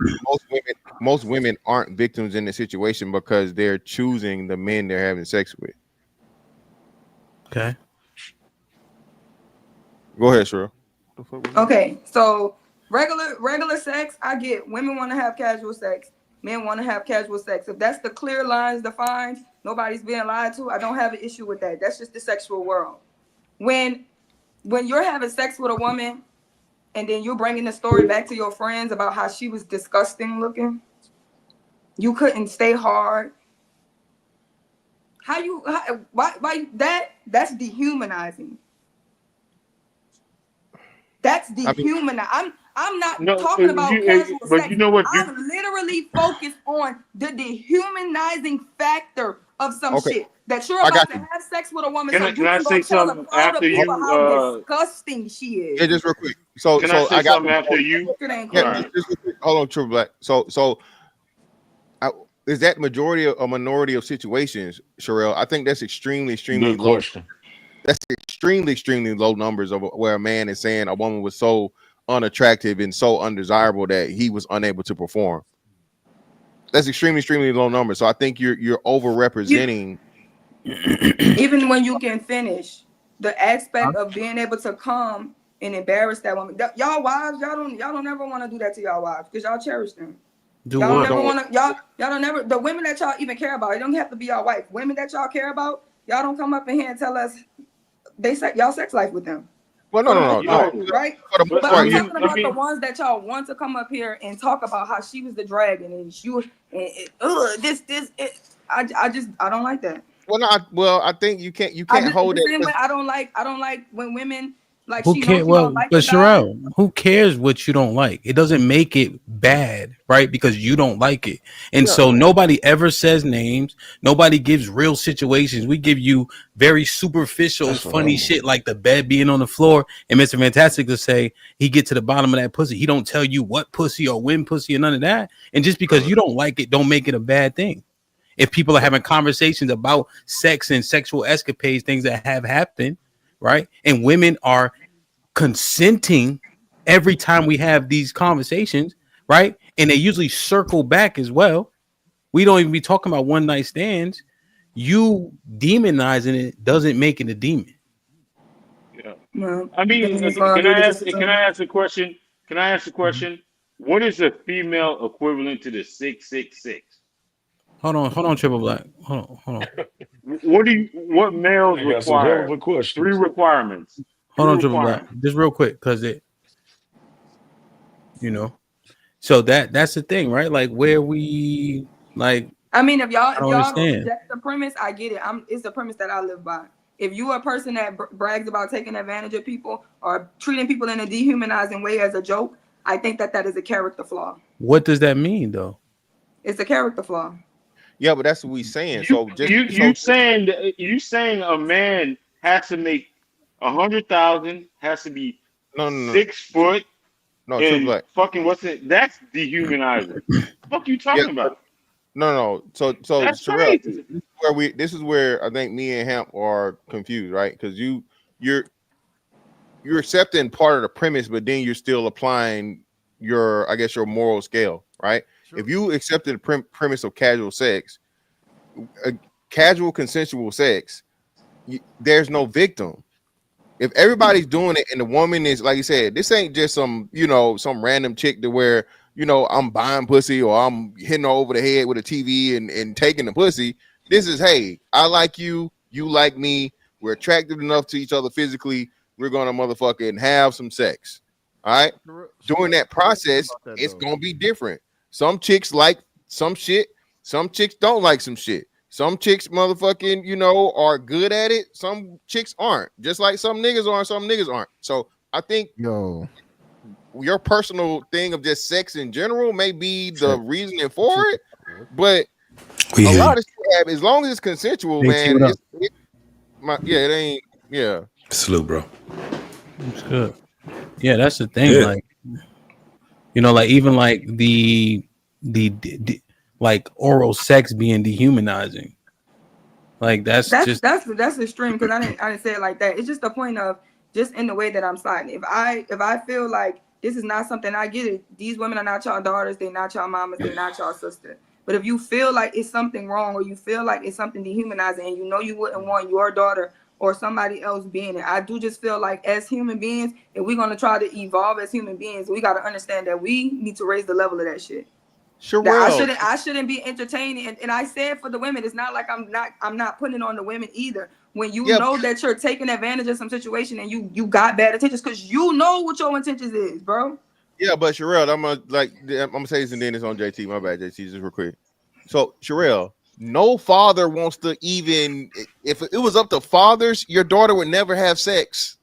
most women aren't victims in the situation because they're choosing the men they're having sex with. Okay. Go ahead, Cheryl. Okay, so regular sex, I get. Women want to have casual sex. Men want to have casual sex. If that's the clear lines defined, nobody's being lied to. I don't have an issue with that. That's just the sexual world. When you're having sex with a woman, and then you're bringing the story back to your friends about how she was disgusting looking, you couldn't stay hard. Why that's dehumanizing. That's dehumanizing. I'm not talking about casual but sex. you know what? I'm literally focused on the dehumanizing factor of some Okay. shit. That you're I got about to you. have sex with a woman Can so I you can go say tell a something crowd after of people you? how disgusting she is. Yeah, just real quick. So Can I say I got something after you? It ain't yeah, cool. All right. just real quick. Hold on, True Black. Is that majority of a minority of situations, Sherelle? I think that's extremely Good low. question. That's extremely low numbers of where a man is saying a woman was so unattractive and so undesirable that he was unable to perform. That's extremely low numbers. So I think you're overrepresenting. Even when you can finish, the aspect of being able to come and embarrass that woman. Y'all wives, y'all don't ever want to do that to y'all wives because y'all cherish them. Do y'all what? don't never want to. Y'all don't never. The women that y'all even care about, it don't have to be y'all wife. Women that y'all care about, y'all don't come up in here and tell us y'all sex life with them. Well, No. Right? But I'm talking about the ones that y'all want to come up here and talk about how she was the dragon and she was I don't like that. Well, I think you can't hold it. I don't like when women like Who she knows cares? she Well, don't like but the guy. Sherelle, who cares what you don't like? It doesn't make it bad, right? Because you don't like it. And so nobody ever says names. Nobody gives real situations. We give you very superficial, funny shit like the bed being on the floor. And Mr. Fantastic will say he get to the bottom of that pussy. He don't tell you what pussy or when pussy or none of that. And just because you don't like it, don't make it a bad thing. If people are having conversations about sex and sexual escapades, things that have happened, right? And women are consenting every time we have these conversations, right? And they usually circle back as well. We don't even be talking about one night stands. You demonizing it doesn't make it a demon. Yeah. Well, I mean, can I ask a question? Can I ask a question? What is a female equivalent to the 666? Hold on, Triple Black. Hold on. What males I got some hell of require? a question. 3 requirements. Hold on, Triple Black. Just real quick, because so that's the thing, right? Like where we like. I mean, if y'all understand. reject the premise, I get it. It's the premise that I live by. If you are a person that brags about taking advantage of people or treating people in a dehumanizing way as a joke, I think that is a character flaw. What does that mean, though? It's a character flaw. Yeah, but that's what we saying. You saying a man has to make 100,000, has to be 6 foot. No, and Black. Fucking what's it? That's dehumanizing. What you talking about? No. So that's Sherelle, crazy. This is where I think me and Hamp are confused, right? Because you're accepting part of the premise, but then you're still applying your moral scale, right? Sure. If you accepted the premise of casual sex, casual consensual sex, there's no victim. If everybody's doing it and the woman is, like you said, this ain't just some random chick to where I'm buying pussy or I'm hitting her over the head with a TV and taking the pussy. This is, hey, I like you, you like me, We're attracted enough to each other physically. We're gonna motherfucking have some sex. All right. During that process, it's gonna be different. Some chicks like some shit. Some chicks don't like some shit. Some chicks motherfucking, you know, are good at it. Some chicks aren't. Just like some niggas are, some niggas aren't. So I think your personal thing of just sex in general may be the reasoning for it, but a lot of shit happen, as long as it's consensual, man. It ain't. Yeah. Salute, bro. That's good. Yeah, that's the thing. Yeah. Like, you know, like even like the like oral sex being dehumanizing. Like that's extreme because I didn't say it like that. It's just the point of just in the way that I'm sliding. If I feel like this is not something, I get it. These women are not y'all daughters, they're not y'all mamas, they're not y'all sister. But if you feel like it's something wrong or you feel like it's something dehumanizing and you know you wouldn't want your daughter or somebody else being it, I do just feel like as human beings, if we're gonna try to evolve as human beings, we gotta understand that we need to raise the level of that shit. Sure. I shouldn't be entertaining, and I said for the women, it's not like I'm not putting it on the women either. When you know that you're taking advantage of some situation and you got bad intentions, because you know what your intentions is, bro. Yeah, but Sherelle, I'm gonna say this and then it's on JT. My bad, JT, just real quick. So Sherelle, no father wants to even, if it was up to fathers, your daughter would never have sex.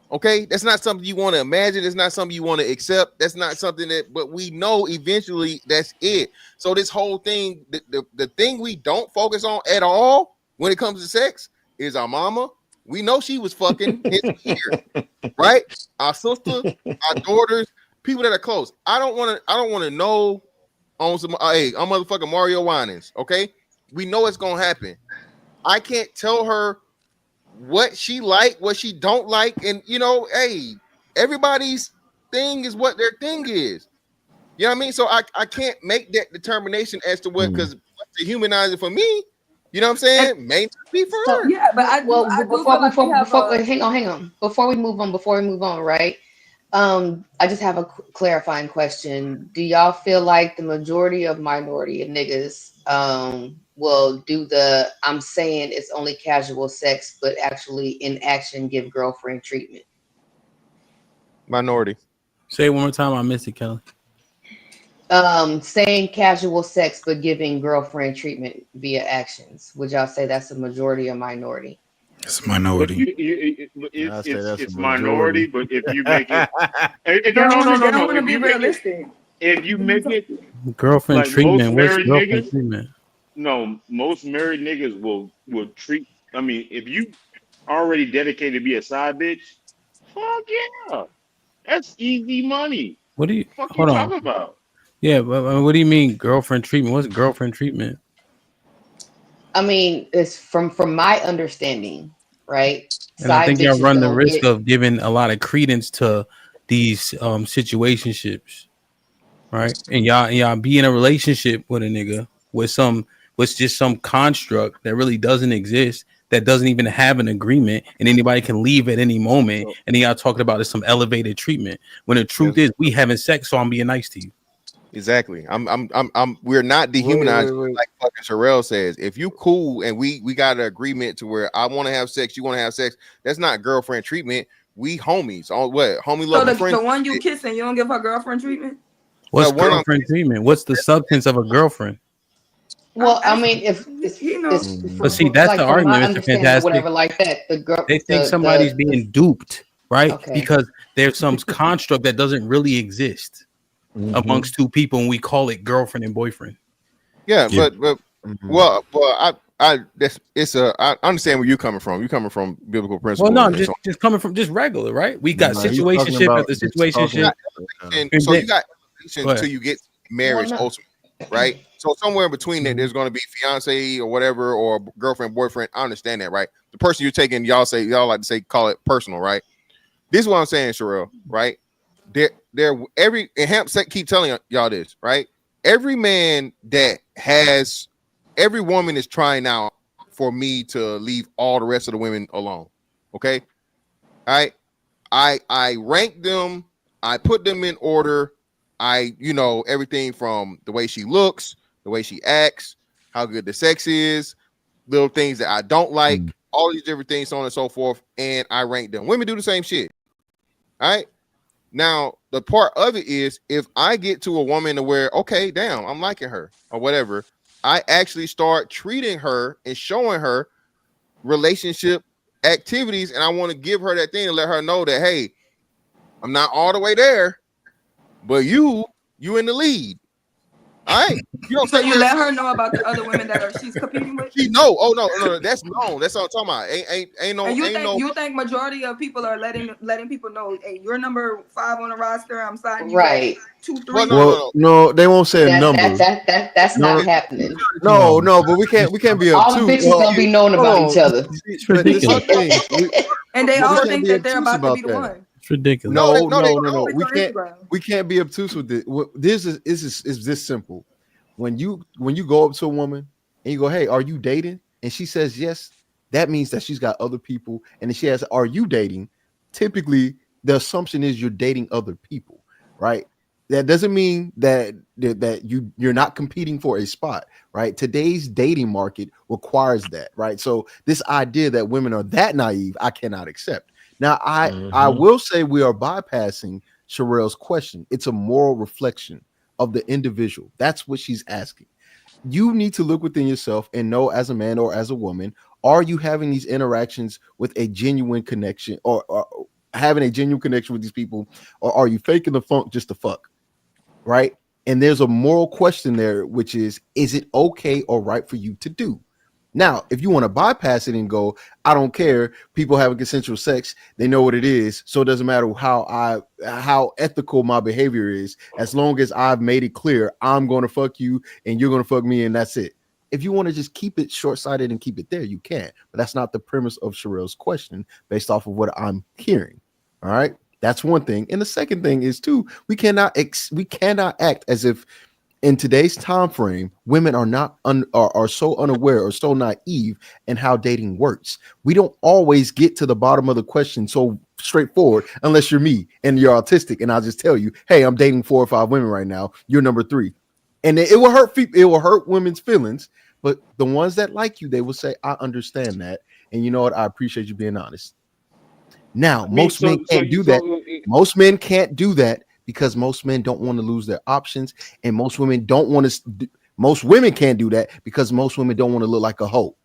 Okay, that's not something you want to imagine. It's not something you want to accept. That's not something that, but we know eventually that's it. So this whole thing, the thing we don't focus on at all when it comes to sex is our mama. We know she was fucking here, right? Our sister, our daughters, people that are close. I don't want to know on some. Hey, I'm motherfucking Mario Winans. Okay, we know it's gonna happen. I can't tell her what she like, what she don't like, and you know, hey, everybody's thing is what their thing is. You know what I mean? So I can't make that determination as to what, because to humanize it for me, you know what I'm saying? May not be for her. Yeah, but hang on. Before we move on, right? I just have a clarifying question. Do y'all feel like the majority of minority of niggas will do the I'm saying it's only casual sex, but actually in action give girlfriend treatment? Minority. Say it one more time. I missed it, Kelly. Saying casual sex, but giving girlfriend treatment via actions. Would y'all say that's a majority or minority? It's a minority. It's minority, but if you make it, no. If you make it Girlfriend like treatment. most What's married girlfriend niggas, treatment? no, most married niggas will treat. I mean, if you already dedicated to be a side bitch, fuck yeah, that's easy money. What do you? Fuck Hold you on. talking about? Yeah, but what do you mean girlfriend treatment? What's girlfriend treatment? I mean, it's from my understanding, right? And I think y'all bitches run the don't risk get- of giving a lot of credence to these situationships, right? And y'all be in a relationship with a nigga with just some construct that really doesn't exist, that doesn't even have an agreement, and anybody can leave at any moment. And then y'all talking about some elevated treatment when the truth is we having sex, so I'm being nice to you. Exactly. We're not dehumanizing like fucking Sherelle says. If you cool and we got an agreement to where I want to have sex, you want to have sex, that's not girlfriend treatment. We homies. On what? Homie love friends. So the one you kissing, you don't give her girlfriend treatment? What's girlfriend treatment? What's the substance of a girlfriend? Well, I mean, if but see, that's like the from my argument, Mr. understanding or Fantastic. whatever like that, the girl They think somebody's being duped, right? Because there's some construct that doesn't really exist amongst two people, and we call it girlfriend and boyfriend. Yeah, but well, I understand where you're coming from. You're coming from biblical principles. Well, no, just coming from just regular, right? We got situationship after situationship. So you got until you get marriage ultimately, right? So somewhere in between that, there's going to be fiance or whatever, or girlfriend, boyfriend. I understand that, right? The person you're taking, y'all like to say, call it personal, right? This is what I'm saying, Sherelle, right? And HAMP keep telling y'all this, right? Every man that has, every woman is trying out for me to leave all the rest of the women alone. Okay. All right. I rank them. I put them in order. Everything from the way she looks, the way she acts, how good the sex is, little things that I don't like, all these different things, so on and so forth, and I rank them. Women do the same shit. All right. Now, the part of it is if I get to a woman to where, okay, damn, I'm liking her or whatever, I actually start treating her and showing her relationship activities, and I want to give her that thing and let her know that, hey, I'm not all the way there, but you in the lead. All right. You don't So you let her know about the other women that she's competing with? She know. Oh no, that's known. That's what I'm talking about. Ain't no. And You think majority of people are letting people know, hey, you're number 5 on the roster. I'm signing you Right. at 2, 3. Well, no, they won't say a number. That's not happening. No, but we can't be all obtuse. the bitches don't be knowing about each other. But this is the thing. And they all think that they're about to be the that. one. It's ridiculous. No. We can't be obtuse with this. This is this simple. When you go up to a woman and you go, hey, are you dating? And she says yes, that means that she's got other people. And if she asks, are you dating? Typically, the assumption is you're dating other people, right? That doesn't mean that you're not competing for a spot, right? Today's dating market requires that, right? So this idea that women are that naive, I cannot accept. Now, I will say we are bypassing Sherelle's question. It's a moral reflection of the individual. That's what she's asking. You need to look within yourself and know, as a man or as a woman, are you having these interactions with a genuine connection, or having a genuine connection with these people, or are you faking the funk just to fuck? Right? And there's a moral question there, which is it okay or right for you to do? Now, if you want to bypass it and go, I don't care, people having consensual sex, they know what it is, so it doesn't matter how ethical my behavior is, as long as I've made it clear I'm going to fuck you and you're going to fuck me, and that's it. If you want to just keep it short-sighted and keep it there, you can, but that's not the premise of Sherelle's question based off of what I'm hearing. All right, that's one thing. And the second thing is too, we cannot act as if in today's time frame, women are so unaware or so naive in how dating works. We don't always get to the bottom of the question so straightforward, unless you're me and you're autistic, and I'll just tell you, hey, I'm dating 4 or 5 women right now. You're number 3, and it will hurt people. It will hurt women's feelings. But the ones that like you, they will say, I understand that, and you know what? I appreciate you being honest. Now, most men can't do that. Most men can't do that, because most men don't want to lose their options, and most women don't want to. Most women can't do that because most women don't want to look like a hoe.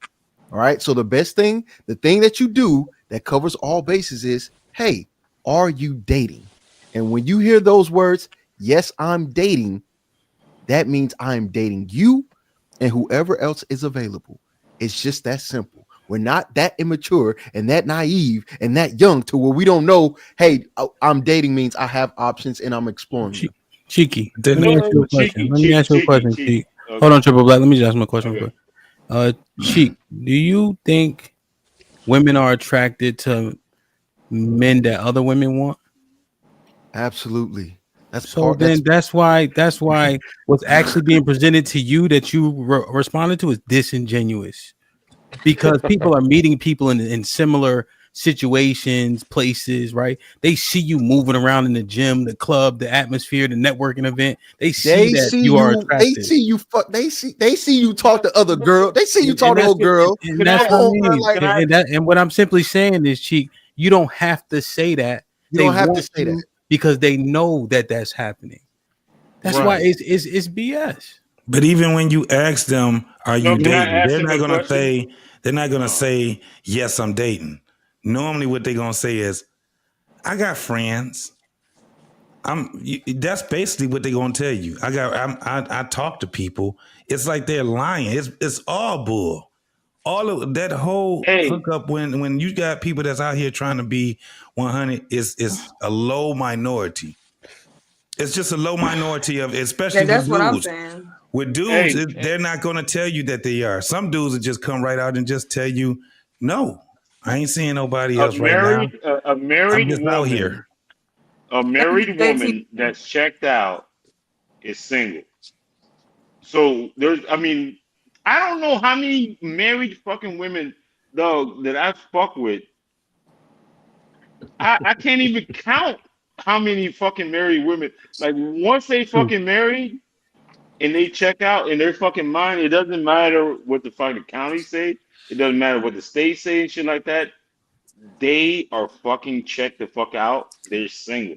All right. So the thing that you do that covers all bases is, hey, are you dating? And when you hear those words, yes, I'm dating, that means I'm dating you and whoever else is available. It's just that simple. We're not that immature and that naive and that young to where we don't know, hey, I'm dating means I have options and I'm exploring them. Cheeky. Let me ask you a question. Cheek. Okay. Hold on, Triple Black. Let me just ask my question. Okay. Cheek, do you think women are attracted to men that other women want? Absolutely. That's why what's actually being presented to you that you responded to is disingenuous, because people are meeting people in similar situations, places, right? They see you moving around in the gym, the club, the atmosphere, the networking event. They see you are attractive. They see you fuck. They see you talk to other girl. They see you talk to old girl. And that's what I mean. And what I'm simply saying is, Cheek, you don't have to say that. You don't have to say that because they know that that's happening. That's why it's BS. But even when you ask them, "Are you dating?" They're not gonna say, "Yes, I'm dating." Normally, what they're gonna say is, "I got friends." That's basically what they're gonna tell you. I talk to people. It's like they're lying. It's all bull. All of that whole hookup when you got people that's out here trying to be 100 is a low minority. It's just a low minority of, especially that's with dudes. what I'm saying. With dudes, they're not going to tell you that they are. Some dudes will just come right out and just tell you, "No, I ain't seeing nobody else right now. A married I'm just woman out here." A married woman that's checked out is single. So I don't know how many married fucking women, dog, that I've fucked with. I can't even count how many fucking married women. Like, once they fucking married and they check out in their fucking mind. It doesn't matter what the fucking county say. It doesn't matter what the state say and shit like that. They are fucking checked the fuck out. They're single.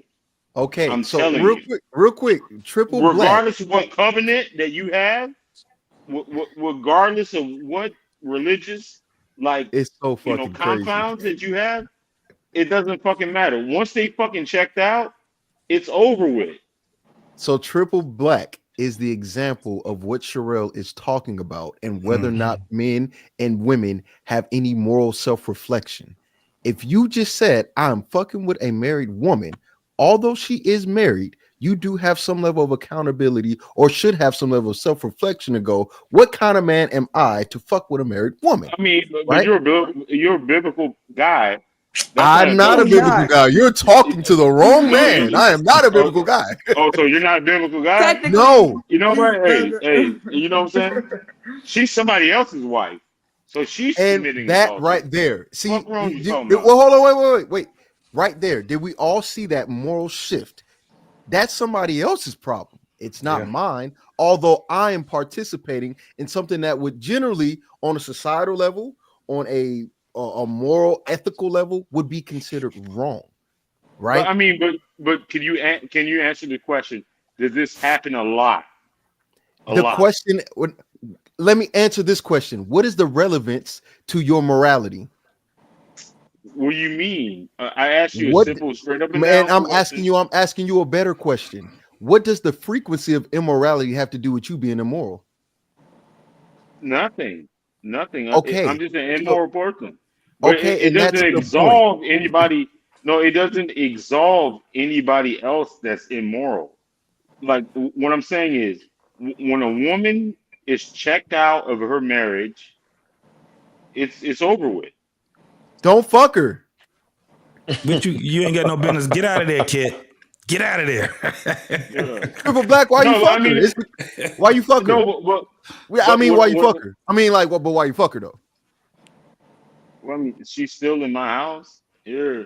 Okay, I'm so telling real you. quick, triple black. Regardless of what covenant that you have, regardless of what religious, like, It's so fucking crazy. compounds that you have, it doesn't fucking matter. Once they fucking checked out, it's over with. So triple black is the example of what Sherelle is talking about and whether or not men and women have any moral self-reflection. If you just said, I'm fucking with a married woman, although she is married, you do have some level of accountability or should have some level of self-reflection to go, what kind of man am I to fuck with a married woman? I mean, but right? you're a biblical guy. I'm not a biblical guy. You're talking to the wrong man. I am not a biblical guy. Oh, so you're not a biblical guy? No. You know what? Hey, you know what I'm saying? She's somebody else's wife. So she's submitting that also. right there. See, What wrong you talking well, about? hold on, wait. Right there. Did we all see that moral shift? That's somebody else's problem. It's not mine. Although I am participating in something that would generally, on a societal level, on a moral, ethical level, would be considered wrong, right? But, I mean, but can you answer the question? Does this happen a lot? Question. Let me answer this question. What is the relevance to your morality? What do you mean? I asked you a simple, straight up and down I'm question. asking you a better question. What does the frequency of immorality have to do with you being immoral? Nothing. Okay. I'm just an immoral person. Okay, It doesn't absolve anybody. No, it doesn't absolve anybody else that's immoral. Like, what I'm saying is, when a woman is checked out of her marriage, it's over with. Don't fuck her. But you ain't got no business. Get out of there, kid. Get out of there. Triple black, why you fuck her? Why you fuck her? No, why you fuck her? I mean, like, but why you fuck her though? Well, I mean, she's still in my house. Yeah.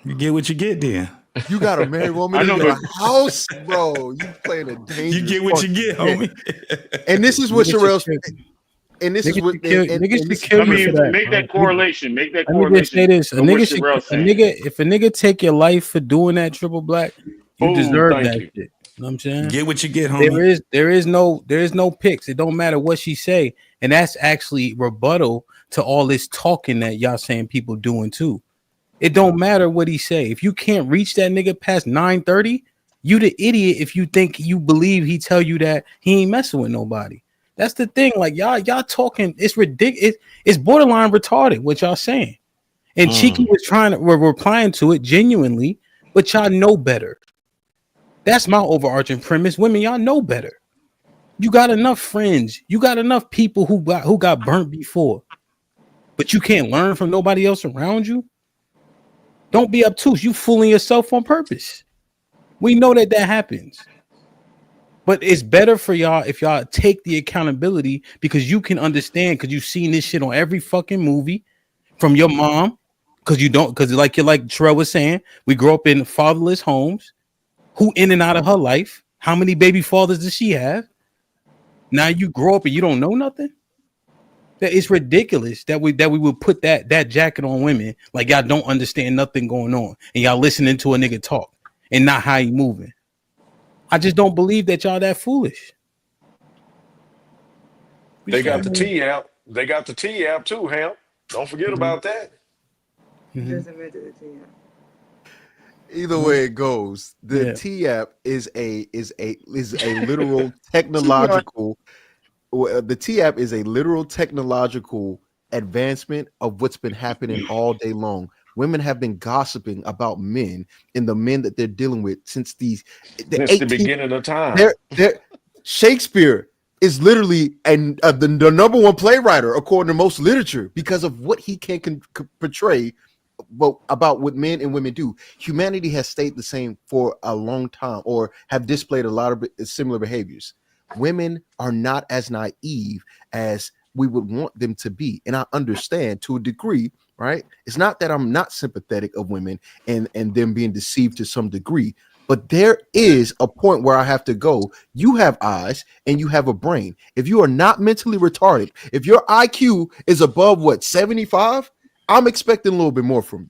You get what you get then. You got a married woman in your house, bro. You playing a dangerous. You get what you get, homie. And this is what Sherelle's. And this is what niggas kill you for that. Make that correlation. Make that correlation. Let me just say this: if a nigga take your life for doing that, triple black, you deserve that shit. You know what I'm saying? Get what you get, homie. There is no picks. It don't matter what she say, and that's actually rebuttal to all this talking that y'all saying people doing too. It don't matter what he say. If you can't reach that nigga past 9:30, you the idiot if you think you believe he tell you that he ain't messing with nobody. That's the thing. Like y'all talking, it's ridiculous. It's borderline retarded what y'all saying. And Cheeky was we're replying to it genuinely, but y'all know better. That's my overarching premise. Women, y'all know better. You got enough friends. You got enough people who got burnt before, but you can't learn from nobody else around you. Don't be obtuse. You fooling yourself on purpose. We know that happens. But it's better for y'all if y'all take the accountability because you can understand because you've seen this shit on every fucking movie from your mom. Because like Terrell was saying, we grow up in fatherless homes. Who in and out of her life? How many baby fathers does she have? Now you grow up and you don't know nothing. That it's ridiculous that we would put that jacket on women like y'all don't understand nothing going on and y'all listening to a nigga talk and not how he moving. I just don't believe that y'all that foolish. They got the T app. They got the T app too, Hamp. Don't forget about that. Either way it goes, the T app is a literal technological. The T app is a literal technological advancement of what's been happening all day long. Women have been gossiping about men and the men that they're dealing with since the beginning of time. Shakespeare is literally the number one playwright according to most literature because of what he can portray about what men and women do. Humanity has stayed the same for a long time or have displayed a lot of similar behaviors. Women are not as naive as we would want them to be. And I understand to a degree, right? It's not that I'm not sympathetic of women and them being deceived to some degree. But there is a point where I have to go. You have eyes and you have a brain. If you are not mentally retarded, if your IQ is above 75, I'm expecting a little bit more from you.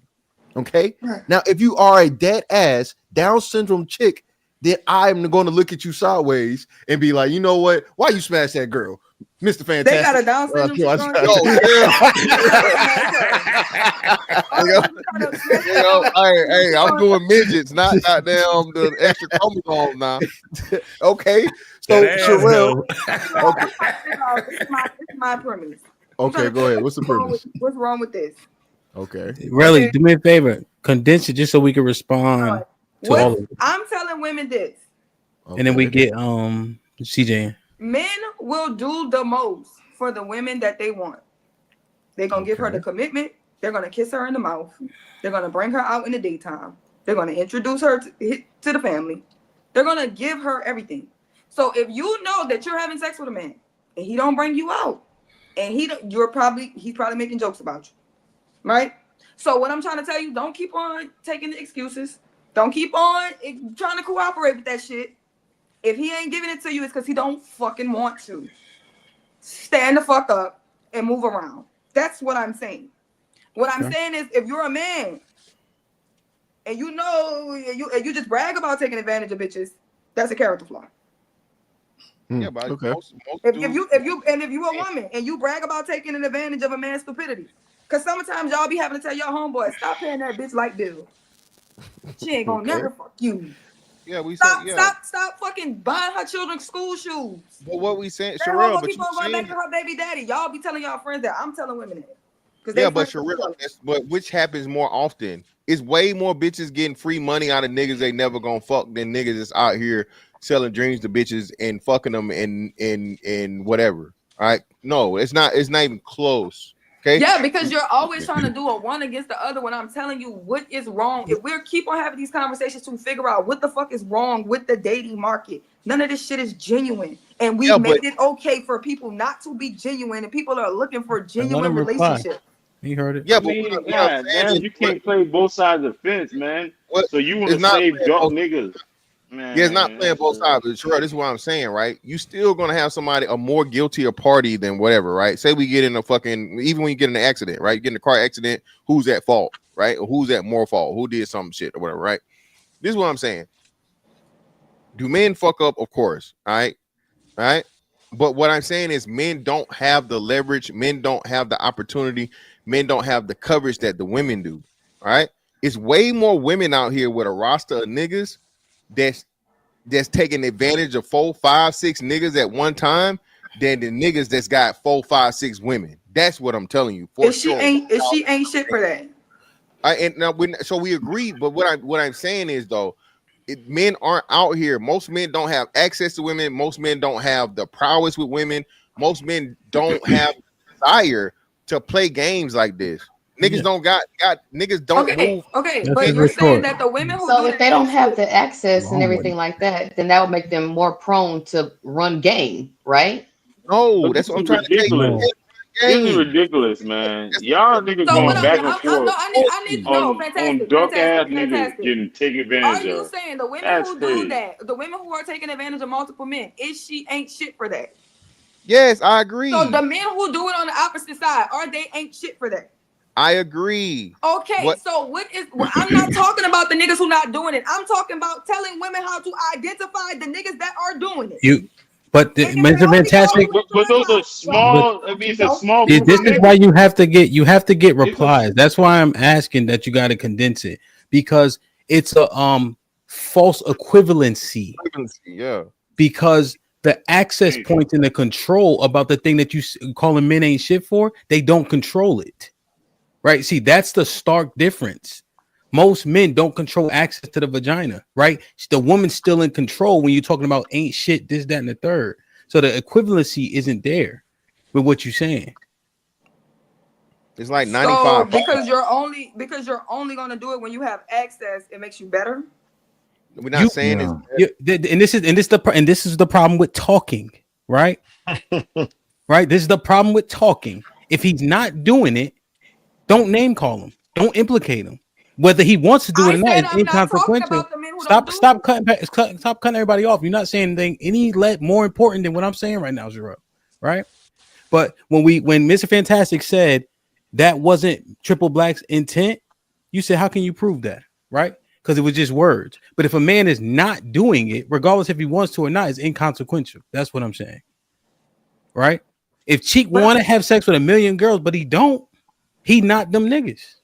Okay. Right. Now, if you are a dead ass Down syndrome chick, then I'm going to look at you sideways and be like, you know what? Why you smash that girl, Mr. Fantastic? They got a Down syndrome Hey, I'm doing midgets, not goddamn the extra chromosomes now. Okay, so Sherelle. It's my premise. Okay, go ahead. What's the premise? What's wrong with this? Okay. Really, do me a favor. Condense it just so we can respond to all of it. I'm telling women this. And then we get CJ. Men will do the most for the women that they want. They're gonna give her the commitment. They're gonna kiss her in the mouth. They're gonna bring her out in the daytime. They're gonna introduce her to the family. They're gonna give her everything. So if you know that you're having sex with a man and he don't bring you out, and he's probably making jokes about you, right? So what I'm trying to tell you, don't keep on taking the excuses. Don't keep on trying to cooperate with that shit. If he ain't giving it to you, it's because he don't fucking want to. Stand the fuck up and move around. That's what I'm saying. What I'm saying is, if you're a man and you know you just brag about taking advantage of bitches, that's a character flaw. Yeah, but okay. If you a woman and you brag about taking an advantage of a man's stupidity, because sometimes y'all be having to tell your homeboy, stop paying that bitch like bill. She ain't gonna never fuck you. Yeah, we stop fucking buying her children school shoes. But what we saying, That Sherelle, hoe but keep on going back to her baby daddy. Y'all be telling y'all friends that. I'm telling women that. Yeah, but Sherelle, but which happens more often? It's way more bitches getting free money out of niggas they never gonna fuck than niggas that's out here selling dreams to bitches and fucking them and whatever. All right, no, it's not even close. Okay. Yeah, because you're always trying to do a one against the other when I'm telling you what is wrong. If we keep on having these conversations to figure out what the fuck is wrong with the dating market, none of this shit is genuine. And we made it okay for people not to be genuine, and people are looking for genuine relationships. You heard it. Yeah, but you can't play both sides of the fence, man. So you want to save dark niggas. Man, yeah, it's not playing both sides, but sure, this is what I'm saying, right? You still gonna have somebody a more guiltier party than whatever, right? Say we get in a fucking, even when you get in an accident, right? You get in a car accident, who's at fault, right? Or who's at more fault? Who did some shit or whatever, right? This is what I'm saying. Do men fuck up? Of course, all right. But what I'm saying is men don't have the leverage, men don't have the opportunity, men don't have the coverage that the women do. All right. It's way more women out here with a roster of niggas that's taking advantage of 4, 5, 6 niggas at one time than the niggas that's got 4, 5, 6 women. That's what I'm telling you. For she ain't shit for that. So we agree, but what I'm saying is though, men aren't out here. Most men don't have access to women. Most men don't have the prowess with women. Most men don't have desire to play games like this. Niggas don't got niggas don't move. Okay, but you're saying that the women who so if they don't have the access and everything like that, then that would make them more prone to run game, right? No, that's what I'm trying to tell you. This is ridiculous, man. Y'all niggas going back and forth I need to know, on duck ass niggas getting taken advantage of. Are you saying the women who do that, the women who are taking advantage of multiple men, she ain't shit for that? Yes, I agree. So the men who do it on the opposite side, they ain't shit for that? I agree. Okay, so I'm not talking about the niggas who not doing it. I'm talking about telling women how to identify the niggas that are doing it. But Mr. Fantastic. But those are small. I mean, it's a small group. This is why you have to get replies. That's why I'm asking that you got to condense it, because it's a false equivalency. Yeah. Because the access point and the control about the thing that you calling men ain't shit for, they don't control it. Right? See, that's the stark difference. Most men don't control access to the vagina, right? The woman's still in control when you're talking about ain't shit, this, that, and the third. So the equivalency isn't there with what you're saying. It's like 95. So because you're only going to do it when you have access, it makes you better. We're not saying and this is the problem with talking, right? Right? This is the problem with talking. If he's not doing it, don't name call him. Don't implicate him. Whether he wants to do it or not, it's inconsequential. I'm not talking about the men Stop cutting everybody off. You're not saying anything any more important than what I'm saying right now, Zero. Right? But when Mr. Fantastic said that wasn't Triple Black's intent, you said, how can you prove that? Right? Because it was just words. But if a man is not doing it, regardless if he wants to or not, it's inconsequential. That's what I'm saying. Right? If Cheek want to have sex with 1 million girls, but he don't, he not them niggas.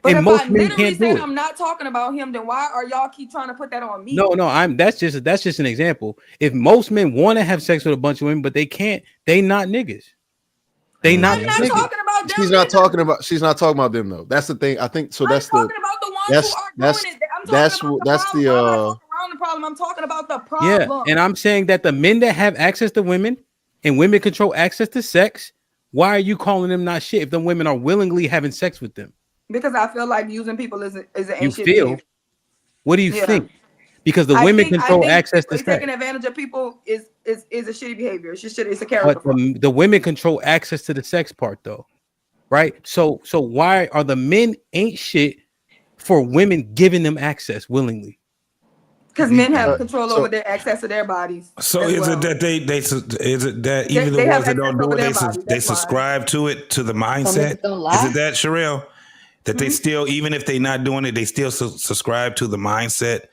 But and if most I men literally can't do said it. I'm not talking about him, then why are y'all keep trying to put that on me? No, that's just an example. If most men want to have sex with a bunch of women, but they can't, they not niggas. They not. I'm not niggas. talking about them. She's not talking about. She's not talking about them though. That's the thing. I think so. That's I'm talking about the ones who are doing it. I'm talking about the problem. I'm not talking around the problem. I'm talking about the problem. Yeah, and I'm saying that the men that have access to women and women control access to sex, why are you calling them not shit if the women are willingly having sex with them? Because I feel like using people is an ancient You feel? behavior. What do you think? Because the women control access to sex. Taking advantage of people is a shitty behavior. It's just shit. It's a character. But the women control access to the sex part, though, right? So why are the men ain't shit for women giving them access willingly? Because men have control over their access to their bodies. So is it that is it that even the ones that don't do it, they subscribe to it, to the mindset? Is it that, Sherelle? That they still, even if they're not doing it, they still subscribe to the mindset.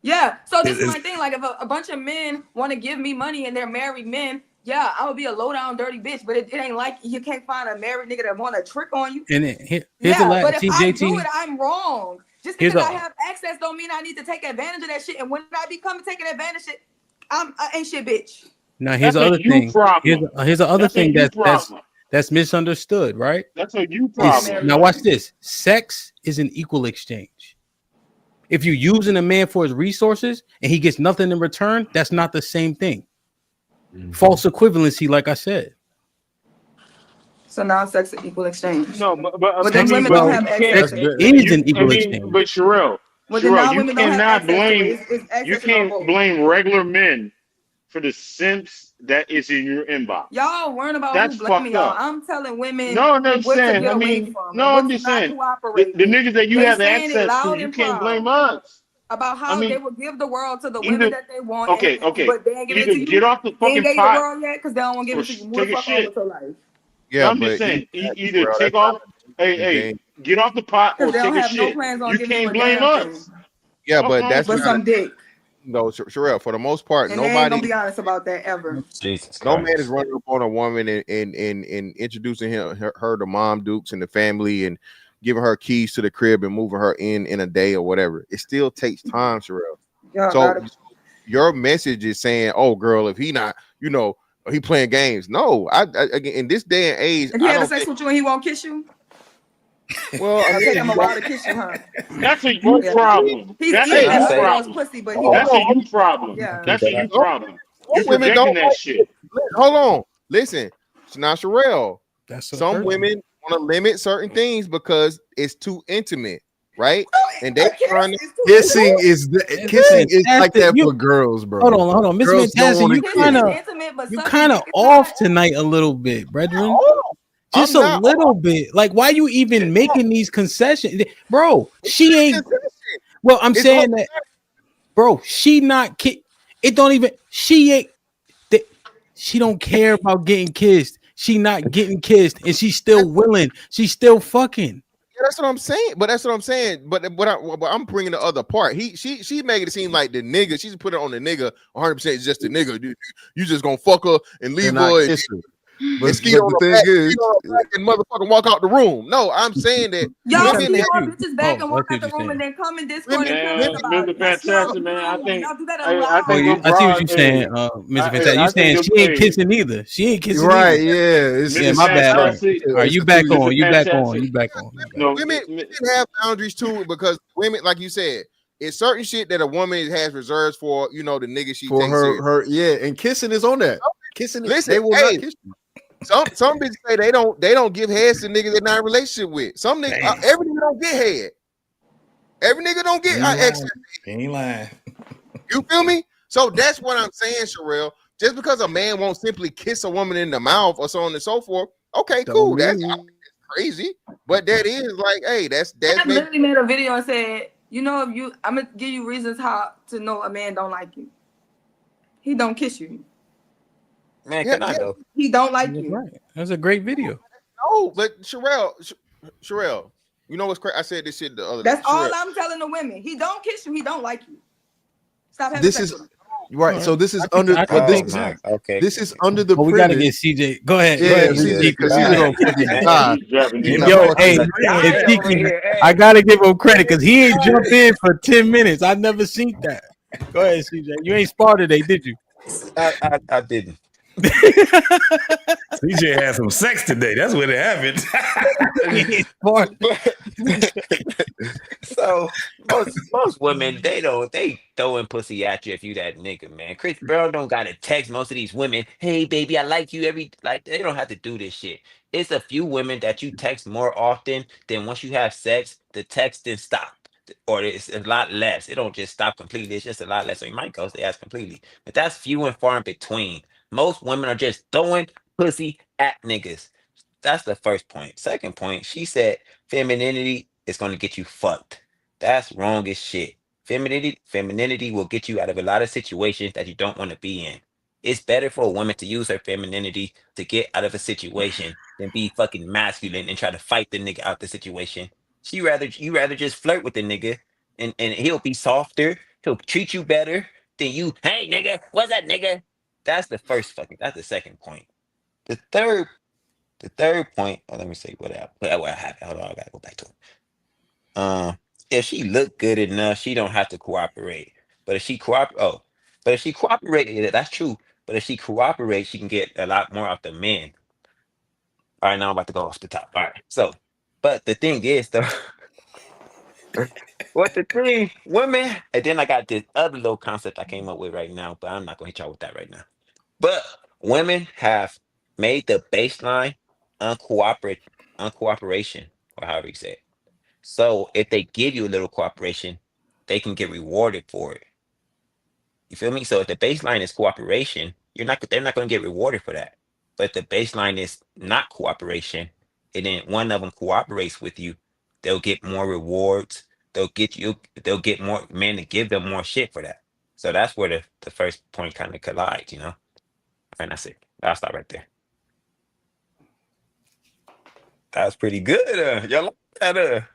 Yeah. So this is my thing. Like, if a bunch of men want to give me money and they're married men, yeah, I would be a low down dirty bitch. But it ain't like you can't find a married nigga that want to trick on you. And here's but if I do it, I'm wrong. Just because I have access don't mean I need to take advantage of that shit. And when I become taking advantage of it, I ain't shit bitch. Now here's the other thing. Here's the other thing that's misunderstood, right? That's a you problem. Now watch this. Sex is an equal exchange. If you're using a man for his resources and he gets nothing in return, that's not the same thing. False equivalency, like I said. So now sex is equal exchange. No, but then women don't have access. It is an equal exchange. But Sherelle, you cannot blame. You can't blame regular men for the simps that is in your inbox. Y'all worrying about That's who blaming fucked y'all. up. I'm telling women. No, I'm just what to saying. get I away mean, from no, and I'm what just to not saying. cooperate The with. niggas that you They have saying it access loud to, you and can't proud blame us. about how they will give the world to the women that they want. Okay. But they ain't giving it to you. Get off the They fucking ain't gave you pot. the world yet because they don't want to give it to you. Move the fuck on with your life. Yeah, I'm just saying. Either take off. Hey, get off the pot or take a shit. You can't blame us. Yeah, but that's but some dick. No, Sherelle, for the most part, And they ain't nobody. gonna be honest about that ever. No man is running up on a woman and introducing her to mom dukes and the family and giving her keys to the crib and moving her in a day or whatever. It still takes time, Sherelle. So your message is saying, "Oh, girl, if he not, he playing games." No, I again in this day and age, if he having sex with you and he won't kiss you. Well, I take him a while to kiss you, huh? That's a you problem. He's That's eating a you that problem. pussy, but That's a you problem. Yeah. That's a you problem. You women projecting don't that shit. Hold on, listen. It's not Sherelle. That's some women want to limit certain things because it's too intimate, right? And they trying to kissing is like that for girls, bro. Hold on, Miss Fantastic, you kind of off tonight a little bit, brethren. Just a little bit. Like, why you even making these concessions, bro? She ain't. Well, I'm saying that, bro. She not. It don't even. She ain't. She don't care about getting kissed. She not getting kissed, and she's still willing. She's still fucking. Yeah, that's what I'm saying. But that's what I'm saying. But I'm bringing the other part. She making it seem like the nigga. She's put it on the nigga. 100% is just the nigga. You just gonna fuck her and leave her. But the thing is, and motherfucking walk out the room. No, I'm saying that y'all see y'all bitches back and walk out the room and then come in Discord and tell us about it. Fantastic, man. I think y'all do that a lot. I see what you're saying, Mr. Fantastic. You saying she ain't kissing either. She ain't kissing right, either. Yeah, my bad. All right, you back on. You back on. Women have boundaries too, because women, like you said, it's certain shit that a woman has reserves for, the nigga she takes her, and kissing is on that. Kissing, listen, they will not kiss you. Some bitches say they don't give heads to niggas they're not in a relationship with. Some niggas, every nigga don't get head. Every nigga don't get access. Ain't lying. You feel me? So that's what I'm saying, Sherelle. Just because a man won't simply kiss a woman in the mouth or so on and so forth, okay, cool. That's crazy. But that is like, hey, that's I literally made a video and said, I'm gonna give you reasons how to know a man don't like you. He don't kiss you. Man, can I go? He don't like That's you. right. That's a great video. No, but Sherelle, you know what's crazy? I said this shit the other day. That's all I'm telling the women. He don't kiss you. He don't like you. Stop having This sex is with him. right. So this is under. This is under the. Oh, we gotta get CJ. Go ahead. Yeah, Go ahead. CJ, because Go he's ahead. gonna fucking die. Yo, hey, I gotta give him credit because he ain't jumped in for 10 minutes. I never seen that. Go ahead, CJ. You ain't sparred today, did you? I didn't. CJ had some sex today. That's what it happened. So most women they throwing pussy at you if you that nigga, man. Chris Brown don't gotta text most of these women, hey baby, I like you they don't have to do this shit. It's a few women that you text more often than once you have sex, the texting stop. Or it's a lot less. It don't just stop completely, it's just a lot less. So you might ghost the ass completely. But that's few and far in between. Most women are just throwing pussy at niggas. That's the first point. Second point, she said femininity is going to get you fucked. That's wrong as shit. Femininity will get you out of a lot of situations that you don't want to be in. It's better for a woman to use her femininity to get out of a situation than be fucking masculine and try to fight the nigga out the situation. You rather just flirt with the nigga and he'll be softer. He'll treat you better than you. Hey nigga, what's that nigga? That's the second point. The third point, let me see what happened. Hold on, I gotta go back to it. If she looked good enough, she don't have to cooperate. But if she cooperated, that's true. But if she cooperates, she can get a lot more out the men. All right, now I'm about to go off the top. All right, so, but the thing is, though, women, and then I got this other little concept I came up with right now, but I'm not gonna hit y'all with that right now. But women have made the baseline uncooperation, or however you say it. So if they give you a little cooperation, they can get rewarded for it. You feel me? So if the baseline is cooperation, they're not going to get rewarded for that. But if the baseline is not cooperation, and then one of them cooperates with you, they'll get more rewards. They'll get more men to give them more shit for that. So that's where the first point kind of collides, you know? And that's it. I'll stop right there. That's pretty good. Y'all like that?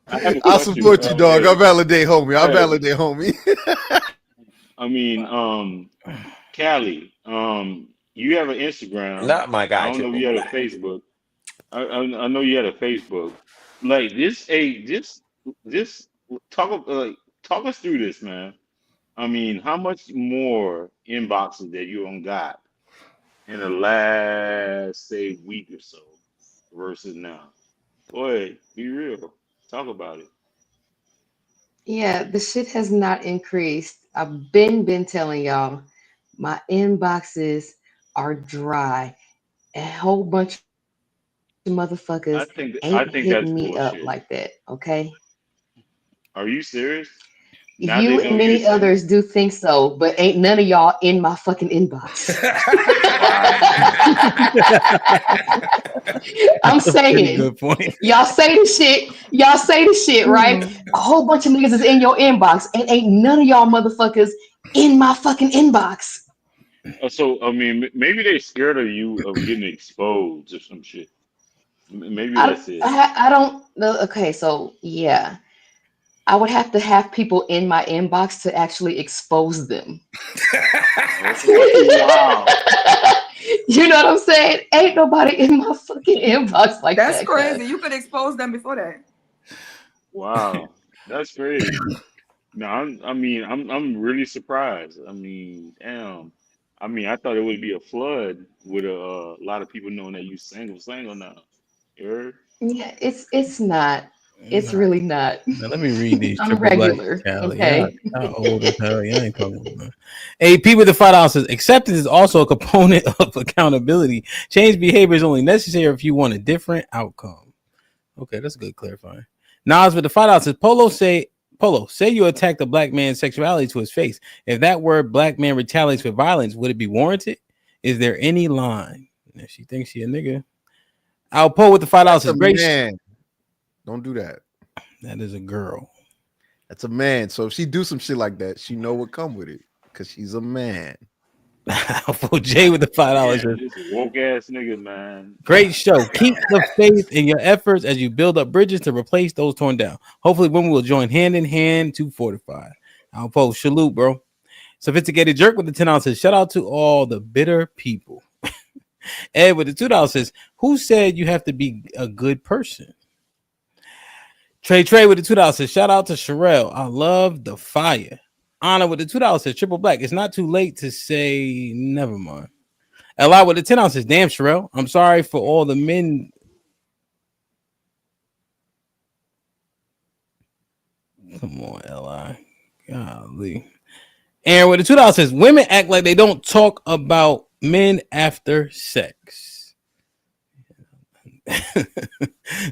I support you, dog. I validate homie. I validate homie. I mean, Callie, you have an Instagram. Not my guy. I don't know if you had a Facebook. I know you had a Facebook. Like this talk us through this, man. I mean, how much more inboxes that you on got in the last say week or so versus now? Boy, be real. Talk about it. Yeah, the shit has not increased. I've been telling y'all, my inboxes are dry. A whole bunch of motherfuckers ain't hitting me up like that. Okay. Are you serious? You and many others do think so, but ain't none of y'all in my fucking inbox. I'm saying, good point. y'all say the shit, right? A whole bunch of niggas is in your inbox, and ain't none of y'all motherfuckers in my fucking inbox. So I mean, maybe they're scared of you of getting exposed or some shit. Maybe that's it. I don't know. Okay, so yeah. I would have to have people in my inbox to actually expose them. Wow. You know what I'm saying? Ain't nobody in my fucking inbox like that. That's crazy. You could expose them before that. Wow. That's crazy. No, I'm really surprised. I mean, damn. I mean, I thought it would be a flood with a lot of people knowing that you single now. You heard? Yeah, it's not. It's really not. Now, let me read these. I'm regular. Okay. How old as hell? You ain't talking about. Hey, P with the $5 says acceptance is also a component of accountability. Change behavior is only necessary if you want a different outcome. Okay, that's good clarifying. Nas with the $5 says Polo, say you attacked a black man's sexuality to his face. If that word black man retaliates with violence, would it be warranted? Is there any line? If she thinks she a nigga. Alpo with the $5 says great. Man. Don't do that. That is a girl. That's a man. So if she do some shit like that, she know what come with it because she's a man. For Jay with the $5. Yeah, this woke ass nigga, man. Great show. Keep the faith in your efforts as you build up bridges to replace those torn down. Hopefully, women will join hand in hand to fortify. I'll post. Salute, bro. Sophisticated Jerk with the $10 says, shout out to all the bitter people. Ed with the $2 says, who said you have to be a good person? Trey with the $2 says, shout out to Sherelle. I love the fire. Anna with the $2 says, triple black. It's not too late to say never mind. Eli with the $10 says, damn, Sherelle. I'm sorry for all the men. Come on, Eli. Golly. Aaron with the $2 says, women act like they don't talk about men after sex.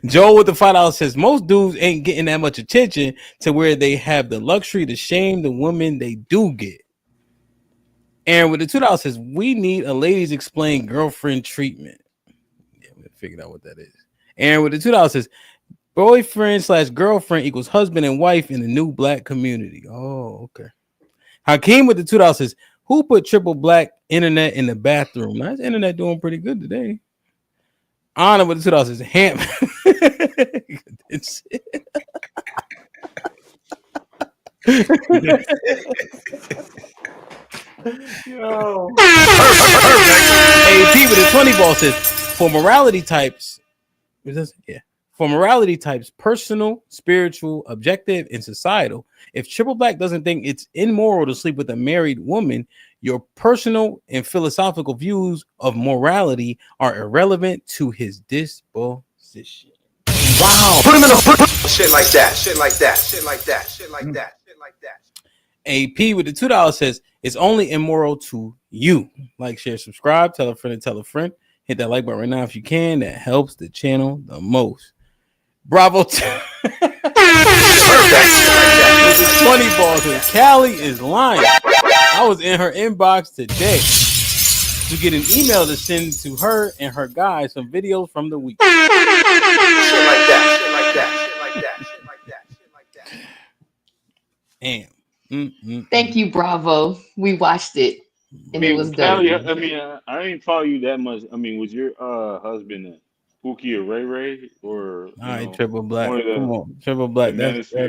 Joel with the $5 says, most dudes ain't getting that much attention to where they have the luxury to shame the women they do get. Aaron with the $2 says, we need a ladies explain girlfriend treatment. Yeah, we figured out what that is. Aaron with the $2 says, boyfriend/girlfriend equals husband and wife in the new black community. Oh, okay. Hakeem with the $2 says, who put triple black internet in the bathroom? Nice internet doing pretty good today. Anna with the $2 says, HAMP. Yo. AP with the 20 ball says, for morality types, for morality types, personal, spiritual, objective, and societal, if triple black doesn't think it's immoral to sleep with a married woman, your personal and philosophical views of morality are irrelevant to his disposition. Wow. Put him in a shit like that. Shit like that. Shit like that. Shit like that. Shit like that. AP with the $2 says, it's only immoral to you. Like, share, subscribe, tell a friend and tell a friend. Hit that like button right now if you can. That helps the channel the most. Bravo. 20 balls. And Callie is lying. I was in her inbox today to get an email to send to her and her guys some videos from the week. Shit like that. Shit like that. Shit like that. Shit like that. Shit like that. Damn. Thank you, Bravo. We watched it, and it was dope. Callie, I mean, I didn't follow you that much. I mean, was your husband Pookie or Ray Ray or? All right, triple black. one of the- Come on, triple black. That's we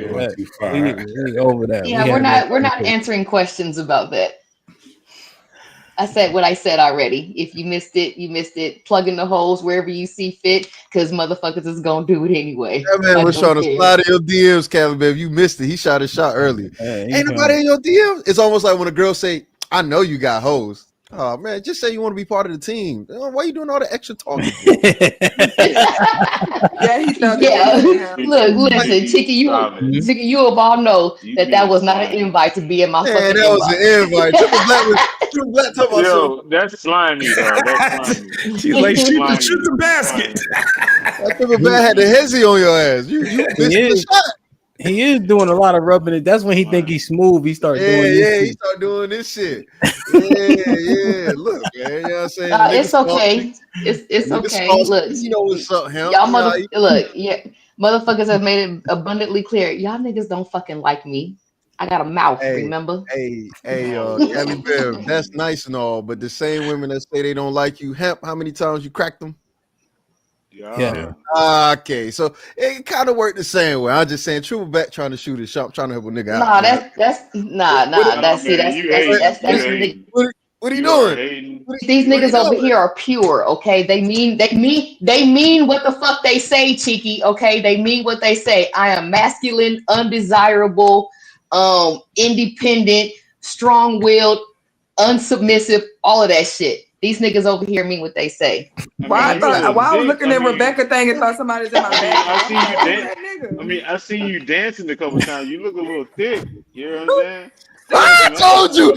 over that. Yeah, we're not answering questions about that. I said what I said already. If you missed it, you missed it. Plug in the holes wherever you see fit, because motherfuckers is gonna do it anyway. That man was trying to slide in your DMs, Calvin. If you missed it, he shot his shot earlier. Ain't nobody in your DMs. It's almost like when a girl say, "I know you got hoes." Oh man, just say you want to be part of the team. Why are you doing all the extra talking? Look, listen, Chicky, you have all know that was not an invite to be in my fucking that was an invite. Triple black talking about Yo, that's slimy, though. That's slimy. She's like, shoot the basket. That triple black had the hezzy on your ass. You missed the shot. He is doing a lot of rubbing it. That's when he think he's smooth. He start doing this shit. He start doing this shit. Yeah. Look, man. You know what I'm saying? It's okay. It's okay. Look, you know what's up, him. Y'all motherfuckers have made it abundantly clear. Y'all niggas don't fucking like me. I got a mouth, remember? Hey, Kelly Bear, that's nice and all, but the same women that say they don't like you, HAMP, how many times you cracked them? Yeah. Okay, so it kind of worked the same way. I'm just saying, triple back trying to shoot his shot, trying to help a nigga out. What are you doing? These niggas over here are pure, okay? They mean what the fuck they say, Cheeky, okay? They mean what they say. I am masculine, undesirable, independent, strong-willed, unsubmissive, all of that shit. These niggas over here mean what they say. Why I was looking at Rebecca thing and thought somebody's in my bag. I seen you dancing a couple times. You look a little thick. You know what I'm saying? I told you.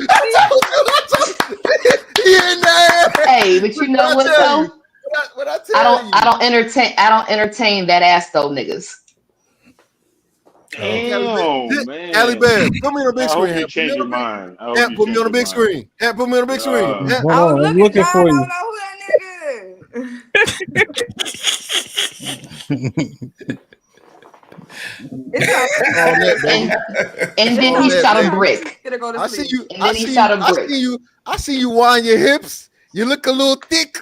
He in there. Hey, but you know what though? I don't entertain that ass though, niggas. Damn, man. Allie Bear, put me on the big I hope screen. you change your mind. Put me on the big screen. Put me on the big screen. I'm looking for you. And then he shot a brick. I see you. And then he shot a brick. I see you wind your hips. You look a little thick.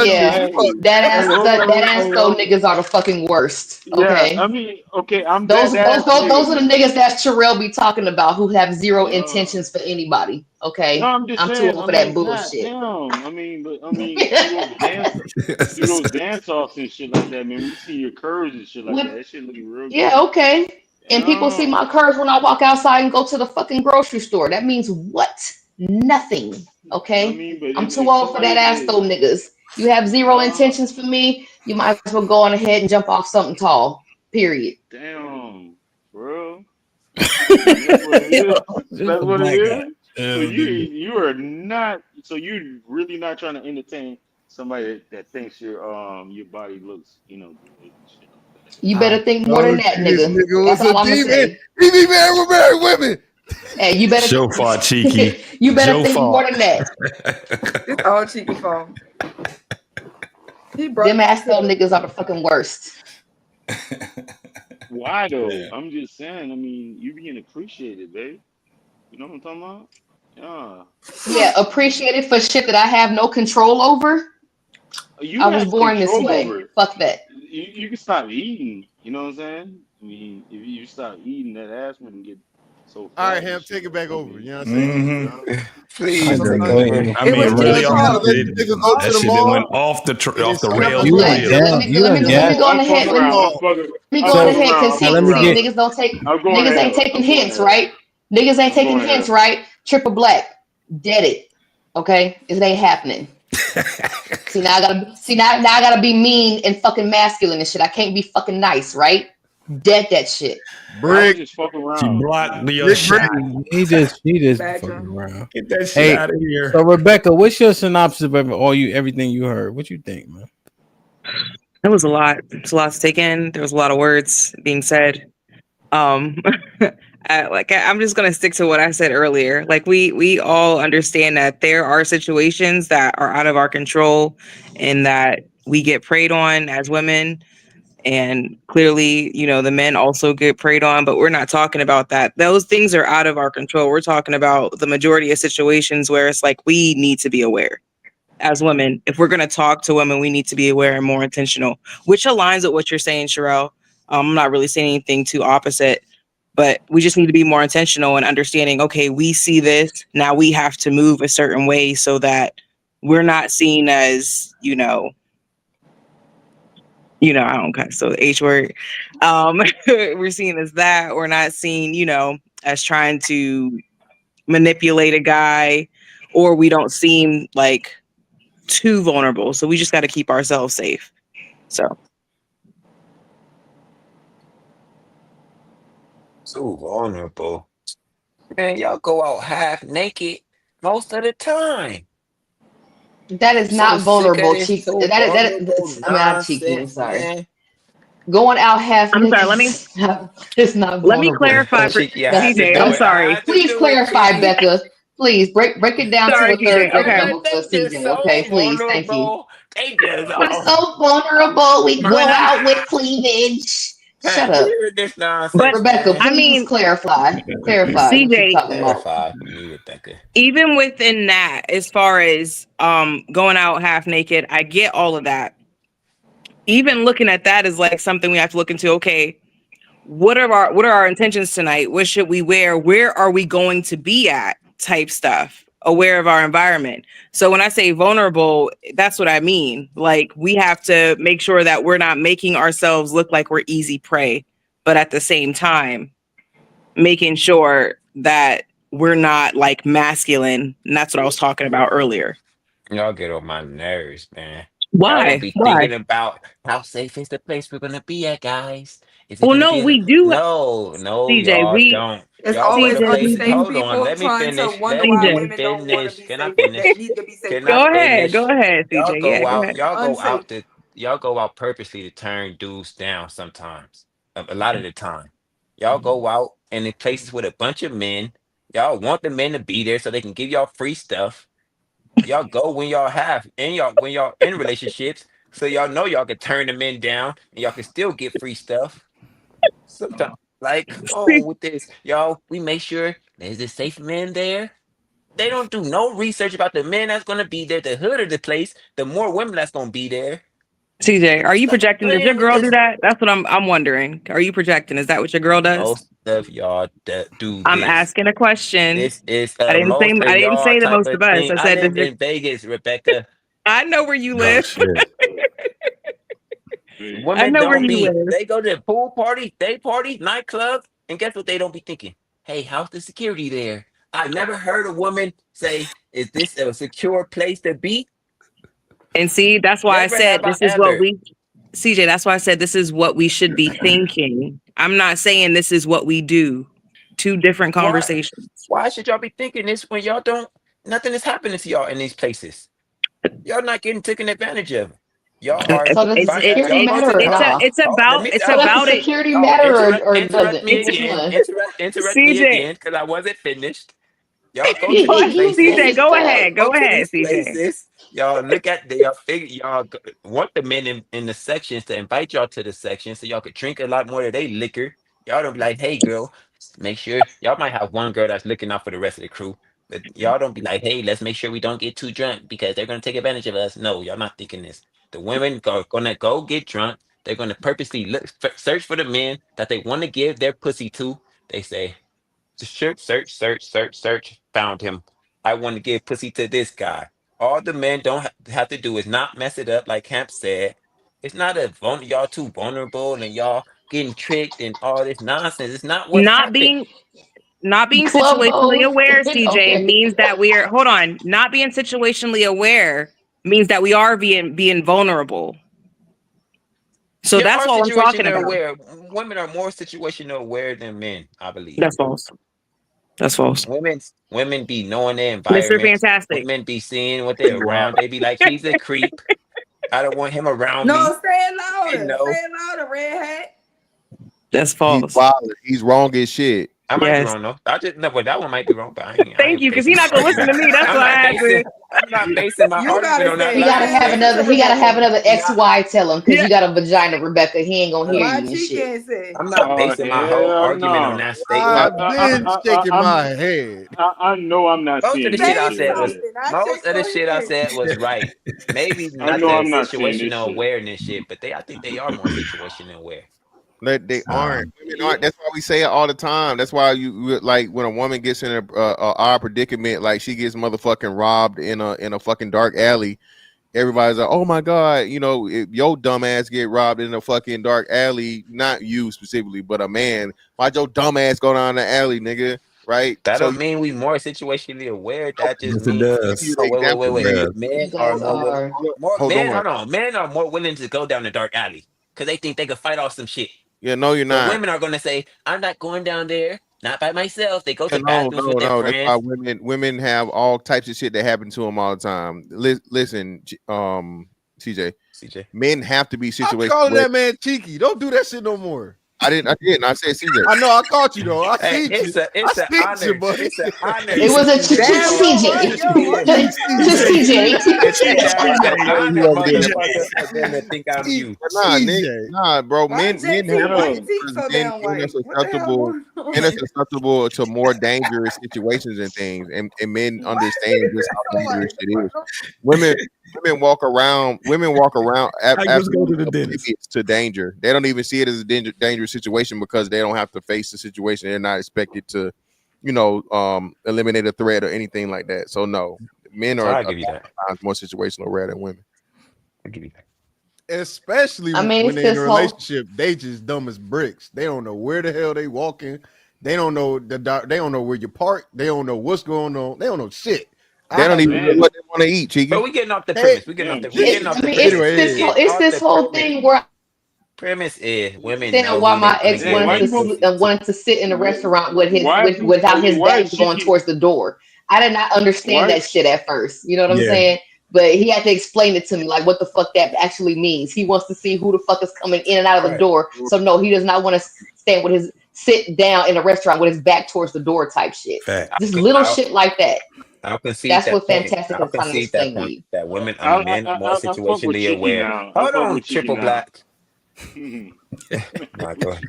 Yeah, that ass though niggas are the fucking worst. Okay. Yeah, I mean, okay, I'm those that ass those are the nigga. niggas that Sherelle be talking about who have zero intentions for anybody. Okay. No, I'm just I'm too saying. old I for mean, that bullshit. damn. I mean, but do those dance offs and shit like that, man. We see your curves and shit like that. That shit looking real good. Yeah, okay. And people see my curves when I walk outside and go to the fucking grocery store. That means what? Nothing. Okay. I mean, but I'm if too old for that ass somebody though, niggas. You have zero intentions for me. You might as well go on ahead and jump off something tall. Period. damn, bro. That's what it is. That's what it is. So you are not. So you're really not trying to entertain somebody that thinks your body looks good and shit like that. You better think more than that, This nigga. nigga That's was all a I'm gonna demon. say. He be married with married women. Hey, you better Show fought cheeky. you better Joe think fought. more than that. It's all cheeky phone. Them asshole niggas are the fucking worst. Why though? I'm just saying. I mean, you being appreciated, babe. You know what I'm talking about? Yeah. Yeah, appreciated for shit that I have no control over. You I was have born this control way. over it. Fuck that. You can stop eating. You know what I'm saying? I mean, if you stop eating, that ass wouldn't get so fat. All right, and Ham, shit take it like back that, over. baby. You know what I'm saying? Please I take it over. mean, really off Let these niggas go to that the shit that mall. went off the And I'm rails. gonna real let quick. let me go on ahead. Let me go on ahead because see, niggas don't take niggas ain't taking hints, right? Niggas ain't taking hints, right? Triple black, dead it. Okay, it ain't happening. Now I gotta be mean and fucking masculine and shit. I can't be fucking nice, right? Dead that shit. Brick. Just fuck around. She blocked your Brick, shot. Brick. He just fucking around. Get that shit Hey, out of here. so Rebecca, what's your synopsis of everything you heard? What you think, man? It was a lot. It's a lot to take in. There was a lot of words being said. I'm just gonna stick to what I said earlier. Like we all understand that there are situations that are out of our control and that we get preyed on as women. And clearly, the men also get preyed on, but we're not talking about that. Those things are out of our control. We're talking about the majority of situations where it's like we need to be aware as women. If we're going to talk to women, we need to be aware and more intentional, which aligns with what you're saying, Sherelle. I'm not really saying anything too opposite, but we just need to be more intentional and understanding, okay, we see this, now we have to move a certain way so that we're not seen as, I don't care. So the H word, we're seen as that. We're not seen, as trying to manipulate a guy, or we don't seem like too vulnerable. So we just got to keep ourselves safe. So. So vulnerable. Man, y'all go out half naked most of the time. That is I'm not so sick of vulnerable, this cheek. so vulnerable Not cheeky. I'm nonsense, sorry. man. Going out half I'm naked. sorry. It's not vulnerable. Let me clarify for Cheeky, I had to CJ. do I'm it. I sorry. had to Please do it, clarify, Cheeky. Becca. Please break it down Sorry, to a third CJ. Okay. level for They just CJ. so Okay, please. Thank you. vulnerable. They just We're so vulnerable. We go When out with cleavage. Shut you up. hear this nonsense, But Rebecca, man. I please mean, clarify. Clarify what you're CJ, talking about. Clarify for me, Rebecca. even within that, as far as going out half naked, I get all of that. Even looking at that is like something we have to look into. Okay, what are our intentions tonight? What should we wear? Where are we going to be at? Type stuff. Aware of our environment. So when I say vulnerable, that's what I mean. Like we have to make sure that we're not making ourselves look like we're easy prey, but at the same time, making sure that we're not like masculine. And that's what I was talking about earlier. Y'all get on my nerves, man. Y'all don't Why? be Why? thinking about how safe is the place we're gonna be at, guys. Is it Well, gonna no, be we do. no, CJ, y'all don't. It's Y'all go always to place. unsafe CJ, Hold on, people let me trying to finish. wonder Let why me CJ. women don't want to finish. be Can I safe, finish? need to be safe Can with I Go men. ahead. Go finish? ahead, Y'all CJ. Yeah, go go out. ahead. Unsafe. Y'all go out purposely to turn dudes down sometimes. A lot of the time. Y'all go out and in places with a bunch of men. Y'all want the men to be there so they can give y'all free stuff. Y'all go when y'all have and y'all when y'all in relationships So y'all know y'all can turn the men down and y'all can still get free stuff. Sometimes, like, come on with this, y'all. We make sure there's a safe men there. They don't do no research about the men that's gonna be there, the hood of the place, the more women that's gonna be there. CJ, are you Stop projecting? Does your playing with girl do this. that? That's what I'm wondering. Are you projecting? Is that what your girl does? Most of y'all that do I'm this. asking a question. This is I most of didn't y'all say the type most of of us. thing. I I said does live your, in Vegas, Rebecca. I know where you Oh live. shit. I Women know where don't you be. live. They go to pool party, day party, nightclub, and guess what? They don't be thinking. Hey, how's the security there? I never heard a woman say, "Is this a secure place to be?" And see, that's why I Never said have I this is what ever. we CJ, that's why I said this is what we should be thinking. I'm not saying this is what we do. Two different Why? conversations. Why should y'all be thinking this when y'all don't? Nothing is happening to y'all in these places. Y'all not getting taken advantage of. Y'all are. So does the security Y'all go to. matter or not? Let me. it's So does the about it. security matter or does Interrupt it? me Which again. one? Interrupt me CJ, again because I wasn't finished. Y'all go to these You places. CJ, go finished ahead. Go Go to ahead, these CJ. places. Y'all look at the y'all figure y'all want the men in the sections to invite y'all to the section so y'all could drink a lot more of their liquor. Y'all don't be like, hey girl, make sure y'all might have one girl that's looking out for the rest of the crew. But y'all don't be like, hey, let's make sure we don't get too drunk because they're gonna take advantage of us. No, y'all not thinking this. The women are gonna go get drunk. They're gonna purposely search for the men that they want to give their pussy to. They say, search. Found him. I want to give pussy to this guy. All the men don't have to do is not mess it up, like Hamp said. It's not y'all too vulnerable and y'all getting tricked and all this nonsense. It's not what Not happened. being not being Club situationally O's. aware, CJ, Okay. means that we're hold on. Not being situationally aware means that we are being vulnerable. So You that's are all I'm talking situational about. aware. Women are more situational aware than men, I believe. That's false. That's false. Women be knowing their Mr. environments. Fantastic. Women be seeing what they're around. They be like, he's a creep. I don't want him around me. No, say it They louder. know. Say it louder, red hat. That's He's false. wild. He's wrong as shit. I might be Yes. wrong though. I just no, but that one might be wrong. But I Thank ain't you, because basing he's my not gonna listen argument. to me. That's I'm why not I basing. asked. I'm not basing my You argument gotta on that say, He gotta last man, have one. listen to another. He gotta have Rebecca. another Not. XY tell him because Yeah. you got a vagina, Rebecca. He ain't gonna hear My you and cheek shit. can't say. I'm not Oh basing my whole hell argument on no! that statement. I've been shaking my head. I know I'm not Most of the seeing shit this I Say shit said right was here. something. I most check of the your shit I head. said was right. Maybe I not know the I'm not seeing this situational shit. awareness shit, but I think they are more situational aware. They aren't. Women Yeah. aren't. That's why we say it all the time. That's why you like when a woman gets in a our predicament, like she gets motherfucking robbed in a fucking dark alley. Everybody's like, "Oh my god," you know, if your dumb ass get robbed in a fucking dark alley, not you specifically, but a man. Why'd your dumb ass go down the alley, nigga? Right? That So don't mean we more situationally aware. That just Yes, it means give you does. the wait. example. It does. You Men are guys more willing. are. More Hold men. on. Hold on. Men are more willing to go down the dark alley because they think they can fight off some shit. Yeah, no, you're So not. women are gonna say, "I'm not going down there, not by myself." They go Yeah, to bathrooms with their no. That's why friends. women have all types of shit that happen to them all the time. Listen, CJ, CJ, men have to be I'm situated. calling that man cheeky. Don't do that shit no more. I didn't. I said CJ. I know I caught you though. I hey, seen you. I it's an seen you, honor. buddy. It's an honor It to was a be there. Damn, yo, what? CJ. Yo, what the Just fuck? CJ. It's an I know honor, you over there. motherfucker, for them to think I'm you. Nah, Nick, CJ. nah, bro. Why Men have JT? to Why Yo, your teeth because so damn men are white? What the hell susceptible. going Men are on? susceptible to more dangerous situations and things, and men Why is understand your just teeth how so dangerous white? it is. Women, women walk around. Women walk around I just go to absolutely the dentist. oblivious to danger. They don't even see it as a dangerous situation because they don't have to face the situation. They're not expected to, eliminate a threat or anything like that. So no, men So are a I'll lot give you that. of times more situational aware than women. I'll give you that. Especially I mean, when it's they're in a this whole. relationship, they just dumb as bricks. They don't know where the hell they walking. They don't know they don't know where you park. They don't know what's going on. They don't know shit. They I don't had even to know damn, what they want to eat, Cheeky. But we getting off the hey, premise. damn, We getting cheeky. off I the mean, premise. We anyway. it's getting off this the whole premise. thing where Premise is I women understand know why who they're my gonna ex give Damn, wanted why their you to go? pussy to. wanted to sit in a restaurant with Why is you? without his Why back is going cheeky? towards the door. I did not understand Why? that shit at first. You know what I'm Yeah. saying? But he had to explain it to me, like what the fuck that actually means. He wants to see who the fuck is coming in and out of the Right. door. So no, he does not want to stand sit down in a restaurant with his back towards the door type shit. Fact. Just little I'll shit like that. I'll concede That's that what point. Fantastic I'll is trying to concede that explain to point. you. That women, I men more fuck with situationally Cheeky aware. now. I Hold fuck on, with Cheeky triple now. black. Nah, go ahead.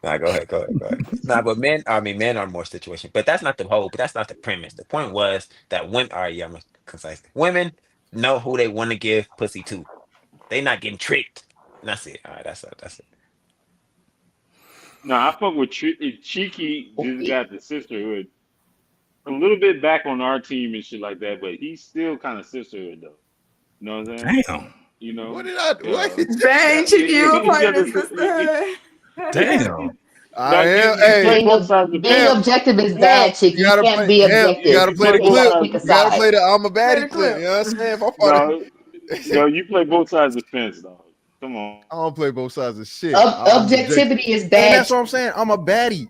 Nah, go ahead. Go ahead. Nah, but men are more situation. But that's not the whole. But that's not the premise. The point was that women. All right, yeah, I'm concise. Women know who they want to give pussy to. They not getting tricked. And that's it. All right, that's it. That's it. No, I fuck with Cheeky. Just got the sisterhood a little bit back on our team and shit like that, but he's still kind of sisterhood though. You know what I'm saying? Damn. You know. What did I? What? Dang, Cheeky, you a He's part got of the this. sisterhood. Damn. I am. You play Hey, both sides of the Being Hemp, fence. objective is Hemp, bad, chick. you You gotta can't play. be Hemp, you objective. gotta You play play the You both clip. can't sides. pick a You gotta side. play the I'm a Play the baddie clip. clip. You know what I'm saying? If I'm part of, No, you play both sides of the fence, dog. Come on. I don't play both sides of shit. I'm objective. Objectivity is And bad. that's what I'm saying. I'm a baddie.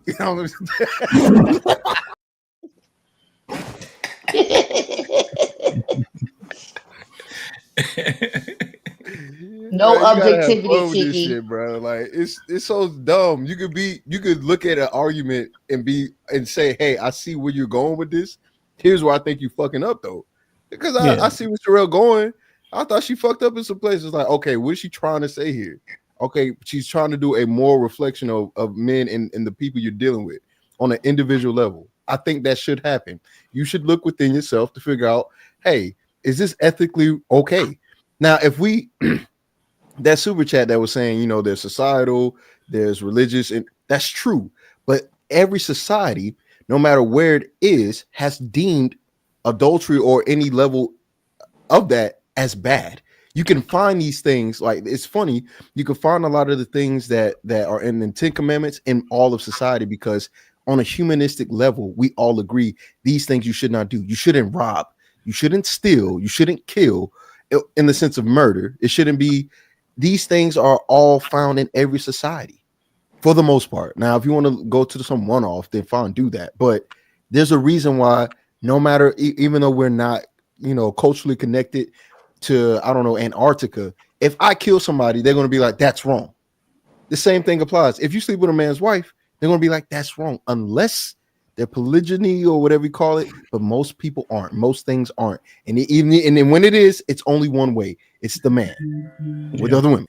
No Bro, you gotta have objectivity, fun with this Cheeky. shit, bro. Like it's so dumb. You could look at an argument and say, hey, I see where you're going with this. Here's where I think you fucking up though. Because I see where Sherelle going. I thought she fucked up in some places. Like, okay, what is she trying to say here? Okay, she's trying to do a more reflection of men and the people you're dealing with on an individual level. I think that should happen. You should look within yourself to figure out, hey, is this ethically okay? Now, if we that super chat that was saying, you know, there's societal, there's religious, and that's true. But every society, no matter where it is, has deemed adultery or any level of that as bad. You can find these things, like it's funny, you can find a lot of the things that are in the 10 Commandments in all of society, because on a humanistic level, we all agree these things you should not do. You shouldn't rob, you shouldn't steal, you shouldn't kill in the sense of murder. It shouldn't be. These things are all found in every society for the most part. Now, if you want to go to some one-off, then fine, do that. But there's a reason why, no matter, even though we're not, you know, culturally connected to, I don't know, Antarctica, if I kill somebody, they're going to be like, that's wrong. The same thing applies. If you sleep with a man's wife, they're going to be like, that's wrong, unless they're polygyny or whatever you call it. But most people aren't. Most things aren't. And then when it is, it's only one way. It's the man with other women.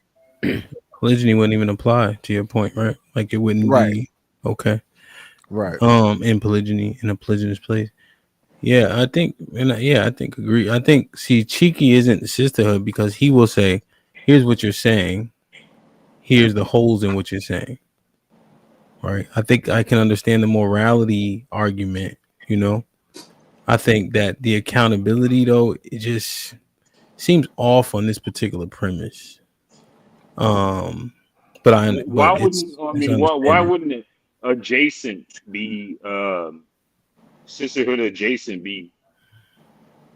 Polygyny wouldn't even apply to your point, right? Like it wouldn't be okay. Right. In polygyny, in a polygynous place. Yeah, I think agree. I think, see, Cheeky isn't sisterhood because he will say, here's what you're saying. Here's the holes in what you're saying. Right. I think I can understand the morality argument, you know. I think that the accountability, though, it just seems off on this particular premise. But why wouldn't it adjacent be sisterhood adjacent be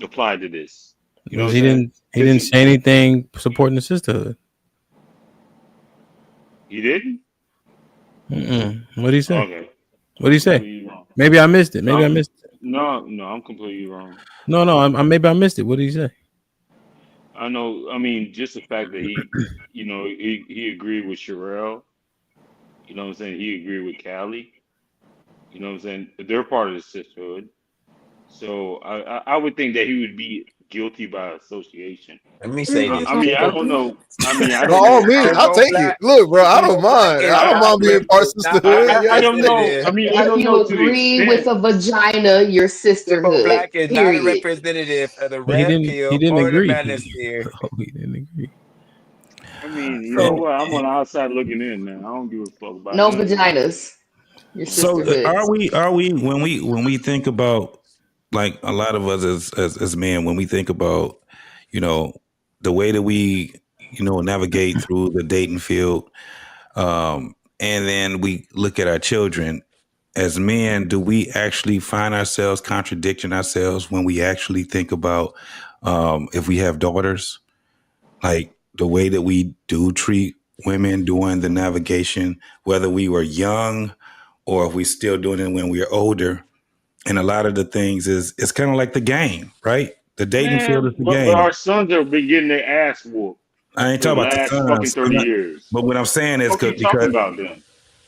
applied to this? You know, he didn't say anything supporting the sisterhood. He didn't? What did he say? Okay. What did he say? Maybe I missed it. Maybe I missed it. No, I'm completely wrong. No, maybe I missed it. What did he say? I know. I mean, just the fact that he, you know, he agreed with Sherelle. You know what I'm saying? He agreed with Callie. You know what I'm saying? They're part of the sisterhood. So I would think that he would be guilty by association. Let me say this. I mean, I don't know. I mean, I By all means, I'll take it. Look, bro, I don't mind. I don't mind being part of sisterhood. I don't know. I mean, I don't know. If you agree with a vagina, your sisterhood. Black is not a period. representative of the But he red didn't pill or agree. the manosphere. He didn't agree. I mean, you know what? I'm on the outside looking in, man. I don't give a fuck about no that. vaginas. Your So sisterhood. are we when we think about, like, a lot of us as men, when we think about, you know, the way that we, you know, navigate through the dating field, and then we look at our children as men, do we actually find ourselves contradicting ourselves when we actually think about if we have daughters, like the way that we do treat women during the navigation, whether we were young or if we're still doing it when we're older? And a lot of the things it's kind of like the game, right? The dating field is the game. But our sons have been getting their ass whooped. I ain't for talking about the last sons. fucking 30 years. But what I'm saying is What are you talking about then?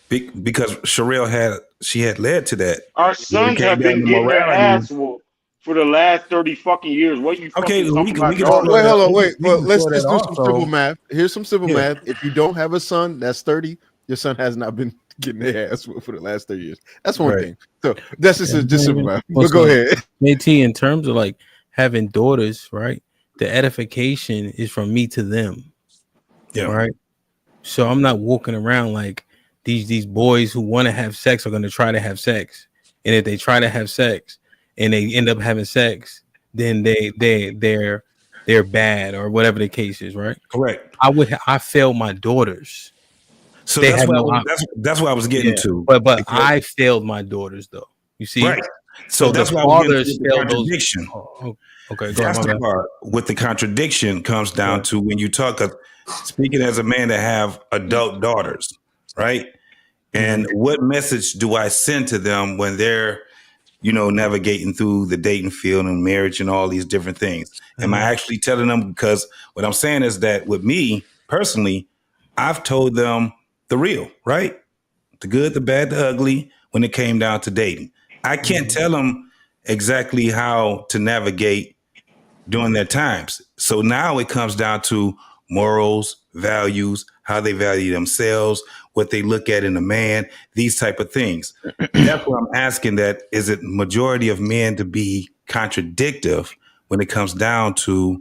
because Sherelle had led to that. Our sons have been getting their ass whooped for the last 30 fucking years. What you Okay, fucking talking about? Wait, hold on, wait. Well, let's that just do some also. simple math. Here's some simple Yeah. math. If you don't have a son that's 30, your son has not been getting their ass whooped for the last 30 years. That's one thing. So that's just simple math. But go ahead. JT, in terms of like having daughters, right? The edification is from me to them. Yeah. Right. So I'm not walking around like these boys who want to have sex are going to try to have sex. And if they try to have sex and they end up having sex, then they're bad or whatever the case is, right? Correct. I failed my daughters. So they that's have what no that's what I was getting to. But I failed my daughters though. You see? Right. So But that's the why I was getting fathers to the failed those. contradiction. Okay, go That's on, my the bad. part with the contradiction comes down to when you talk of speaking as a man that have adult daughters, right? And what message do I send to them when they're, navigating through the dating field and marriage and all these different things? Am I actually telling them? Because what I'm saying is that with me personally, I've told them the real, right? The good, the bad, the ugly when it came down to dating. I can't tell them exactly how to navigate during their times. So now it comes down to morals, values, how they value themselves, what they look at in a man, these type of things. That's what I'm asking, that is it majority of men to be contradictive when it comes down to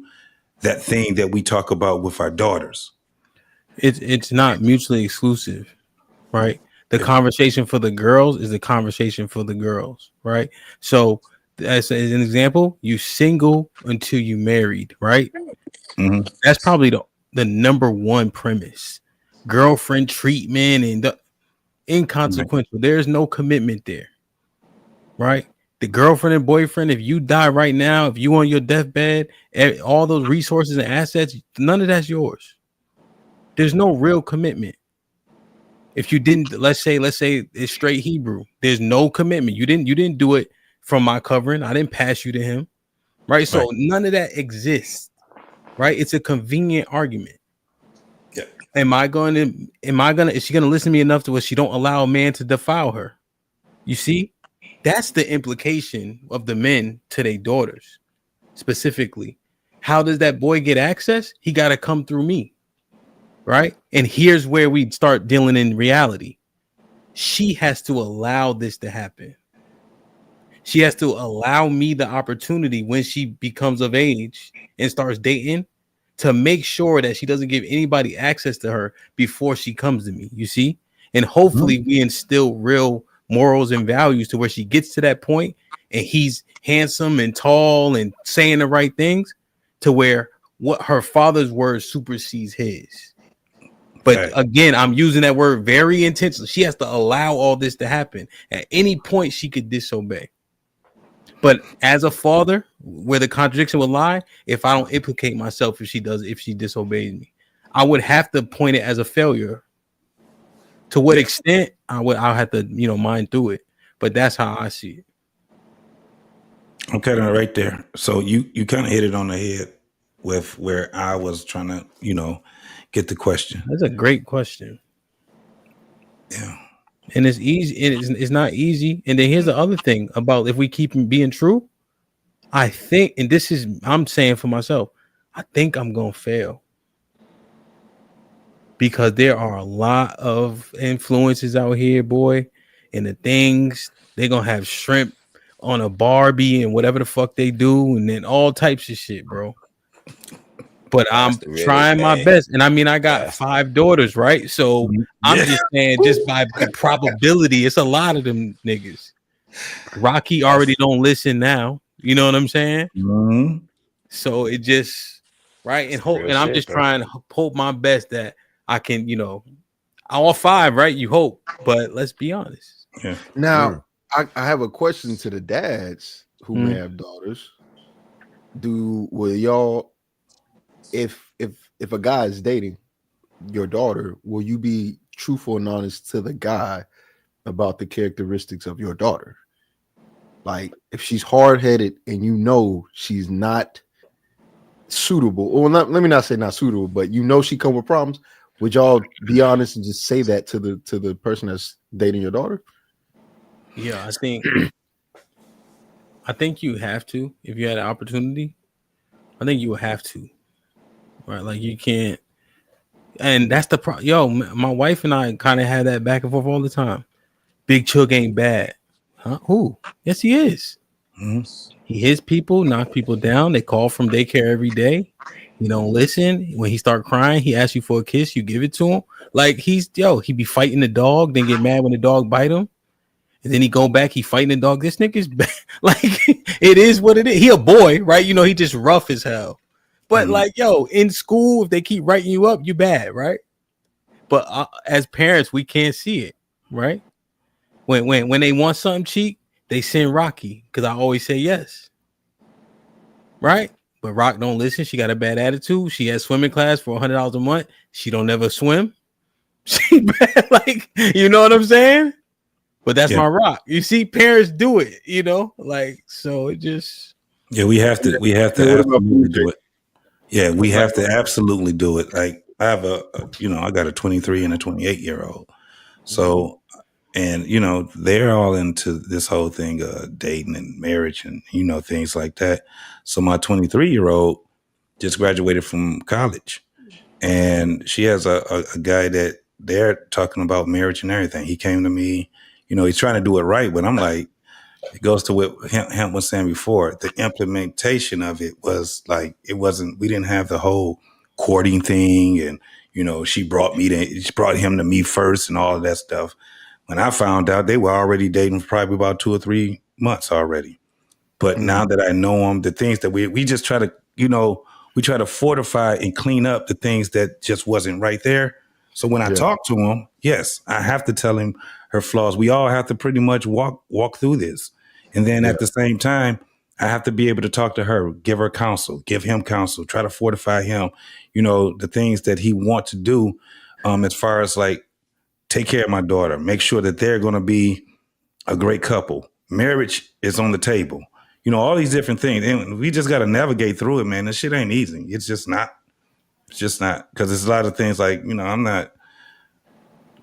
that thing that we talk about with our daughters? It's not mutually exclusive, right? The conversation for the girls is the conversation for the girls, right? So as an example, you single until you married, right? That's probably the number one premise. Girlfriend treatment and the inconsequential. There's no commitment there, right? The girlfriend and boyfriend, if you die right now, if you on your deathbed, all those resources and assets, none of that's yours. There's no real commitment. If you didn't, let's say it's straight Hebrew, there's no commitment. You didn't do it from my covering. I didn't pass you to him, right? So none of that exists, right? It's a convenient argument. Yeah. Is she gonna listen to me enough to where she don't allow a man to defile her? You see, that's the implication of the men to their daughters specifically. How does that boy get access? He got to come through me. Right. And here's where we start dealing in reality. She has to allow this to happen. She has to allow me the opportunity when she becomes of age and starts dating to make sure that she doesn't give anybody access to her before she comes to me. You see? And hopefully we instill real morals and values to where she gets to that point and he's handsome and tall and saying the right things to where what her father's word supersedes his. But again, I'm using that word very intentionally. She has to allow all this to happen. At any point, she could disobey. But as a father, where the contradiction would lie, if I don't implicate myself, if she disobeys me, I would have to point it as a failure. To what extent, I'll have to, mind through it. But that's how I see it. Okay, right there. So you kind of hit it on the head with where I was trying to, get the question. That's a great question. Yeah. And it's easy. It's not easy. And then here's the other thing about if we keep being true, I think, and this is, I'm saying for myself, I think I'm going to fail. Because there are a lot of influences out here, boy. And the things, they're going to have shrimp on a Barbie and whatever the fuck they do. And then all types of shit, bro. But I'm trying my best. And I mean, I got 5 daughters, right? So I'm just saying, just by the probability, it's a lot of them niggas. Rocky already don't listen now. You know what I'm saying? Mm-hmm. So it just, right? And hope, and I'm just trying to hope my best that I can, all 5, right? You hope. But let's be honest. Yeah. Now, I have a question to the dads who may have daughters. Will y'all, if a guy is dating your daughter, will you be truthful and honest to the guy about the characteristics of your daughter? Like if she's hard-headed and she's not suitable, or let me not say not suitable, but she come with problems, would y'all be honest and just say that to the person that's dating your daughter? Yeah, I I think you have to if you had an opportunity. I think you would have to, right? Like you can't, and that's the pro. Yo, my wife and I kind of have that back and forth all the time. Big Chug ain't bad, huh? Who? Yes, he is. Mm-hmm. He hits people, knocks people down. They call from daycare every day. You don't listen. When he start crying, he asks you for a kiss. You give it to him. Like he be fighting the dog, then get mad when the dog bite him. And then he go back, he fighting the dog. This nigga's bad. Like it is what it is. He a boy, right? You know, he just rough as hell. But like, yo, in school, if they keep writing you up, you bad, right? But as parents, we can't see it, right? When they want something cheap, they send Rocky because I always say yes, right? But Rock don't listen. She got a bad attitude. She has swimming class for $100 a month. She don't never swim. She bad, like, you know what I'm saying? But that's my Rock. You see, parents do it, you know, like, so it just. Yeah, we have to absolutely do it. Yeah, we have to absolutely do it. Like I have I got a 23 and a 28-year-old. So, and they're all into this whole thing of dating and marriage and things like that. So my 23-year-old just graduated from college, and she has a guy that they're talking about marriage and everything. He came to me, he's trying to do it right, but I'm like, it goes to what Hemp was saying before. The implementation of it was like, we didn't have the whole courting thing. And, she brought him to me first and all of that stuff. When I found out, they were already dating for probably about 2 or 3 months already. But now that I know them, the things that we just try to, we try to fortify and clean up the things that just wasn't right there. So when I talk to him, yes, I have to tell him her flaws. We all have to pretty much walk through this. And then at the same time, I have to be able to talk to her, give her counsel, give him counsel, try to fortify him, the things that he wants to do as far as like take care of my daughter, make sure that they're going to be a great couple. Marriage is on the table, all these different things. And we just got to navigate through it, man. This shit ain't easy. It's just not. It's just not, because there's a lot of things like, I'm not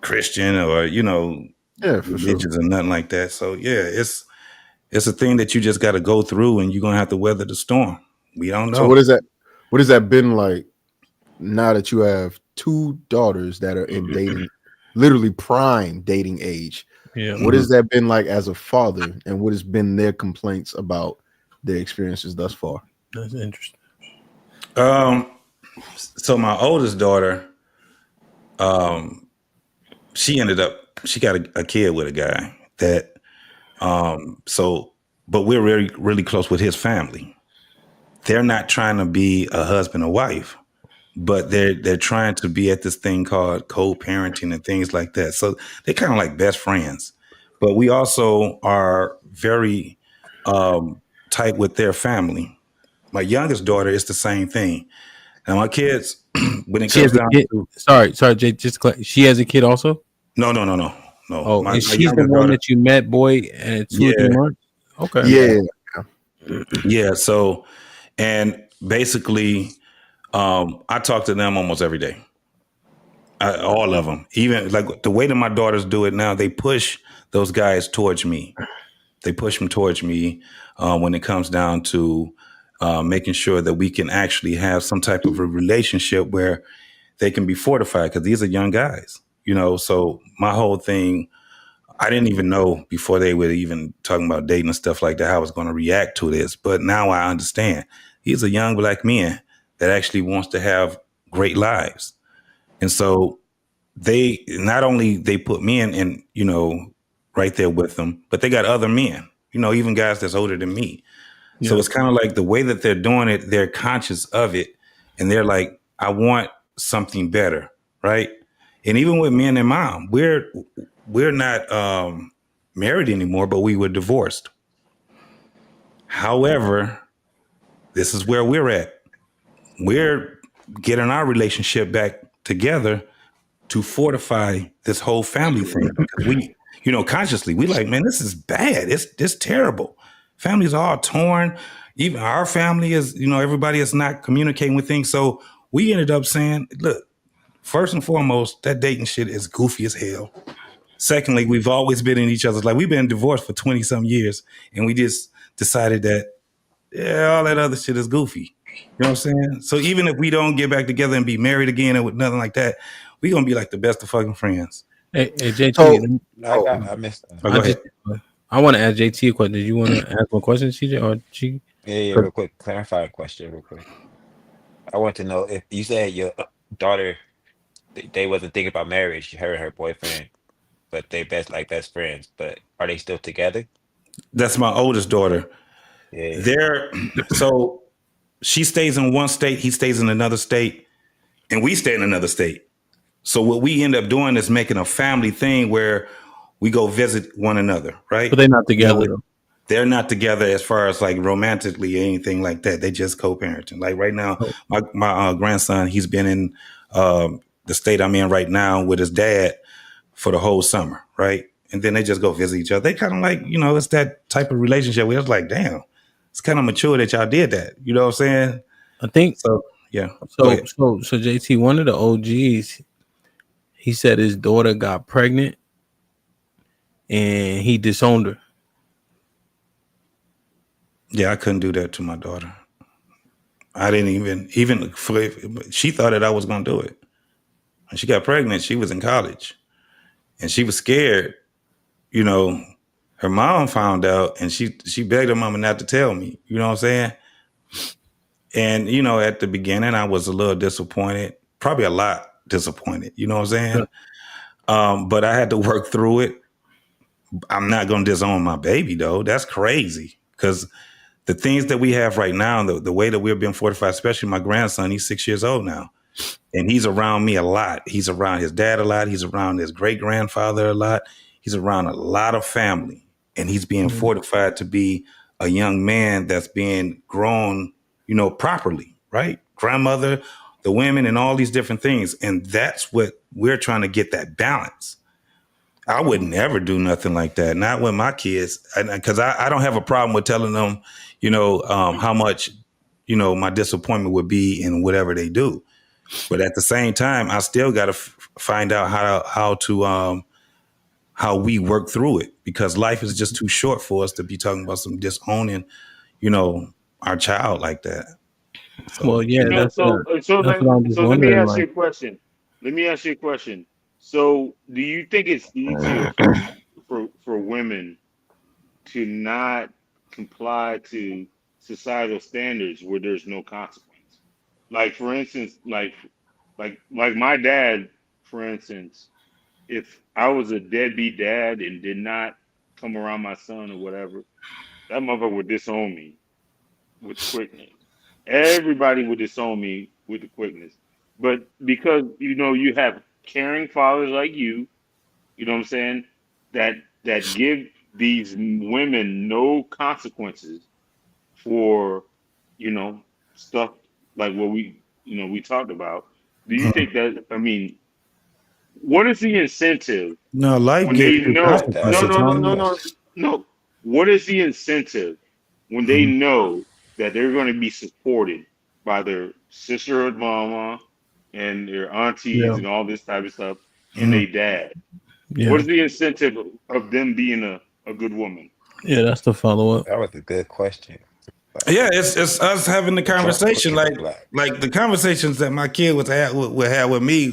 Christian or, religions or nothing like that. So, yeah, it's a thing that you just got to go through, and you're going to have to weather the storm. We don't know. So what has that been like now that you have 2 daughters that are in dating, literally prime dating age? Yeah. What has that been like as a father, and what has been their complaints about their experiences thus far? That's interesting. So my oldest daughter, she got a kid with a guy that, but we're really, really close with his family. They're not trying to be a husband or wife, but they're trying to be at this thing called co-parenting and things like that. So they're kind of like best friends, but we also are very tight with their family. My youngest daughter is the same thing. Now my kids, when it comes down to, sorry, Jay, she has a kid also? No. Oh, and she's the one that you met, boy, at 2 or 3 months? Okay. Yeah. So, and basically, I talk to them almost every day. All of them, even like the way that my daughters do it now, they push those guys towards me. They push them towards me when it comes down to making sure that we can actually have some type of a relationship where they can be fortified, because these are young guys, so my whole thing, I didn't even know before they were even talking about dating and stuff like that, how I was going to react to this. But now I understand. These are young black men that actually wants to have great lives. And so they not only they put me in, right there with them, but they got other men, even guys that's older than me. Yeah. So it's kind of like the way that they're doing it, they're conscious of it. And they're like, I want something better. Right. And even with me and their mom, we're not married anymore, but we were divorced. However, this is where we're at. We're getting our relationship back together to fortify this whole family thing. We, consciously, we like, man, this is bad. It's terrible. Families are all torn. Even our family is, everybody is not communicating with things. So we ended up saying, look, first and foremost, that dating shit is goofy as hell. Secondly, we've always been in each other's life. We've been divorced for 20 some years, and we just decided that all that other shit is goofy. You know what I'm saying? So even if we don't get back together and be married again or with nothing like that, we gonna be like the best of fucking friends. Hey, JT, I missed. Go ahead. I want to ask JT a question. Did you want to ask one question, CJ, or she? Yeah, real quick, clarify a question, real quick. I want to know if you said your daughter, they wasn't thinking about marriage, her and her boyfriend, but they best friends. But are they still together? That's my oldest daughter. Yeah. So she stays in one state, he stays in another state, and we stay in another state. So what we end up doing is making a family thing where we go visit one another, right? But they're not together. They're not together as far as like romantically or anything like that. They just co-parenting. Like right now, my grandson, he's been in the state I'm in right now with his dad for the whole summer, right? And then they just go visit each other. They kind of like, it's that type of relationship where it's like, damn, it's kind of mature that y'all did that. You know what I'm saying? I think so. Yeah. So JT, one of the OGs, he said his daughter got pregnant and he disowned her. Yeah, I couldn't do that to my daughter. I didn't even she thought that I was going to do it. When she got pregnant, she was in college and she was scared. Her mom found out and she begged her mama not to tell me. You know what I'm saying? And, at the beginning, I was a little disappointed, probably a lot disappointed. You know what I'm saying? But I had to work through it. I'm not going to disown my baby, though. That's crazy because the things that we have right now, the way that we're being fortified, especially my grandson, he's 6 years old now. And he's around me a lot. He's around his dad a lot. He's around his great grandfather a lot. He's around a lot of family. And he's being fortified to be a young man that's being grown, properly, right? Grandmother, the women, and all these different things. And that's what we're trying to get, that balance. I would never do nothing like that. Not with my kids. Because I don't have a problem with telling them, how much, my disappointment would be in whatever they do. But at the same time, I still got to find out how we work through it, because life is just too short for us to be talking about some disowning, our child like that. So, well, yeah. So let me ask you a question. So do you think it's easier for women to not comply to societal standards where there's no consequence? Like, for instance, like my dad, for instance, if I was a deadbeat dad and did not come around my son or whatever, that motherfucker would disown me with quickness. Everybody would disown me with the quickness. But because, you have caring fathers like you know what I'm saying, that give these women no consequences for, stuff like what we talked about. Do you think that, what is the incentive? No, life when they gives you know, consequences. no. What is the incentive when they know that they're going to be supported by their sisterhood mama and their aunties and all this type of stuff and their dad? Yeah. What is the incentive of them being a good woman? Yeah, that's the follow-up. That was a good question. Yeah, it's us having the conversation, like the conversations that my kid would have with me.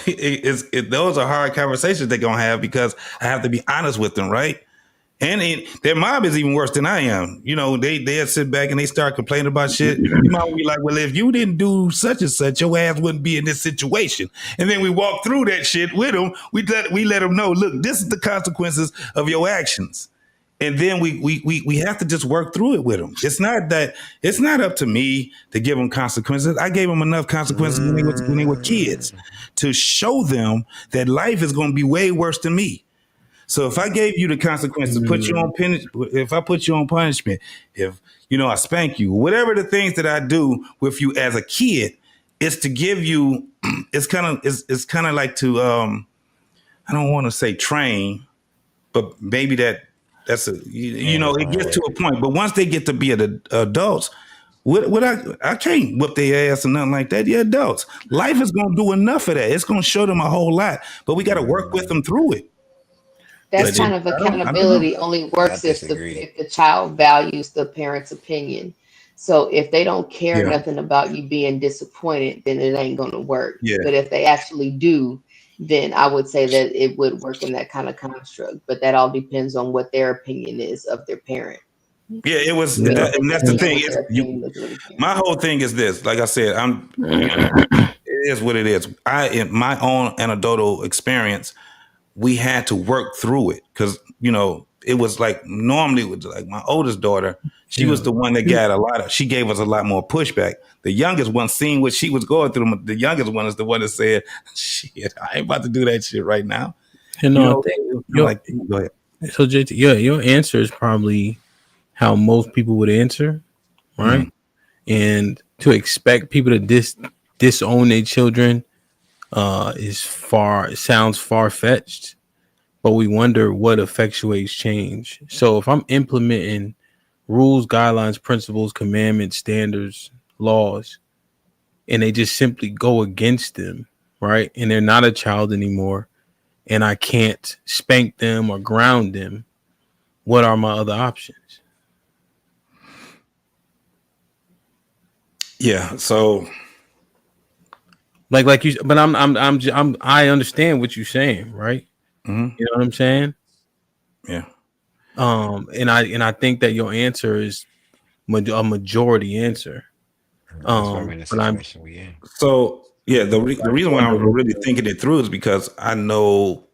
Those are hard conversations they're gonna have, because I have to be honest with them, right? And their mom is even worse than I am. They'll sit back and they start complaining about shit. Your mom will be like, well, if you didn't do such and such, your ass wouldn't be in this situation. And then we walk through that shit with them. We let them know, look, this is the consequences of your actions. And then we have to just work through it with them. It's not up to me to give them consequences. I gave them enough consequences when they were kids to show them that life is going to be way worse than me. So if I gave you the consequences, if I put you on punishment, if I spank you, whatever the things that I do with you as a kid, it's to give you. It's kind of like to I don't want to say train, but maybe that's it gets to a point. But once they get to be adults, I can't whip their ass or nothing like that. They're adults. Life is gonna do enough of that. It's gonna show them a whole lot, but we got to work with them through it. That kind of accountability only works if the child values the parent's opinion. So if they don't care nothing about you being disappointed, then it ain't gonna work. Yeah. But if they actually do, then I would say that it would work in that kind of construct. But that all depends on what their opinion is of their parent. Yeah, it was, and that's the thing. My whole thing is this. Like I said, it is what it is. In my own anecdotal experience, we had to work through it because it was like normally with like my oldest daughter, she was the one that got she gave us a lot more pushback. The youngest one, seeing what she was going through, the youngest one is the one that said, "Shit, I ain't about to do that shit right now." I think go ahead. So JT, your answer is probably how most people would answer, right? And to expect people to disown their children sounds far-fetched, but we wonder what effectuates change. So if I'm implementing rules, guidelines, principles, commandments, standards, laws, and they just simply go against them, right? And they're not a child anymore, and I can't spank them or ground them, what are my other options? Yeah, so like you, but I understand what you're saying, right? Mm-hmm. You know what I'm saying? Yeah. And I think that your answer is a majority answer. That's why we're in the situation we in. So yeah, the reason why I'm really thinking it through is because I know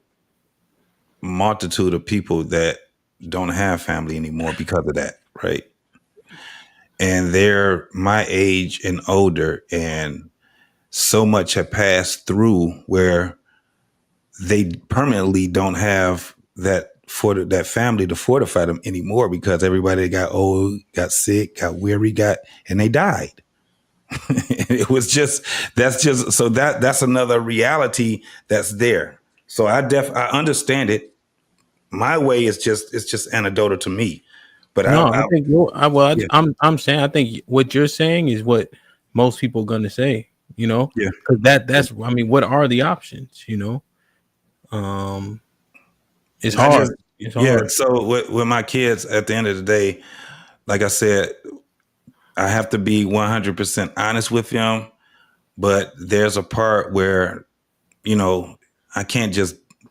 multitude of people that don't have family anymore because of that, right? And they're my age and older, and so much have passed through where they permanently don't have that family to fortify them anymore because everybody got old, got sick, got weary, and they died. It was that's another reality that's there. So I understand it. My way is just anecdotal to me. But I think I'm saying I think what you're saying is what most people are gonna say, because that's I mean, what are the options, it's hard. It's hard. Yeah. So with my kids, at the end of the day, like I said, I have to be 100% honest with them. But there's a part where, I can't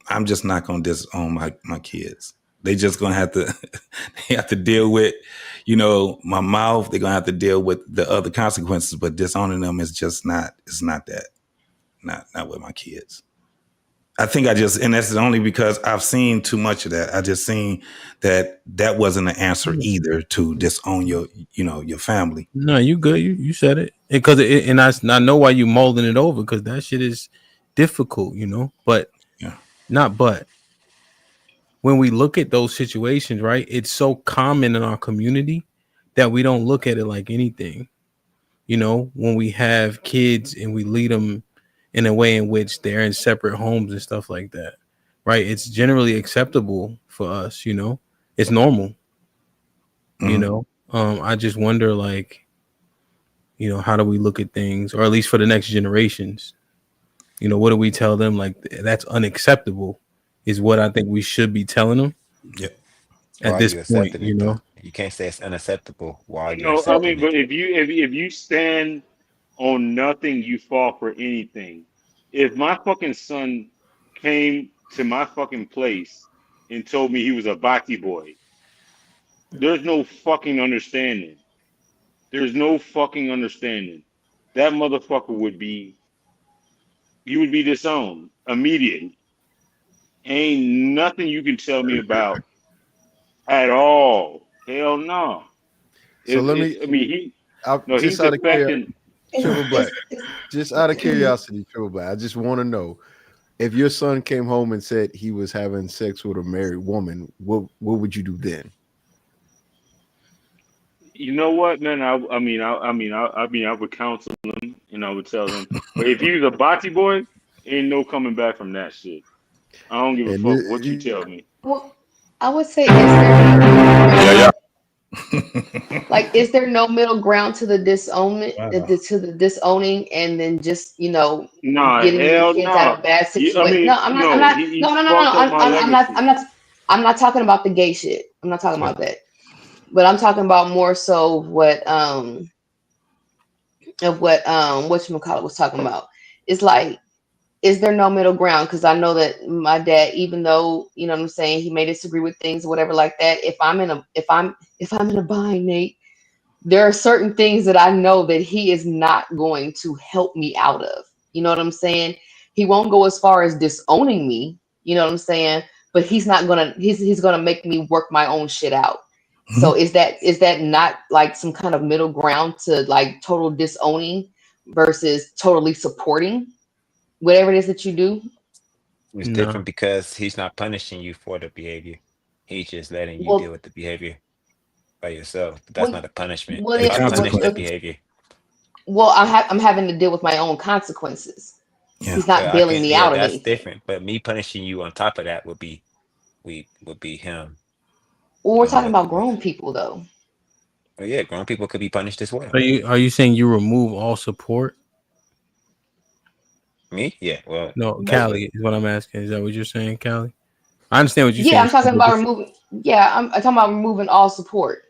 I'm just not going to disown my kids. They just going to have to deal with, my mouth. They're going to have to deal with the other consequences, but disowning them is just it's not that, not with my kids. I think and that's only because I've seen too much of that. I just seen that wasn't an answer either, to disown your family. No, you good. You said it because and I know why you molding it over, because that shit is difficult, but when we look at those situations, right, it's so common in our community that we don't look at it like anything. When we have kids and we lead them in a way in which they're in separate homes and stuff like that, right? It's generally acceptable for us, it's normal. I just wonder, how do we look at things, or at least for the next generations? What do we tell them? Like, that's unacceptable is what I think we should be telling them. Yeah. At this point, you can't say it's unacceptable while you're No, I accepting mean, but if you stand on nothing, you fall for anything. If my fucking son came to my fucking place and told me he was a bati boy, there's no fucking understanding. There's no fucking understanding. That motherfucker would be disowned immediately. Ain't nothing you can tell me about at all. Hell no. So he's affecting Triple Black. Just out of curiosity, Triple Black, I just want to know, if your son came home and said he was having sex with a married woman, what would you do then? You know what, man? I would counsel him and I would tell him. But if he was a bati boy, ain't no coming back from that shit. I don't give a fuck what you tell me. Well, I would say, is there no middle ground to the disownment, to the disowning, and then just getting your kids out of bad situations? I'm not I'm not talking about the gay shit. I'm not talking about that. But I'm talking about more so what whatchamacallit was talking about. It's like, is there no middle ground? Because I know that my dad, even though, you know what I'm saying, he may disagree with things or whatever like that. If I'm in a bind, Nate, there are certain things that I know that he is not going to help me out of. You know what I'm saying? He won't go as far as disowning me, you know what I'm saying? But he's gonna make me work my own shit out. Mm-hmm. So is that not like some kind of middle ground to like total disowning versus totally supporting whatever it is that you do? It's different because he's not punishing you for the behavior. He's just letting you deal with the behavior by yourself. But that's not a punishment. If I punish the behavior. Well, I'm having to deal with my own consequences. Yeah. He's not bailing me out of anything. That's different. But me punishing you on top of that would be him. Well, we're talking about grown people though. Well, yeah, grown people could be punished as well. Are you saying you remove all support? Me? Yeah. Well, no, Callie is what I'm asking. Is that what you're saying, Callie? I understand what you're saying. Yeah, I'm talking about removing. Yeah, I'm talking about removing all support.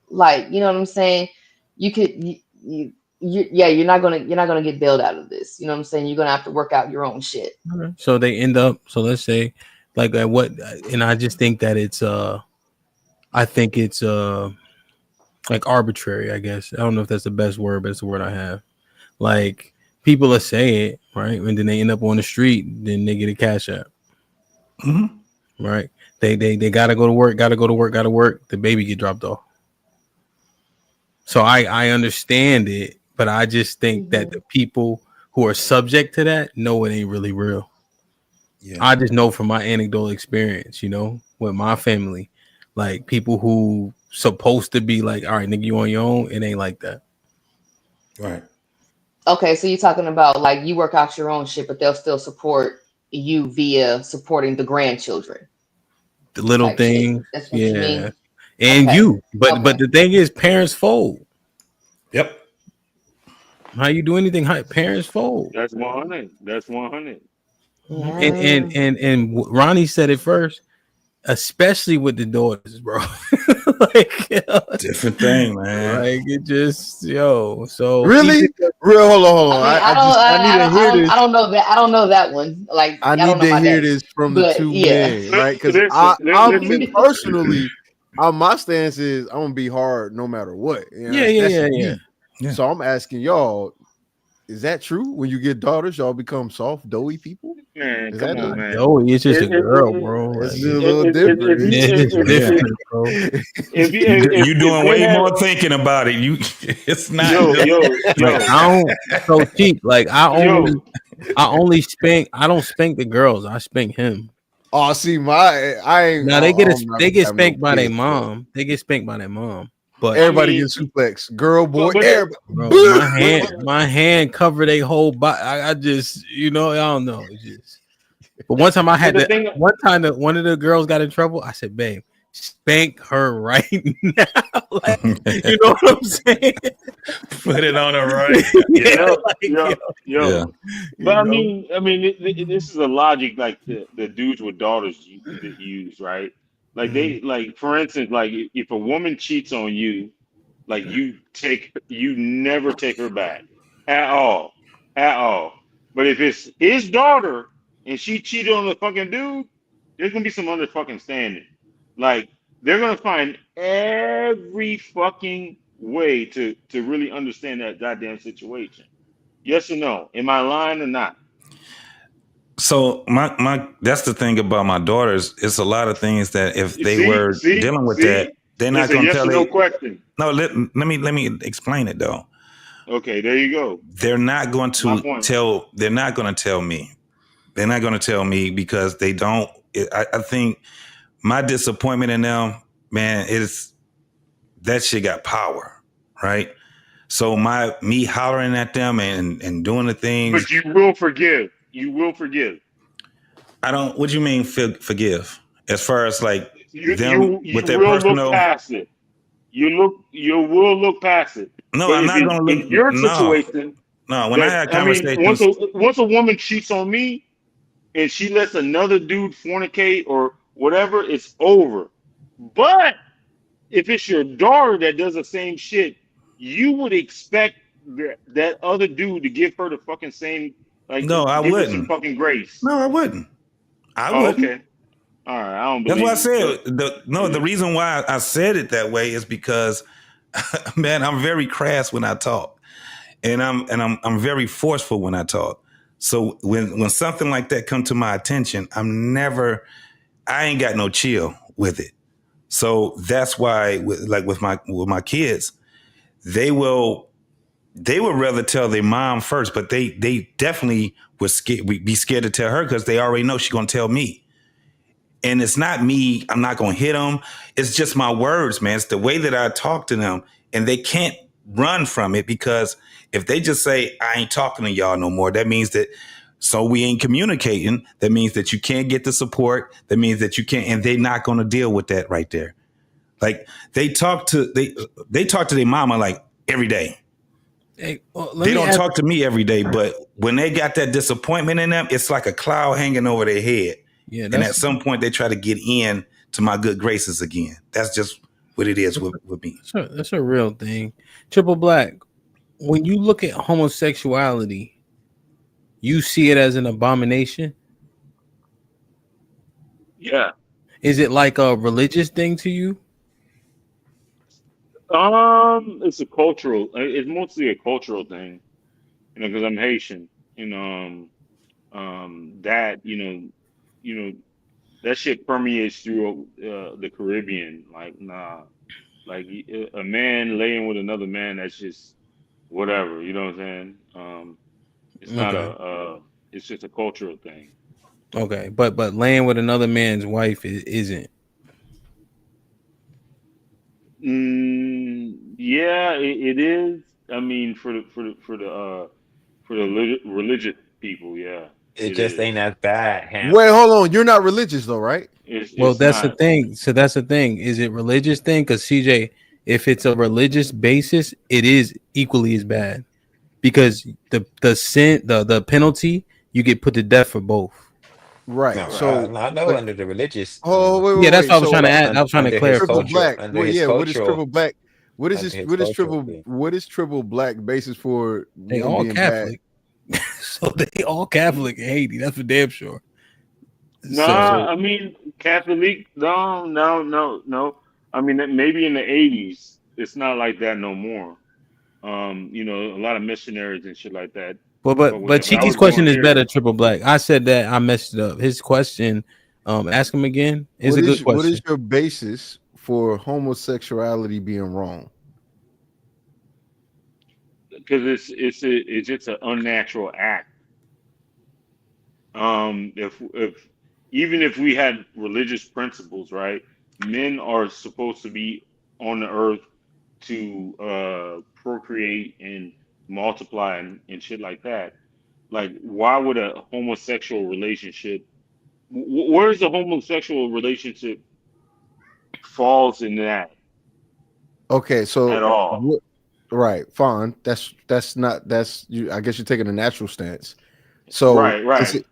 Like, you know what I'm saying? You could, you're not gonna get bailed out of this. You know what I'm saying? You're gonna have to work out your own shit. Okay. So they end up. So let's say, like, what? And I just think that it's I think it's like arbitrary. I guess I don't know if that's the best word, but it's the word I have. Like, people are saying it, right? And then they end up on the street, then they get a cash app. Mm-hmm. Right? They gotta go to work, gotta work. The baby get dropped off. So I understand it, but I just think that the people who are subject to that know it ain't really real. Yeah. I just know from my anecdotal experience, you know, with my family, like people who supposed to be like, all right, nigga, you on your own, it ain't like that. Right. Okay, so you're talking about like you work out your own shit, but they'll still support you via supporting the grandchildren. The little things, that's what you mean? And okay. But the thing is, parents fold. Yep. How you do anything? Parents fold. That's 100. That's 100. Yeah. And Ronnie said it first, especially with the daughters, bro. Like, different thing, man. Like it just, so really, real. Hold on. I need to hear this. I don't know that one. Like I need to hear this from the two men, right? Because I'm personally, my stance is I'm gonna be hard no matter what. You know, yeah. So I'm asking y'all, is that true? When you get daughters, y'all become soft, doughy people? Man, come on, man. Doughy, it's just a girl, bro. It's a little different. It's different, bro. You're doing way more thinking about it. It's not. Like, I don't so cheap. Like I only spank. I don't spank the girls. I spank him. Oh, see, I ain't. Now they get spanked by their mom. They get spanked by their mom. But everybody gets suplex, girl, boy, everybody. Bro, my hand covered a whole body. I just, I don't know. But one time I had one time that one of the girls got in trouble. I said, "Babe, spank her right now." Like, you know what I'm saying? Put it on her right. Yeah. But I mean, this is a logic like the dudes with daughters use, right? Like they like, for instance, like if a woman cheats on you, like you never take her back at all. But if it's his daughter and she cheated on the fucking dude, there's gonna be some other fucking standing. Like they're gonna find every fucking way to really understand that goddamn situation. Yes or no? Am I lying or not? So my that's the thing about my daughters. It's a lot of things that if they were dealing with that, they're not going to tell you. No question. No, let me explain it though. Okay, there you go. They're not going to tell. They're not going to tell me. They're not going to tell me because they don't. I think my disappointment in them, man, is that shit got power, right? So me hollering at them and doing the things. But you will forgive. You will forgive. I don't. What do you mean forgive? As far as like you with their will personal. Look past it. You will look past it. No, but I'm not going to look. In your situation. No, when I had conversations. Once a woman cheats on me, and she lets another dude fornicate or whatever, it's over. But if it's your daughter that does the same shit, you would expect that other dude to give her the fucking same, like, No, I give her some wouldn't. fucking grace. No, I wouldn't. I Oh, wouldn't. okay. All right, I don't That's why I believe you. said the reason why I said it that way is because, man, I'm very crass when I talk, and I'm very forceful when I talk. So when something like that come to my attention, I ain't got no chill with it. So that's why, with my kids, they would rather tell their mom first, but they definitely would be scared to tell her because they already know she's gonna tell me. And it's not me, I'm not gonna hit them. It's just my words, man. It's the way that I talk to them, and they can't run from it because if they just say, I ain't talking to y'all no more, that means that so we ain't communicating. That means that you can't get the support. That means that you can't, and they're not gonna deal with that right there. Like they talk to their mama like every day. Hey, They don't talk to me every day, but when they got that disappointment in them, it's like a cloud hanging over their head. Yeah, and at some point they try to get in to my good graces again. That's just what it is with me. That's a real thing. Triple Black, when you look at homosexuality, you see it as an abomination? Yeah. Is it like a religious thing to you? It's a cultural. It's mostly a cultural thing, because I'm Haitian, that that shit permeates through the Caribbean. Like, nah, like a man laying with another man, that's just whatever. You know what I'm saying? It's not it's just a cultural thing. Okay, but laying with another man's wife isn't. Yeah, it is. I mean, for the religious people, yeah, It just ain't as bad. Ham. Wait, hold on. You're not religious though, right? Well, that's the thing. So that's the thing. Is it religious thing? Because CJ, if it's a religious basis, it is equally as bad. Because the sin, the penalty, you get put to death for both. Right. No, So I know under the religious. Oh, wait. Yeah, that's what I was So, trying to add. I was trying to clarify. Triple Black. Under Well, his yeah. What is cultural- Triple Black? What is under this? his What is cultural triple? thing. What is Triple Black basis for? They women all being Catholic. So they all Catholic in Haiti. That's for damn sure. Nah, I mean, Catholic. No. I mean, maybe in the 80s, it's not like that no more. A lot of missionaries and shit like that. But Chiqui's question is better, Triple Black. I said that I messed it up. His question, ask him again, is a good question. What is your basis for homosexuality being wrong? Because it's just an unnatural act. If even if we had religious principles, right? Men are supposed to be on the earth to procreate and multiply and shit like that. Like, why would a homosexual relationship? Where's the homosexual relationship falls in that? Okay, so At all. Right, fine. That's not you. I guess you're taking a natural stance. So Right.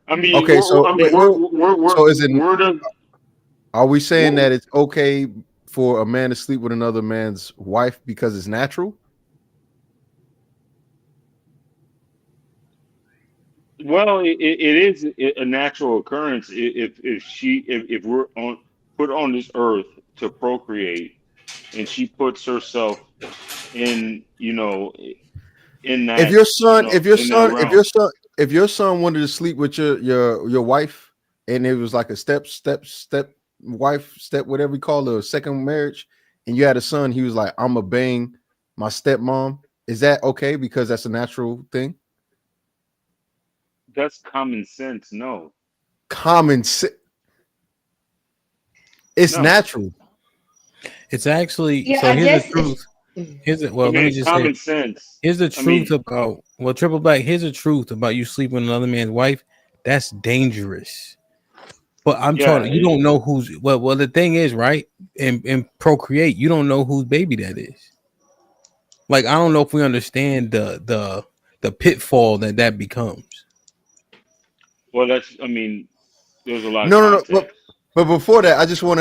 I mean, okay. So is it? where does Are we saying that it's okay for a man to sleep with another man's wife because it's natural? Well, it is a natural occurrence if we're put on this earth to procreate, and she puts herself in in that. If your son wanted to sleep with your wife, and it was like a step wife, whatever you call it, a second marriage, and you had a son, he was like, I'm gonna bang my stepmom. Is that okay because that's a natural thing? That's common sense. No. Common sense. It's natural. It's actually Yeah, so. I Here's guess the truth. Here's it. Well, let me just common say. sense. Here's the truth about Triple Black. Here's the truth about you sleeping with another man's wife. That's dangerous. But I'm talking. You don't know who's. Well, the thing is, right? In procreate, you don't know whose baby that is. Like, I don't know if we understand the pitfall that becomes. Well, that's. I mean, there's a lot. No. But before that, I just want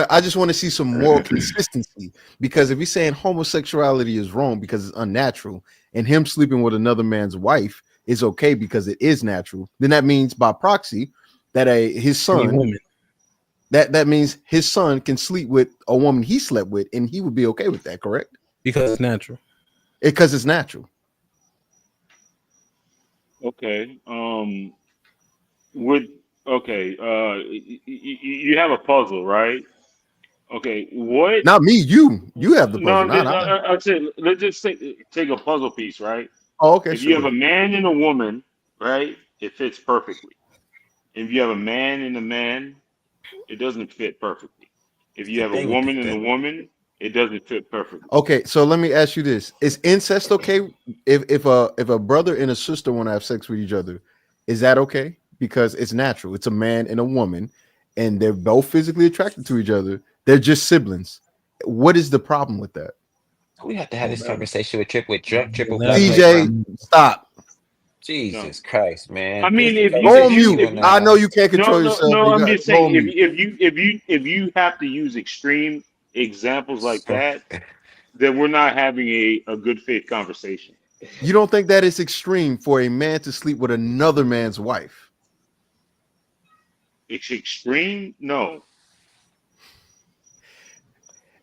to see some moral consistency, because if he's saying homosexuality is wrong because it's unnatural, and him sleeping with another man's wife is okay because it is natural, then that means by proxy that his son, that means his son can sleep with a woman he slept with, and he would be okay with that, correct? Because it's natural. Because it's natural. Okay. You have a puzzle, right? Okay. What? Not me. You have the puzzle. No, Not I. I'd say let's just take a puzzle piece, right? Oh, okay. If sure. you have a man and a woman, right, it fits perfectly. If you have a man and a man, it doesn't fit perfectly. If you have a woman and a woman, it doesn't fit perfectly. Okay, so let me ask you this: is incest okay? If a brother and a sister want to have sex with each other, is that okay? Because it's natural. It's a man and a woman, and they're both physically attracted to each other. They're just siblings. What is the problem with that? We have to have this conversation with Triple Black. DJ, stop. Jesus Christ, man! I mean, if go on mute. I know you can't control yourself. No, I'm just saying, if you have to use extreme examples like that, then we're not having a good faith conversation. You don't think that is extreme for a man to sleep with another man's wife? It's extreme? No.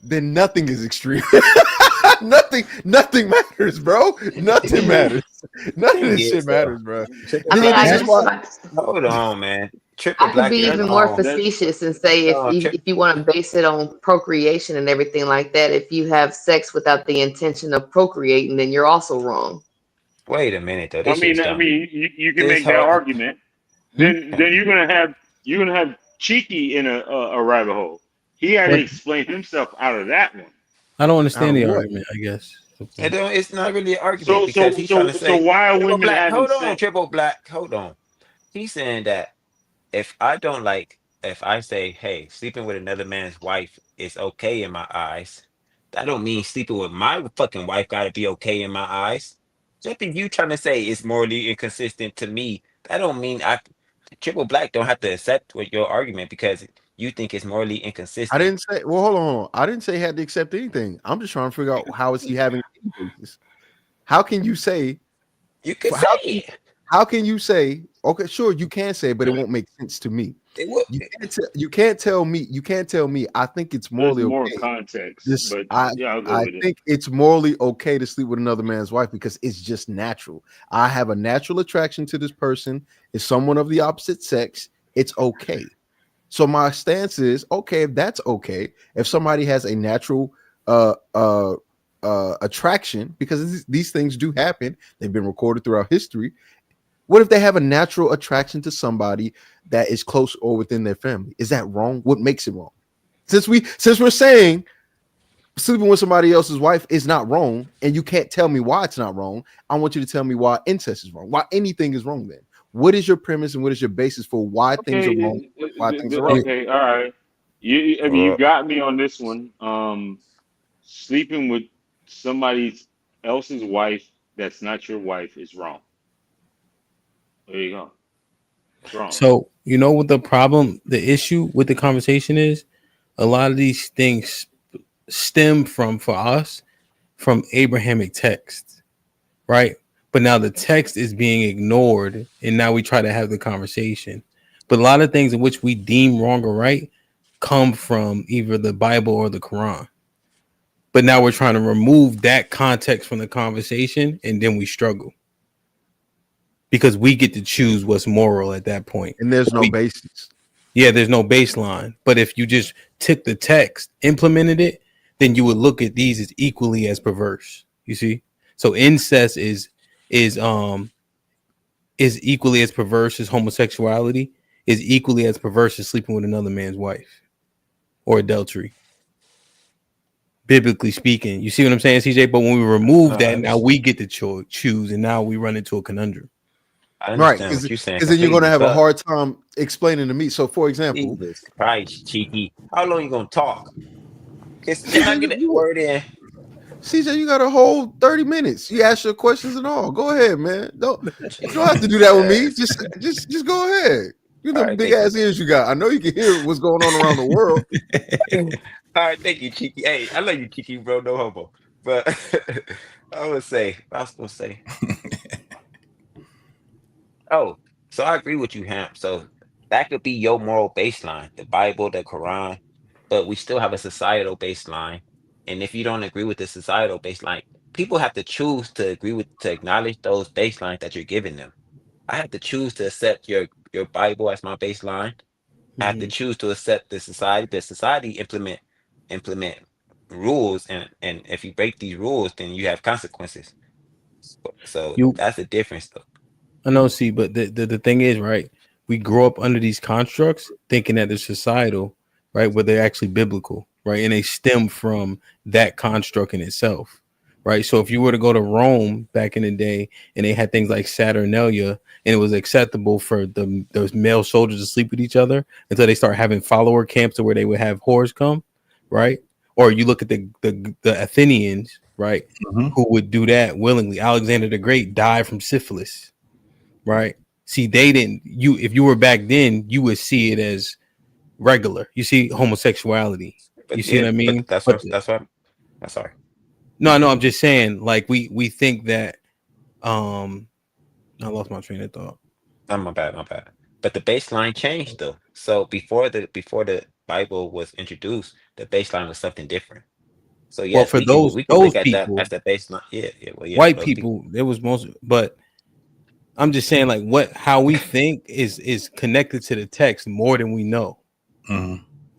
Then nothing is extreme. nothing matters, bro. Nothing matters. None of this shit matters, bro. I mean, hold on, man. I could be even more facetious and say if you want to base it on procreation and everything like that, if you have sex without the intention of procreating, then you're also wrong. Wait a minute, though. I mean, you can make that argument. Then you're gonna have Cheeky in a rabbit hole. He had to explain himself out of that one. I don't understand the argument, I guess. It's not really an argument because he's trying to say. So why are women Black, having hold on, sex? Triple Black, hold on. He's saying that if I say, hey, sleeping with another man's wife is okay in my eyes, that don't mean sleeping with my fucking wife gotta be okay in my eyes. Just if you trying to say it's morally inconsistent to me, that don't mean Triple Black don't have to accept with your argument because you think it's morally inconsistent. I didn't say. Well, hold on. I didn't say he had to accept anything. I'm just trying to figure out how is he having any basis. How can you say? You can say. How can you say? Okay, sure, you can say, but it won't make sense to me. You can't tell me. You can't tell me. I think it's morally There's more okay. context, but I think it's morally okay to sleep with another man's wife because it's just natural. I have a natural attraction to this person. It's someone of the opposite sex. It's okay. So my stance is okay if that's okay. If somebody has a natural attraction, because these things do happen, they've been recorded throughout history. What if they have a natural attraction to somebody that is close or within their family? Is that wrong? What makes it wrong? Since we're saying sleeping with somebody else's wife is not wrong, and you can't tell me why it's not wrong, I want you to tell me why incest is wrong, why anything is wrong then. What is your premise and what is your basis for why things are wrong? Why things are right? Okay, all right. You got me on this one. Sleeping with somebody else's wife that's not your wife is wrong. There you go. It's wrong. So you know what the issue with the conversation is? A lot of these things stem from Abrahamic texts, right? But now the text is being ignored, and now we try to have the conversation. But a lot of things in which we deem wrong or right come from either the Bible or the Quran. But now we're trying to remove that context from the conversation, and then we struggle. Because we get to choose what's moral at that point. And there's no basis. Yeah, there's no baseline. But if you just took the text, implemented it, then you would look at these as equally as perverse. You see? So incest is equally as perverse as homosexuality, is equally as perverse as sleeping with another man's wife or adultery. Biblically speaking. You see what I'm saying, CJ? But when we remove that, now we get to choose, and now we run into a conundrum. Right, because then you're going to have a hard time explaining to me. So, for example, Jesus Christ, Cheeky, how long you gonna talk? Can I get that word in? CJ, you got a whole 30 minutes. You ask your questions and all. Go ahead, man. You don't have to do that with me. Just go ahead. You them big ass ears you got. I know you can hear what's going on around the world. All right, thank you, Cheeky. Hey, I love you, Cheeky, bro. No homo. But I was gonna say. Oh, so I agree with you, Hamp. So that could be your moral baseline, the Bible, the Quran, but we still have a societal baseline. And if you don't agree with the societal baseline, people have to choose to to acknowledge those baselines that you're giving them. I have to choose to accept your Bible as my baseline. I have to choose to accept the society. The society implement rules, and if you break these rules, then you have consequences. So You that's the difference, though. I know, see, but the thing is, right? We grow up under these constructs thinking that they're societal, right? But they're actually biblical, right? And they stem from that construct in itself, right? So if you were to go to Rome back in the day and they had things like Saturnalia, and it was acceptable for those male soldiers to sleep with each other until they start having follower camps where they would have whores come, right? Or you look at the Athenians, right, who would do that willingly. Alexander the Great died from syphilis. Right. See, they didn't. If you were back then, you would see it as regular. You see homosexuality. But You see what I mean? but that's what I'm sorry. No, I'm just saying, like we think that. I lost my train of thought. Oh, my bad. But the baseline changed though. So before the Bible was introduced, the baseline was something different. So Well, yes, for we can those look at that people, as the baseline. Yeah, well, yeah, white those people. people, there was most, but I'm just saying, like how we think is connected to the text more than we know.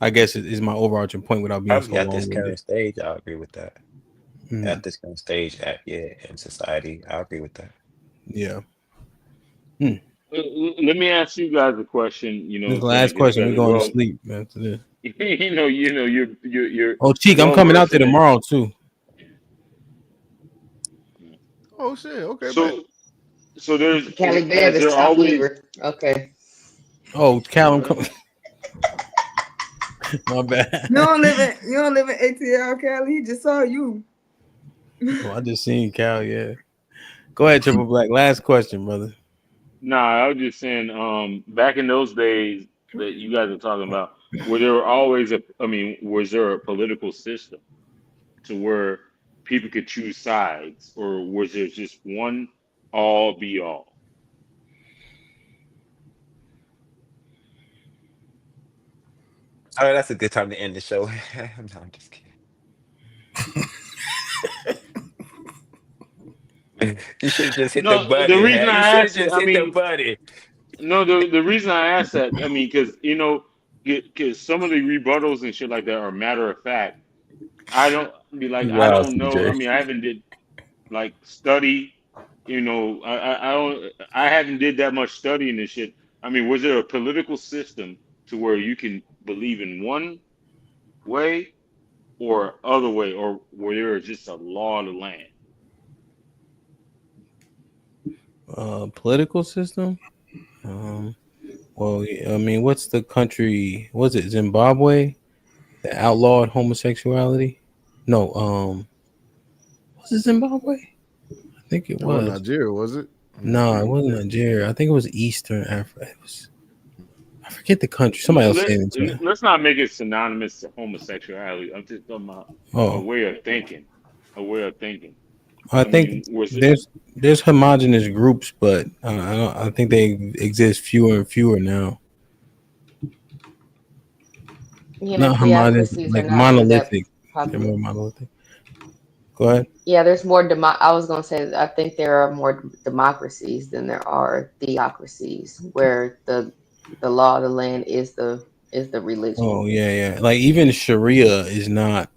I guess is my overarching point without being so Probably at this long-winded. current stage, I agree with that. At this current stage, in society, I agree with that. Yeah. Let me ask you guys a question. You know, This what I'm saying, last 'cause you question, guys we're are going to well. sleep after this. You're Oh, Cheek, I'm well coming out versed there in it. tomorrow too. Oh shit. Okay, man. So there's Cali Bear, has the there top always lever. Okay. Oh, Callum, come. My bad. You don't live in ATL, Cali. He just saw you. Oh, I just seen Cal. Yeah. Go ahead, Triple Black. Last question, brother. Nah, I was just saying, back in those days that you guys are talking about, was there a political system to where people could choose sides, or was there just one all be all? All right, that's a good time to end the show. No, I'm just kidding. You should have just hit the No, the button, reason man. You I should have asked it, just I hit the mean, button. no, the reason I asked that, I mean, because because some of the rebuttals and shit like that are matter of fact. I don't be like, I Wow, don't know. I CJ. mean, I haven't did like study. I haven't did that much studying this shit. I mean, was there a political system to where you can believe in one way or other way, or were there just a law of the land? Political system. Well, I mean, what's the country? Was it Zimbabwe that outlawed homosexuality? No. Was it Zimbabwe? I think it It wasn't was. Nigeria, was it? No, it wasn't Nigeria. I think it was Eastern Africa. It was. I forget the country. Somebody else said it. Let's not make it synonymous to homosexuality. I'm just talking about a way of thinking. A way of thinking. I think there's homogenous groups, but I think they exist fewer and fewer now. Yeah, Not homogenous, theocracies are like not really that monolithic. They're popular. more monolithic. Go ahead. Yeah, there's more I was gonna say I think there are more democracies than there are theocracies, where the law of the land is the religion. Oh yeah. Like even Sharia is not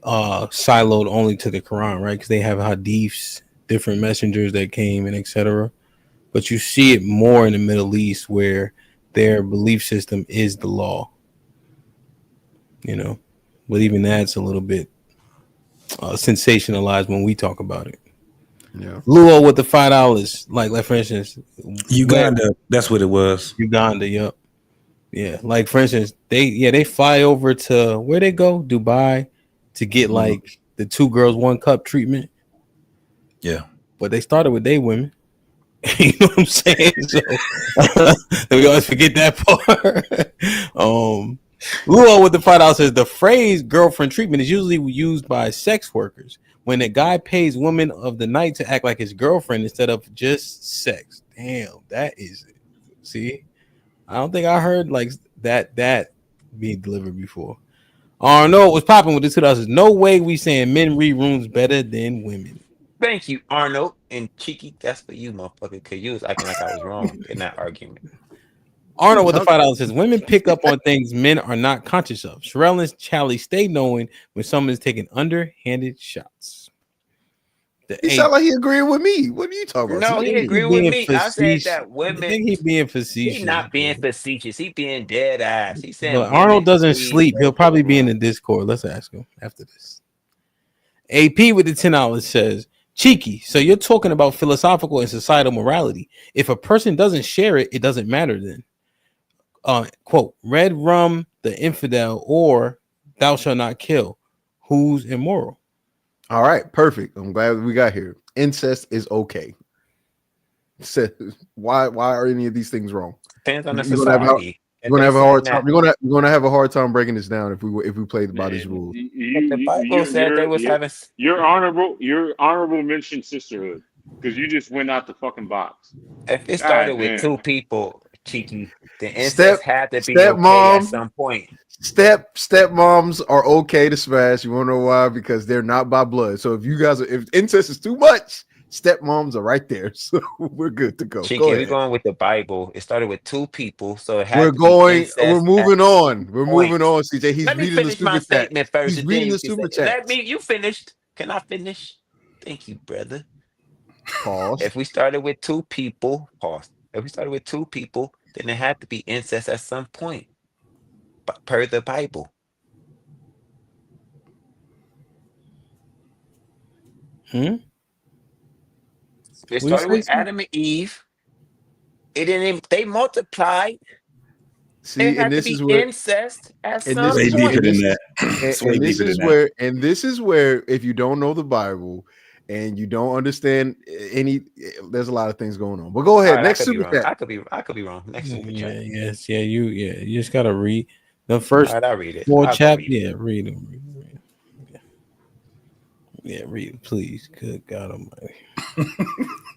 siloed only to the Quran, right? Because they have hadiths, different messengers that came and etc. But you see it more in the Middle East where their belief system is the law. But even that's a little bit sensationalized when we talk about it. Yeah. Luo with the $5, like for instance, Uganda. That's what it was. Uganda. Yep. Yeah. Like for instance, they fly over to where they go, Dubai, to get like the 2 girls 1 cup treatment. Yeah. But they started with they women. You know what I'm saying? So we always forget that part. Luo with the $5 says the phrase girlfriend treatment is usually used by sex workers when a guy pays women of the night to act like his girlfriend instead of just sex. Damn, that is it. See, I don't think I heard like that being delivered before. Arnold was popping with the 2000s. No way we saying men read rooms better than women. Thank you, Arnold. And Cheeky, that's for you, motherfucker, because you was acting like I was wrong in that argument. Arnold with the $5 says women pick up on things men are not conscious of. Sherelle and Charlie stay knowing when someone is taking underhanded shots. He sound like he agreeing with me. What are you talking about? No, he agreed with me. I said that women. I think he's being facetious. He's not being facetious. He being dead ass. He said But Arnold doesn't sleep. He'll probably be in the Discord. Let's ask him after this. AP with the $10 says, Cheeky, so you're talking about philosophical and societal morality. If a person doesn't share it, it doesn't matter then. Quote, red rum, the infidel, or thou shalt not kill. Who's immoral? All right, perfect. I'm glad we got here. Incest is okay. So why are any of these things wrong? Depends on the society. We're gonna have a hard time. We're gonna have a hard time breaking this down if we play by these rules. The Bible said they was having. Your honorable mention sisterhood, because you just went out the fucking box. If it started with two people, Cheeky, the incest had to be okay at some point. Stepmoms are okay to smash. You wanna know why? Because they're not by blood. So if incest is too much, stepmoms are right there. So we're good to go. Cheeky, we're going with the Bible. It started with two people, so it had We're moving on. We're moving on, CJ. He's reading the super chat. First, He's reading the super chat. You finished. Can I finish? Thank you, brother. Pause. If we started with two people, pause. If we started with two people, then it had to be incest at some point. But per the Bible. It started with Adam and Eve. It didn't. They multiplied. See, and this is where incest at some point. And this is where if you don't know the Bible and you don't understand there's a lot of things going on. But go ahead. Right, next super chat. I could be wrong. Next super chat. Yes, yeah, you just gotta read the first I'll read it. 4 chapters. Yeah, read them. Yeah, read it, please. Good God Almighty.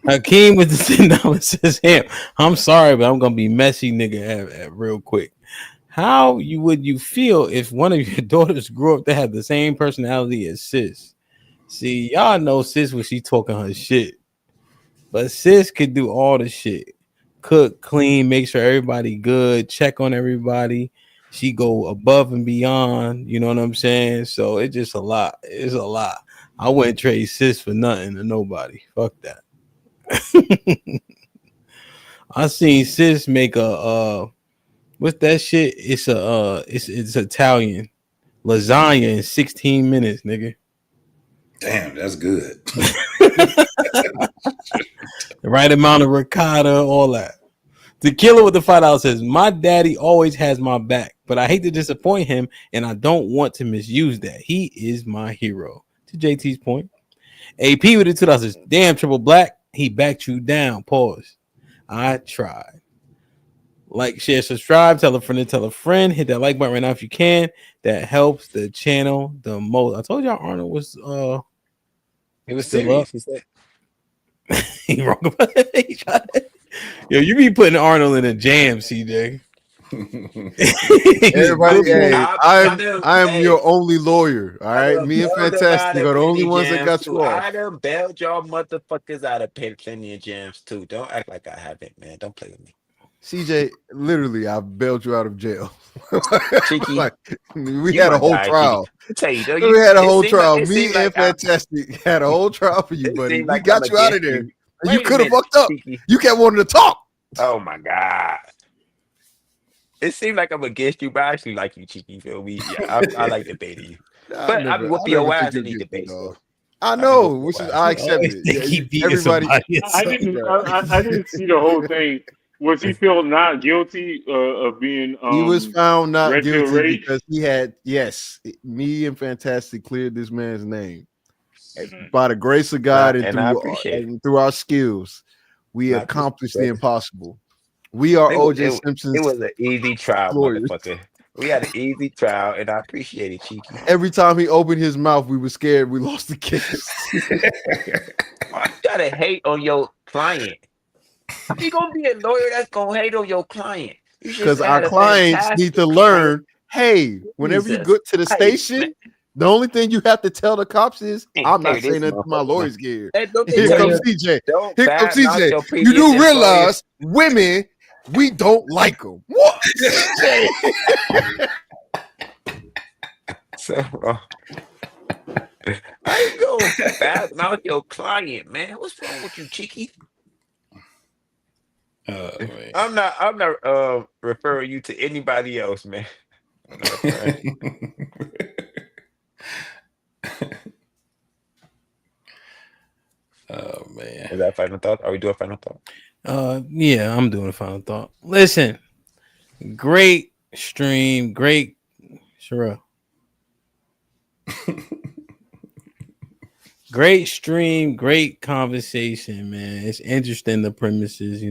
Hakeem with the $10 says, "Him, I'm sorry, but I'm gonna be messy, nigga, real quick. How would you feel if one of your daughters grew up to have the same personality as sis? See, y'all know sis when she talking her shit, but sis could do all the shit: cook, clean, make sure everybody good, check on everybody. She go above and beyond. You know what I'm saying? So it's just a lot. It's a lot. I wouldn't trade sis for nothing to nobody. Fuck that." I seen sis make a what's that shit? It's Italian lasagna in 16 minutes, nigga. Damn, that's good. The right amount of ricotta, all that. The killer with the $5 says, "My daddy always has my back, but I hate to disappoint him, and I don't want to misuse that. He is my hero." To JT's point. AP with the $2 says, "Damn, Triple Black, he backed you down. Pause. I tried." Like, share, subscribe, tell a friend, hit that like button right now if you can. That helps the channel the most. I told y'all Arnold was he was still up. He said he wrong about it. Yo, you be putting Arnold in a jam, CJ. Everybody, hey, I am your only lawyer. All right, me and Fantastic are the only ones that got you off. I done bailed y'all motherfuckers out of plenty of jams too. Don't act like I haven't, man. Don't play with me. CJ, literally, I bailed you out of jail. Cheeky, we had a whole trial. We had a whole trial. Me and Fantastic had a whole trial for you, buddy. We got you out of there. You could have fucked up. You kept wanting to talk. Oh my God. It seemed like I'm against you, but I actually like you, Cheeky. Feel me? Yeah, I like debating you. But I whoop your ass in these debates. I know, which is I accept it. Everybody, I didn't see the whole thing. Was he feel not guilty of being? He was found not guilty because he had me and Fantastic cleared this man's name by the grace of God and through our skills. We Not this, accomplished but the impossible. We are OJ Simpson's it was an easy trial, lawyers. motherfucker. We had an easy trial, and I appreciate it, Cheeky. Every time he opened his mouth, we were scared we lost the case. Why you gotta hate on your client? How you gonna be a lawyer that's gonna hate on your client? You should Because have our had a clients fantastic need to client. learn, hey, whenever you Jesus go to the Christ, station, man. the only thing you have to tell the cops is, Hey, I'm hey, not saying this that to my motherfucker, lawyers man. here. Hey, don't they Here tell comes you, CJ. don't Here comes badmouth CJ. your You previous do employers? realize women, we don't like them. What? CJ. So, how you go badmouth your client, man? What's wrong with you, Cheeky? Man. I'm not referring you to anybody else, man. I'm not referring. Oh man. Is that final thought? Are we doing final thought? Yeah, I'm doing a final thought. Listen, great stream, great Sherelle. Great stream, great conversation, man. It's interesting, the premises,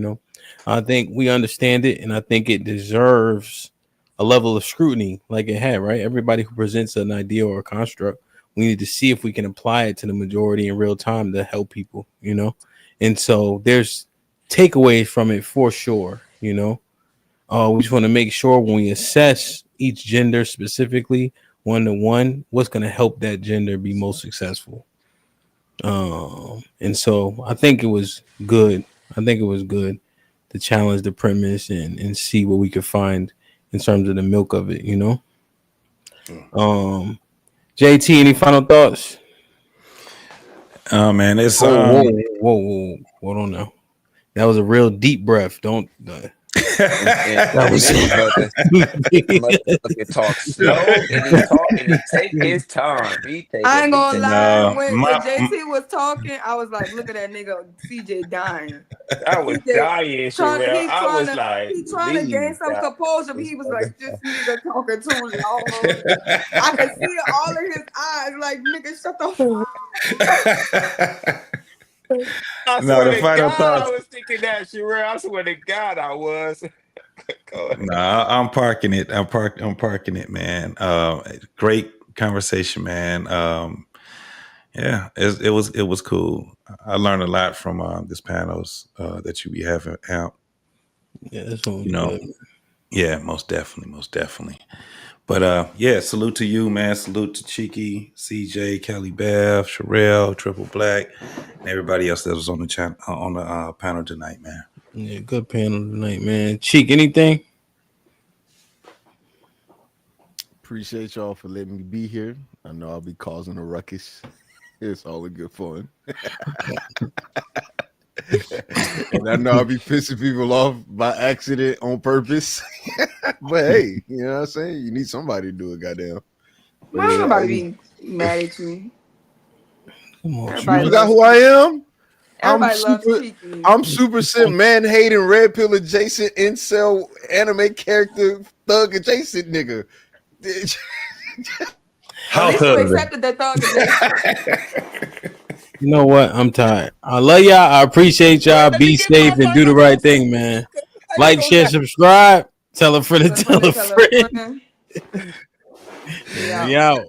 I think we understand it, and I think it deserves a level of scrutiny like it had, right? Everybody who presents an idea or a construct, we need to see if we can apply it to the majority in real time to help people, And so there's takeaways from it for sure, we just want to make sure when we assess each gender specifically, one-to-one, what's going to help that gender be most successful. And so I think it was good. To challenge the premise and see what we could find in terms of the milk of it, JT, any final thoughts? Oh man, it's whoa, hold on now. That was a real deep breath. Don't That was motherfucker talk slow and he take his time. I ain't gonna lie. When JT was talking, I was like, look at that nigga CJ dying. I was dying, Sherelle. I was like, he trying to gain some composure, but he was like, this nigga talking too long. I could see it all in his eyes, like, nigga, shut the fuck. I No, swear the to final God, thoughts. I was thinking that, Sherelle. I swear to God, I was. No, I'm parking it. I'm parking it, man. Great conversation, man. Yeah, it was cool. I learned a lot from this panels that you be having out. Yeah, that's good. Yeah, most definitely. But yeah, salute to you, man. Salute to Cheeky, CJ, Kelly Bev, Sherelle, Triple Black, and everybody else that was on the panel tonight, man. Yeah, good panel tonight, man. Cheek, anything? Appreciate y'all for letting me be here. I know I'll be causing a ruckus. It's all in good fun. And I know I'll be pissing people off by accident on purpose. But hey, you know what I'm saying? You need somebody to do it, goddamn. Why somebody be mad at you? Come on, you forgot who I am? I'm super simp, man hating, red pill adjacent, incel, anime character, thug adjacent nigga. At least you accepted that thug adjacent. You know what? I'm tired. I love y'all. I appreciate y'all. Be safe and do the right thing, man. Like, share, subscribe. Tell a friend to tell a friend. Yeah. We out.